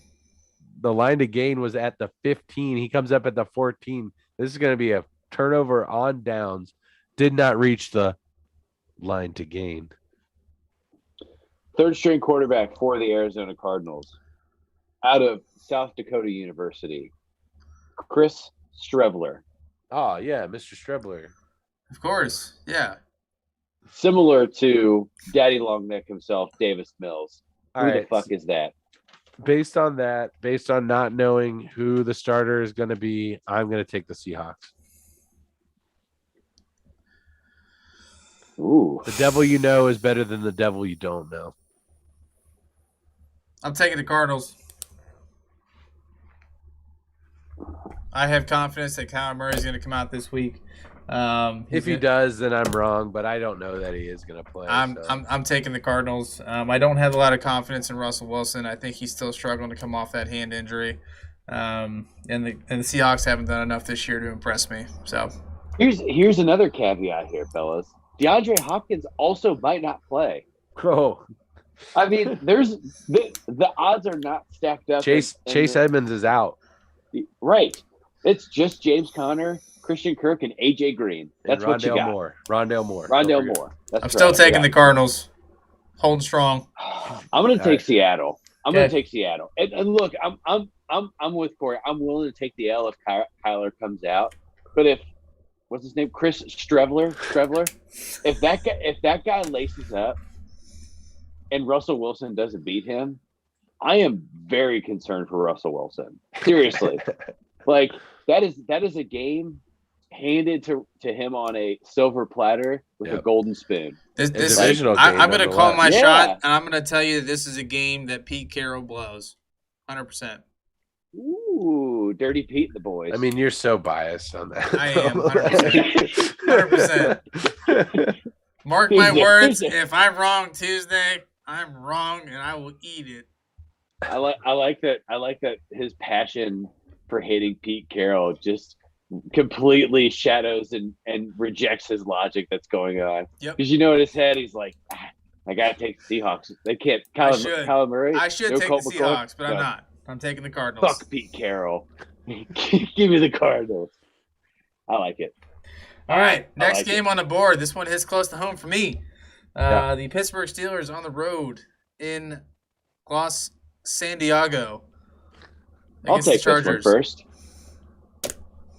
The line to gain was at the 15. He comes up at the 14. This is going to be a turnover on downs. Did not reach the line to gain. Third string quarterback for the Arizona Cardinals out of South Dakota University, Chris Streveler. Oh, yeah, Mr. Streveler. Of course, yeah. Similar to Daddy Long Neck himself, Davis Mills. Who the fuck is that? based on that, based on not knowing who the starter is going to be, I'm going to take the Seahawks. Ooh. The devil you know is better than the devil you don't know. I'm taking the Cardinals. I have confidence that Kyler Murray is going to come out this week. If he does, then I'm wrong, but I don't know that he is going to play. I'm taking the Cardinals. I don't have a lot of confidence in Russell Wilson. I think he's still struggling to come off that hand injury. And the Seahawks haven't done enough this year to impress me. So here's another caveat here, fellas. DeAndre Hopkins also might not play. Oh, I mean, there's the odds are not stacked up. Chase Edmonds is out. Right. It's just James Conner, Christian Kirk, and AJ Green. That's and what you got. Rondale Moore. I'm still taking the Cardinals. Holding strong. I'm going to take Seattle. I'm going Okay. to take Seattle. And look, I'm with Corey. I'm willing to take the L if Kyler comes out. But if what's his name, Chris Streveler, if that guy laces up and Russell Wilson doesn't beat him, I am very concerned for Russell Wilson. Seriously. Like that is a game handed to him on a silver platter with a golden spoon. This divisional game, I'm going to call my Yeah. shot, and I'm going to tell you this is a game that Pete Carroll blows. 100%. Ooh, Dirty Pete and the boys. I mean, you're so biased on that. I am 100%. 100%. Mark my words. If I'm wrong Tuesday, I'm wrong, and I will eat it. I like that his passion for hating Pete Carroll just completely shadows and rejects his logic that's going on. Yep. Because you know in his head he's like, I gotta take the Seahawks. They can't. Kyler Murray. I should no take Colt the McCoy. Seahawks, but I'm No. not. I'm taking the Cardinals. Fuck Pete Carroll. Give me the Cardinals. I like it. All right, next like game on the board. This one hits close to home for me. The Pittsburgh Steelers on the road in San Diego. I'll against the take this one Chargers. first.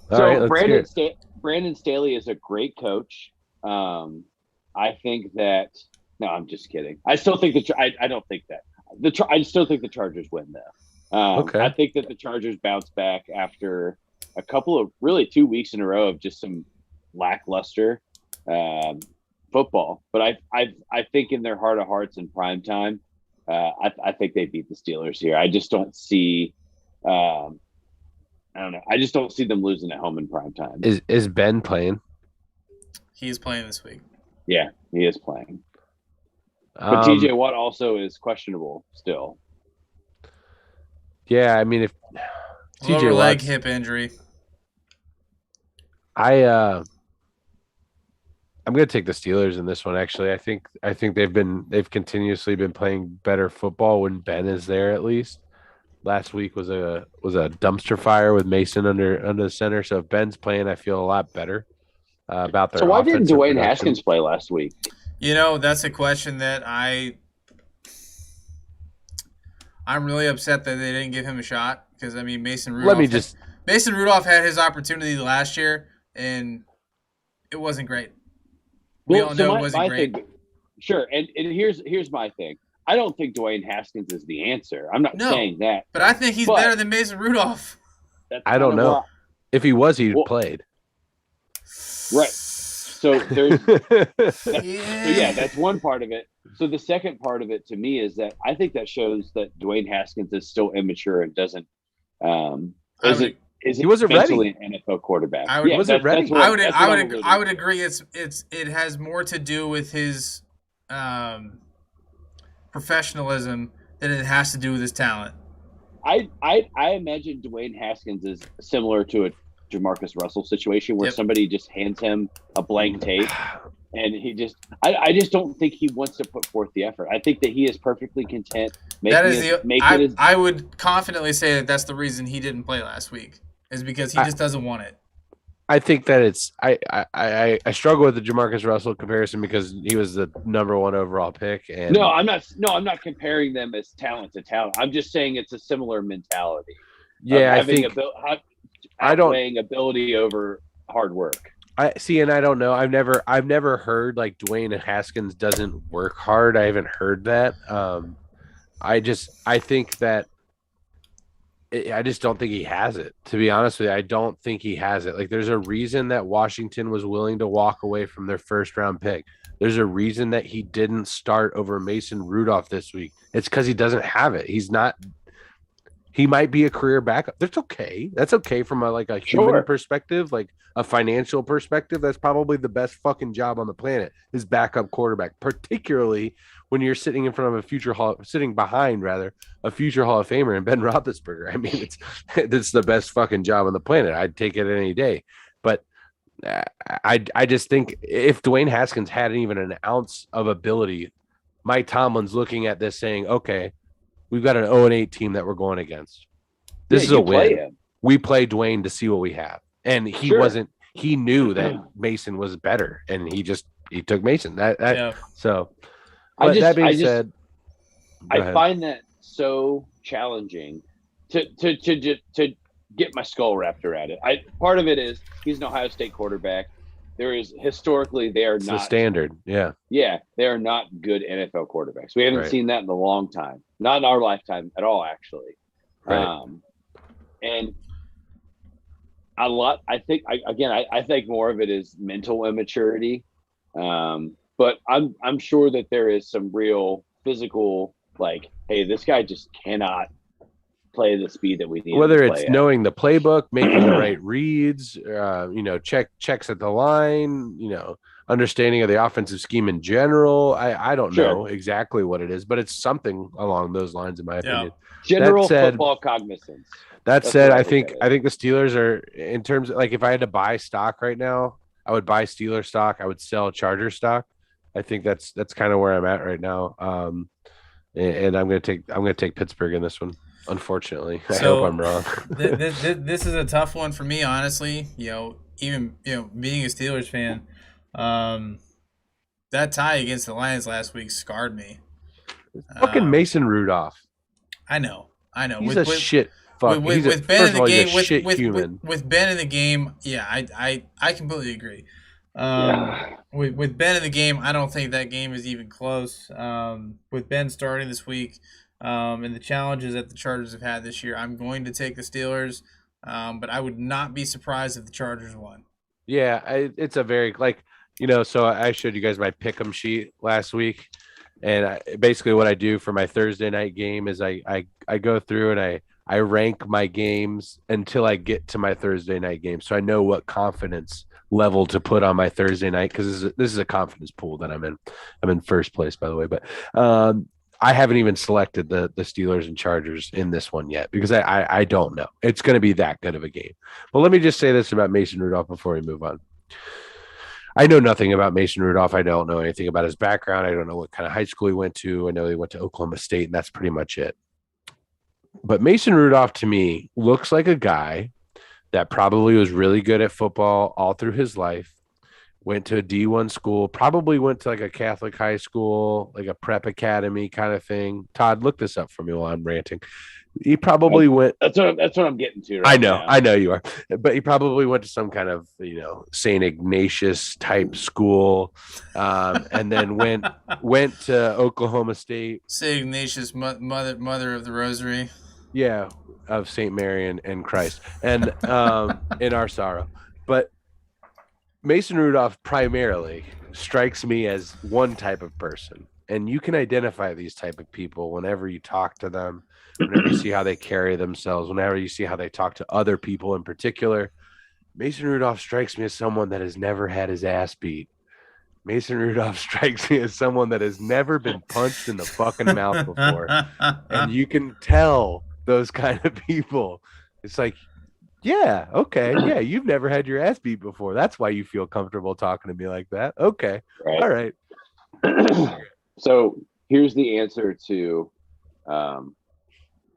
All So right, let's hear it. Brandon Staley is a great coach. I think that. No, I'm just kidding. I still think I don't think that. I still think the Chargers win though. Okay. I think that the Chargers bounce back after a couple of really 2 weeks in a row of just some lackluster football. But I think in their heart of hearts in prime time, I think they beat the Steelers here. I just don't see. I don't know. I just don't see them losing at home in prime time. Is Ben playing? He is playing this week. Yeah, he is playing. But TJ Watt also is questionable still. Yeah, I mean if Lower TJ leg Watt's, hip injury. I'm gonna take the Steelers in this one. Actually, I think they've continuously been playing better football when Ben is there. At least last week was a dumpster fire with Mason under the center. So if Ben's playing, I feel a lot better about their. So why didn't offensive Dwayne production. Haskins play last week? You know, that's a question that I'm really upset that they didn't give him a shot because I mean Mason Rudolph. Mason Rudolph had his opportunity last year and it wasn't great. We all know it wasn't great. Sure, and here's my thing. I don't think Dwayne Haskins is the answer. I'm not saying that, but I think he's better than Mason Rudolph. I don't know. If he was, he'd played. Right. So there's Yeah, that's one part of it. So the second part of it to me is that I think that shows that Dwayne Haskins is still immature and doesn't he wasn't ready. An NFL quarterback. Wasn't ready. I would agree. It has more to do with his professionalism than it has to do with his talent. I imagine Dwayne Haskins is similar to a Jamarcus Russell situation where somebody just hands him a blank tape and he just I just don't think he wants to put forth the effort. I think that he is perfectly content I would confidently say that that's the reason he didn't play last week is because he just doesn't want it. I think that it's I struggle with the Jamarcus Russell comparison because he was the #1 overall pick. And I'm not comparing them as talent to talent. I'm just saying it's a similar mentality. Yeah, I think outweighing ability over hard work. I see, and I don't know. I've never heard like Dwayne Haskins doesn't work hard. I haven't heard that. I think that I just don't think he has it. To be honest with you, I don't think he has it. Like, there's a reason that Washington was willing to walk away from their first round pick. There's a reason that he didn't start over Mason Rudolph this week. It's because he doesn't have it. He's not. He might be a career backup. That's okay. That's okay from a human Sure. perspective, like a financial perspective. That's probably the best fucking job on the planet is backup quarterback, particularly when you're sitting in front of sitting behind rather a future Hall of Famer and Ben Roethlisberger. I mean, it's the best fucking job on the planet. I'd take it any day. But I just think if Dwayne Haskins had even an ounce of ability, Mike Tomlin's looking at this saying, okay, we've got an 0-8 team that we're going against. This is a play win. him. We play Dwayne to see what we have. And he Sure. wasn't, he knew that Mason was better and he took Mason. So, but that being said, I find that so challenging to get my skull wrapped around it. Part of it is he's an Ohio State quarterback. There is historically they are it's not the standard. Yeah. Yeah, they are not good NFL quarterbacks. We haven't Right. seen that in a long time. Not in our lifetime at all, actually. Right. And I think more of it is mental immaturity. But I'm sure that there is some real physical, like, hey, this guy just cannot play the speed that we need. Whether to it's play at. knowing the playbook, making the right reads, checks at the line, understanding of the offensive scheme in general. I don't Sure. know exactly what it is, but it's something along those lines, in my opinion. General That said- football cognizance. That That's said, what I I look think at it. I think the Steelers are, in terms of, like, if I had to buy stock right now, I would buy Steeler stock. I would sell Charger stock. I think that's kind of where I'm at right now. And I'm gonna take Pittsburgh in this one. Unfortunately, I So, hope I'm wrong. This is a tough one for me, honestly. Even being a Steelers fan, that tie against the Lions last week scarred me. Fucking Mason Rudolph. I know. He's a shit fuck. With Ben in the game, human. with Ben in the game, yeah, I completely agree. Yeah. With Ben in the game, I don't think that game is even close. With Ben starting this week, and the challenges that the Chargers have had this year, I'm going to take the Steelers. But I would not be surprised if the Chargers won. Yeah, it's a very, so I showed you guys my pick'em sheet last week, and basically what I do for my Thursday night game is I go through and I rank my games until I get to my Thursday night game, so I know what confidence level to put on my Thursday night, because this is a confidence pool that I'm in. I'm in first place, by the way, but I haven't even selected the Steelers and Chargers in this one yet because I don't know. It's going to be that good of a game. But let me just say this about Mason Rudolph before we move on. I know nothing about Mason Rudolph. I don't know anything about his background. I don't know what kind of high school he went to. I know he went to Oklahoma State, and that's pretty much it. But Mason Rudolph, to me, looks like a guy that probably was really good at football all through his life, went to a D1 school, probably went to like a Catholic high school, like a prep academy kind of thing. Todd, look this up for me while I'm ranting. He probably went. That's what I'm getting to. Right I know you are, but he probably went to some kind of St. Ignatius type school, and then went to Oklahoma State. St. Ignatius, mother of the Rosary. Yeah, of St. Mary and Christ, and in our sorrow. But Mason Rudolph primarily strikes me as one type of person, and you can identify these type of people whenever you talk to them, whenever you see how they carry themselves, whenever you see how they talk to other people in particular. Mason Rudolph strikes me as someone that has never had his ass beat. Mason Rudolph strikes me as someone that has never been punched in the fucking mouth before. And you can tell those kind of people. It's like, yeah, okay. Yeah, you've never had your ass beat before. That's why you feel comfortable talking to me like that. Okay. Right. All right. So here's the answer to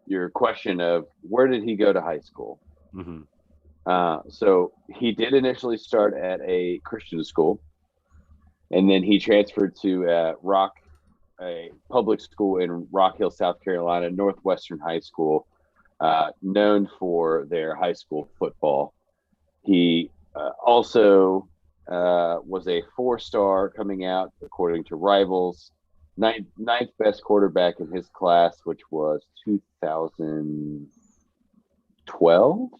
your question of where did he go to high school? Mm-hmm. So he did initially start at a Christian school, and then he transferred to a public school in Rock Hill, South Carolina, Northwestern High School, known for their high school football. He also was a 4-star coming out, according to Rivals, ninth best quarterback in his class, which was 2000. 2012,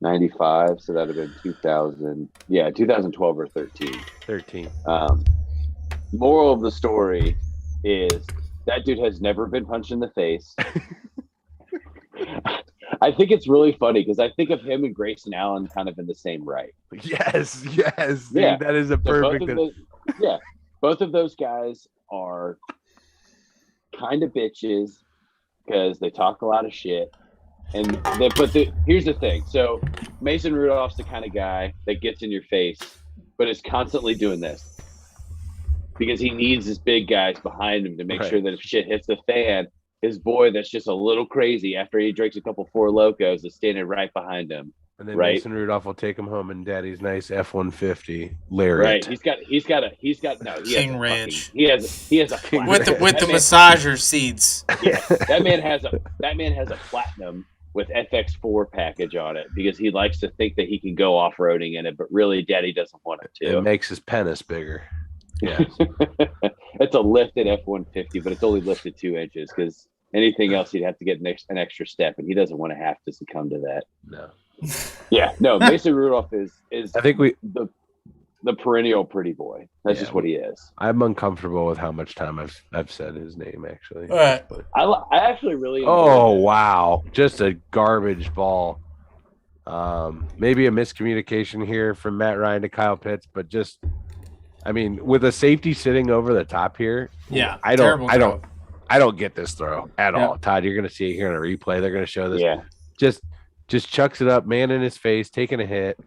95. So that'd have been 2000. Yeah, 2012 or 13. 13. Moral of the story is that dude has never been punched in the face. I think it's really funny because I think of him and Grayson Allen kind of in the same right. Yes. Dude, Yeah. that is a So perfect. both of those guys are kind of bitches because they talk a lot of shit. Here's the thing. So Mason Rudolph's the kind of guy that gets in your face, but is constantly doing this because he needs his big guys behind him to make sure that if shit hits the fan, his boy that's just a little crazy after he drinks a couple Four Locos is standing right behind him. And then right? Mason Rudolph will take him home in Daddy's nice F-150 Lariat. Right. He King Ranch. He has a platinum. with the massager seats. Yeah, that man has a platinum with FX4 package on it because he likes to think that he can go off-roading in it, but really Daddy doesn't want it to. It makes his penis bigger. Yeah. It's a lifted F-150, but it's only lifted 2 inches because anything else he'd have to get an extra step, and he doesn't want to have to succumb to that. No. Yeah, no. Mason Rudolph is I think the perennial pretty boy. That's just what he is. I'm uncomfortable with how much time I've said his name actually. All right. I actually really enjoyed it. Wow, just a garbage ball. Maybe a miscommunication here from Matt Ryan to Kyle Pitts, but just, I mean, with a safety sitting over the top here, I don't get this throw at all. Todd, you're going to see it here in a replay. They're going to show this. Yeah. Just chucks it up, man in his face, taking a hit.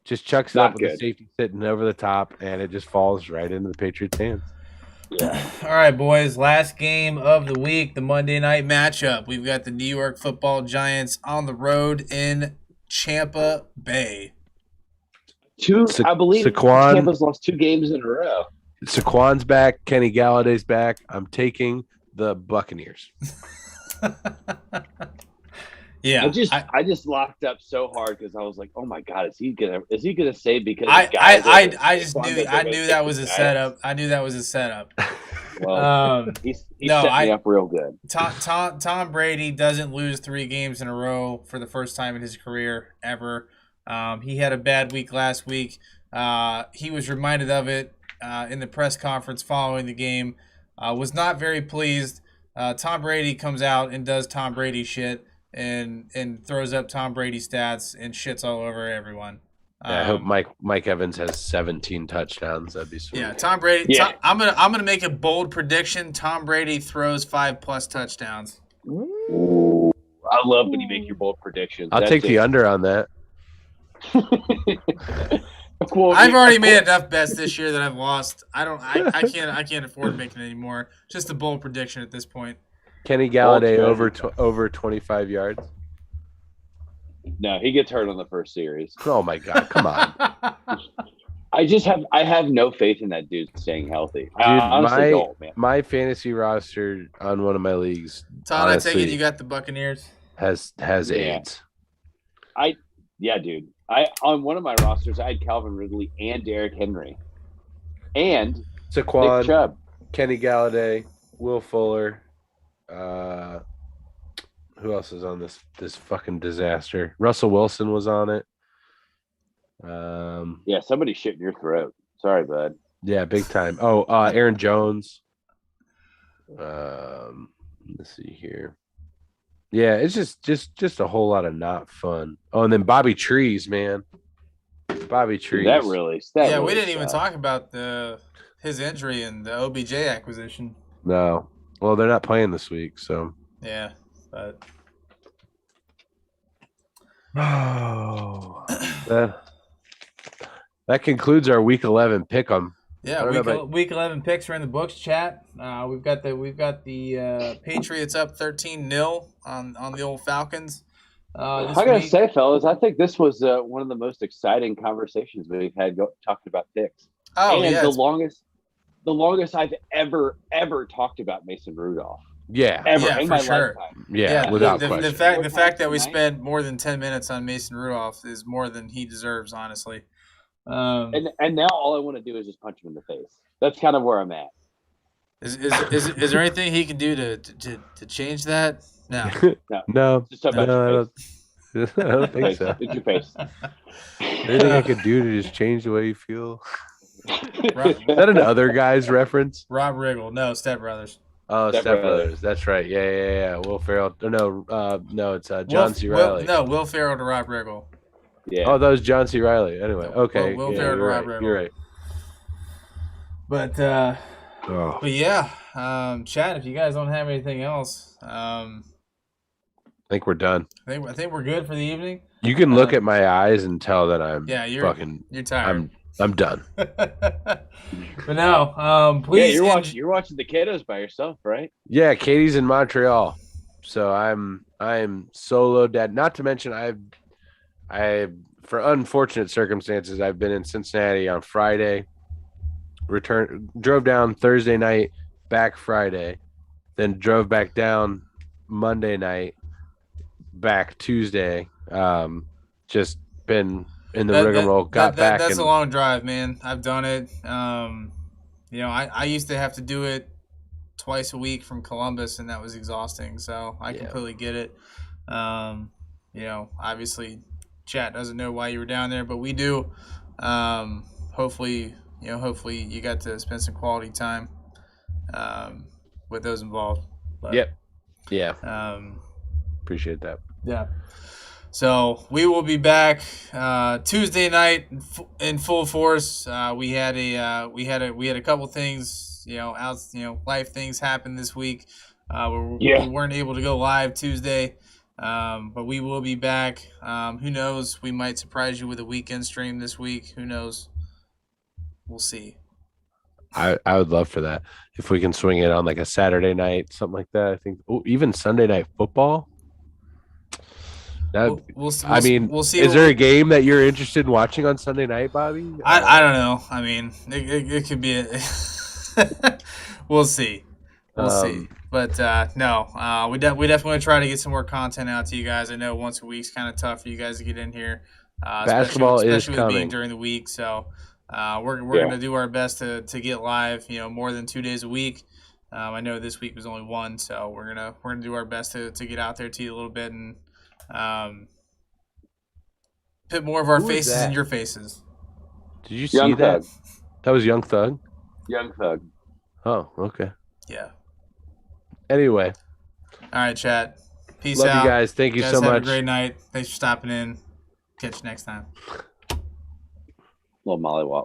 Just chucks it up with the safety sitting over the top, and it just falls right into the Patriots' hands. Yeah. All right, boys. Last game of the week, the Monday night matchup. We've got the New York Football Giants on the road in Tampa Bay. I believe Tampa's lost 2 games in a row. Saquon's back. Kenny Galladay's back. I'm taking the Buccaneers. Yeah, I just locked up so hard because I was like, oh my god, is he gonna say because I knew that was a setup. I knew that was a setup. Well, he set me up real good. Tom Brady doesn't lose 3 games in a row for the first time in his career ever. He had a bad week last week. He was reminded of it in the press conference following the game. Was not very pleased. Tom Brady comes out and does Tom Brady shit. And throws up Tom Brady stats and shits all over everyone. I hope Mike Evans has 17 touchdowns. That'd be sweet. Yeah, Tom Brady. Yeah. I'm gonna make a bold prediction. Tom Brady throws 5+ touchdowns. Ooh, I love when you make your bold predictions. I'll take the under on that. I've already made enough bets this year that I've lost. I can't afford making any more. Just a bold prediction at this point. Kenny Galladay over 25 yards. No, he gets hurt on the first series. Oh my god, come on. I have no faith in that dude staying healthy. Dude, I honestly don't, man. My fantasy roster on one of my leagues, Todd, honestly, I take it you got the Buccaneers. Has AIDS. Dude. On one of my rosters, I had Calvin Ridley and Derrick Henry. And Saquon, Nick Chubb. Kenny Galladay, Will Fuller. Who else is on this fucking disaster? Russell Wilson was on it. Yeah, somebody shit in your throat. Sorry, bud. Yeah, big time. Oh, Aaron Jones. Let's see here. Yeah, it's just a whole lot of not fun. Oh, and then Bobby Trees, man. Bobby Trees. That really we didn't even talk about his injury and the OBJ acquisition. No. Well, they're not playing this week, so. Yeah, but. Oh. That concludes our Week 11 pick 'em. Yeah, week 11 picks are in the books, chat. We've got the Patriots up 13-0 on the old Falcons. I gotta say, fellas, I think this was one of the most exciting conversations we've had talking about picks. Oh, and the longest I've ever talked about Mason Rudolph. Yeah, ever in my sure. lifetime. Yeah, without question. The fact that we spent more than 10 minutes on Mason Rudolph is more than he deserves, honestly. And now all I want to do is just punch him in the face. That's kind of where I'm at. Is there anything he can do to change that? No. No, Just talk about no, your I don't think face. so. It's your face. Anything I could do to just change the way you feel? Rob, Is that an other guy's reference? Rob Riggle. No, Step Brothers. Oh, Step Step Brothers. Brothers. That's right. Yeah. Will Ferrell. No, it's John C. Riley. Will Ferrell to Rob Riggle. Yeah. Oh, that was John C. Riley. Anyway, No, okay. Will yeah, Ferrell to you're Rob right. Riggle. You're right. But Oh. but yeah, Chad, if you guys don't have anything else, I think we're done. I think we're good for the evening. You can look at my eyes and tell that I'm you're tired. I'm done. But no, please. Yeah, you're watching the kiddos by yourself, right? Yeah, Katie's in Montreal, so I'm solo dad. Not to mention I for unfortunate circumstances I've been in Cincinnati on Friday. Drove down Thursday night, back Friday, then drove back down Monday night, back Tuesday. Just been in the rigmarole. That's a long drive, man. I've done it. I used to have to do it twice a week from Columbus, and that was exhausting. So I completely get it. Obviously, chat doesn't know why you were down there, but we do. Hopefully you got to spend some quality time with those involved. But, Yep. Yeah. Appreciate that. Yeah. So we will be back Tuesday night in full force. We had a couple things, life things happen this week. We weren't able to go live Tuesday, but we will be back. Who knows? We might surprise you with a weekend stream this week. Who knows? We'll see. I would love for that if we can swing it on like a Saturday night, something like that. I think even Sunday night football. We'll see. Is there a game that you're interested in watching on Sunday night, Bobby? I don't know. I mean, it could be. We'll see. We'll see. But no, we definitely want to try to get some more content out to you guys. I know once a week's kind of tough for you guys to get in here. Basketball especially is with being coming during the week. So we're gonna do our best to get live. More than 2 days a week. I know this week was only one, so we're gonna do our best to get out there to you a little bit and put more of our faces in your faces. Did you see that? That was Young Thug? Young Thug. Oh, okay. Yeah. Anyway. All right, chat. Peace out. out. Love you guys. Thank you so much. Have a great night. Thanks for stopping in. Catch you next time. Little mollywop.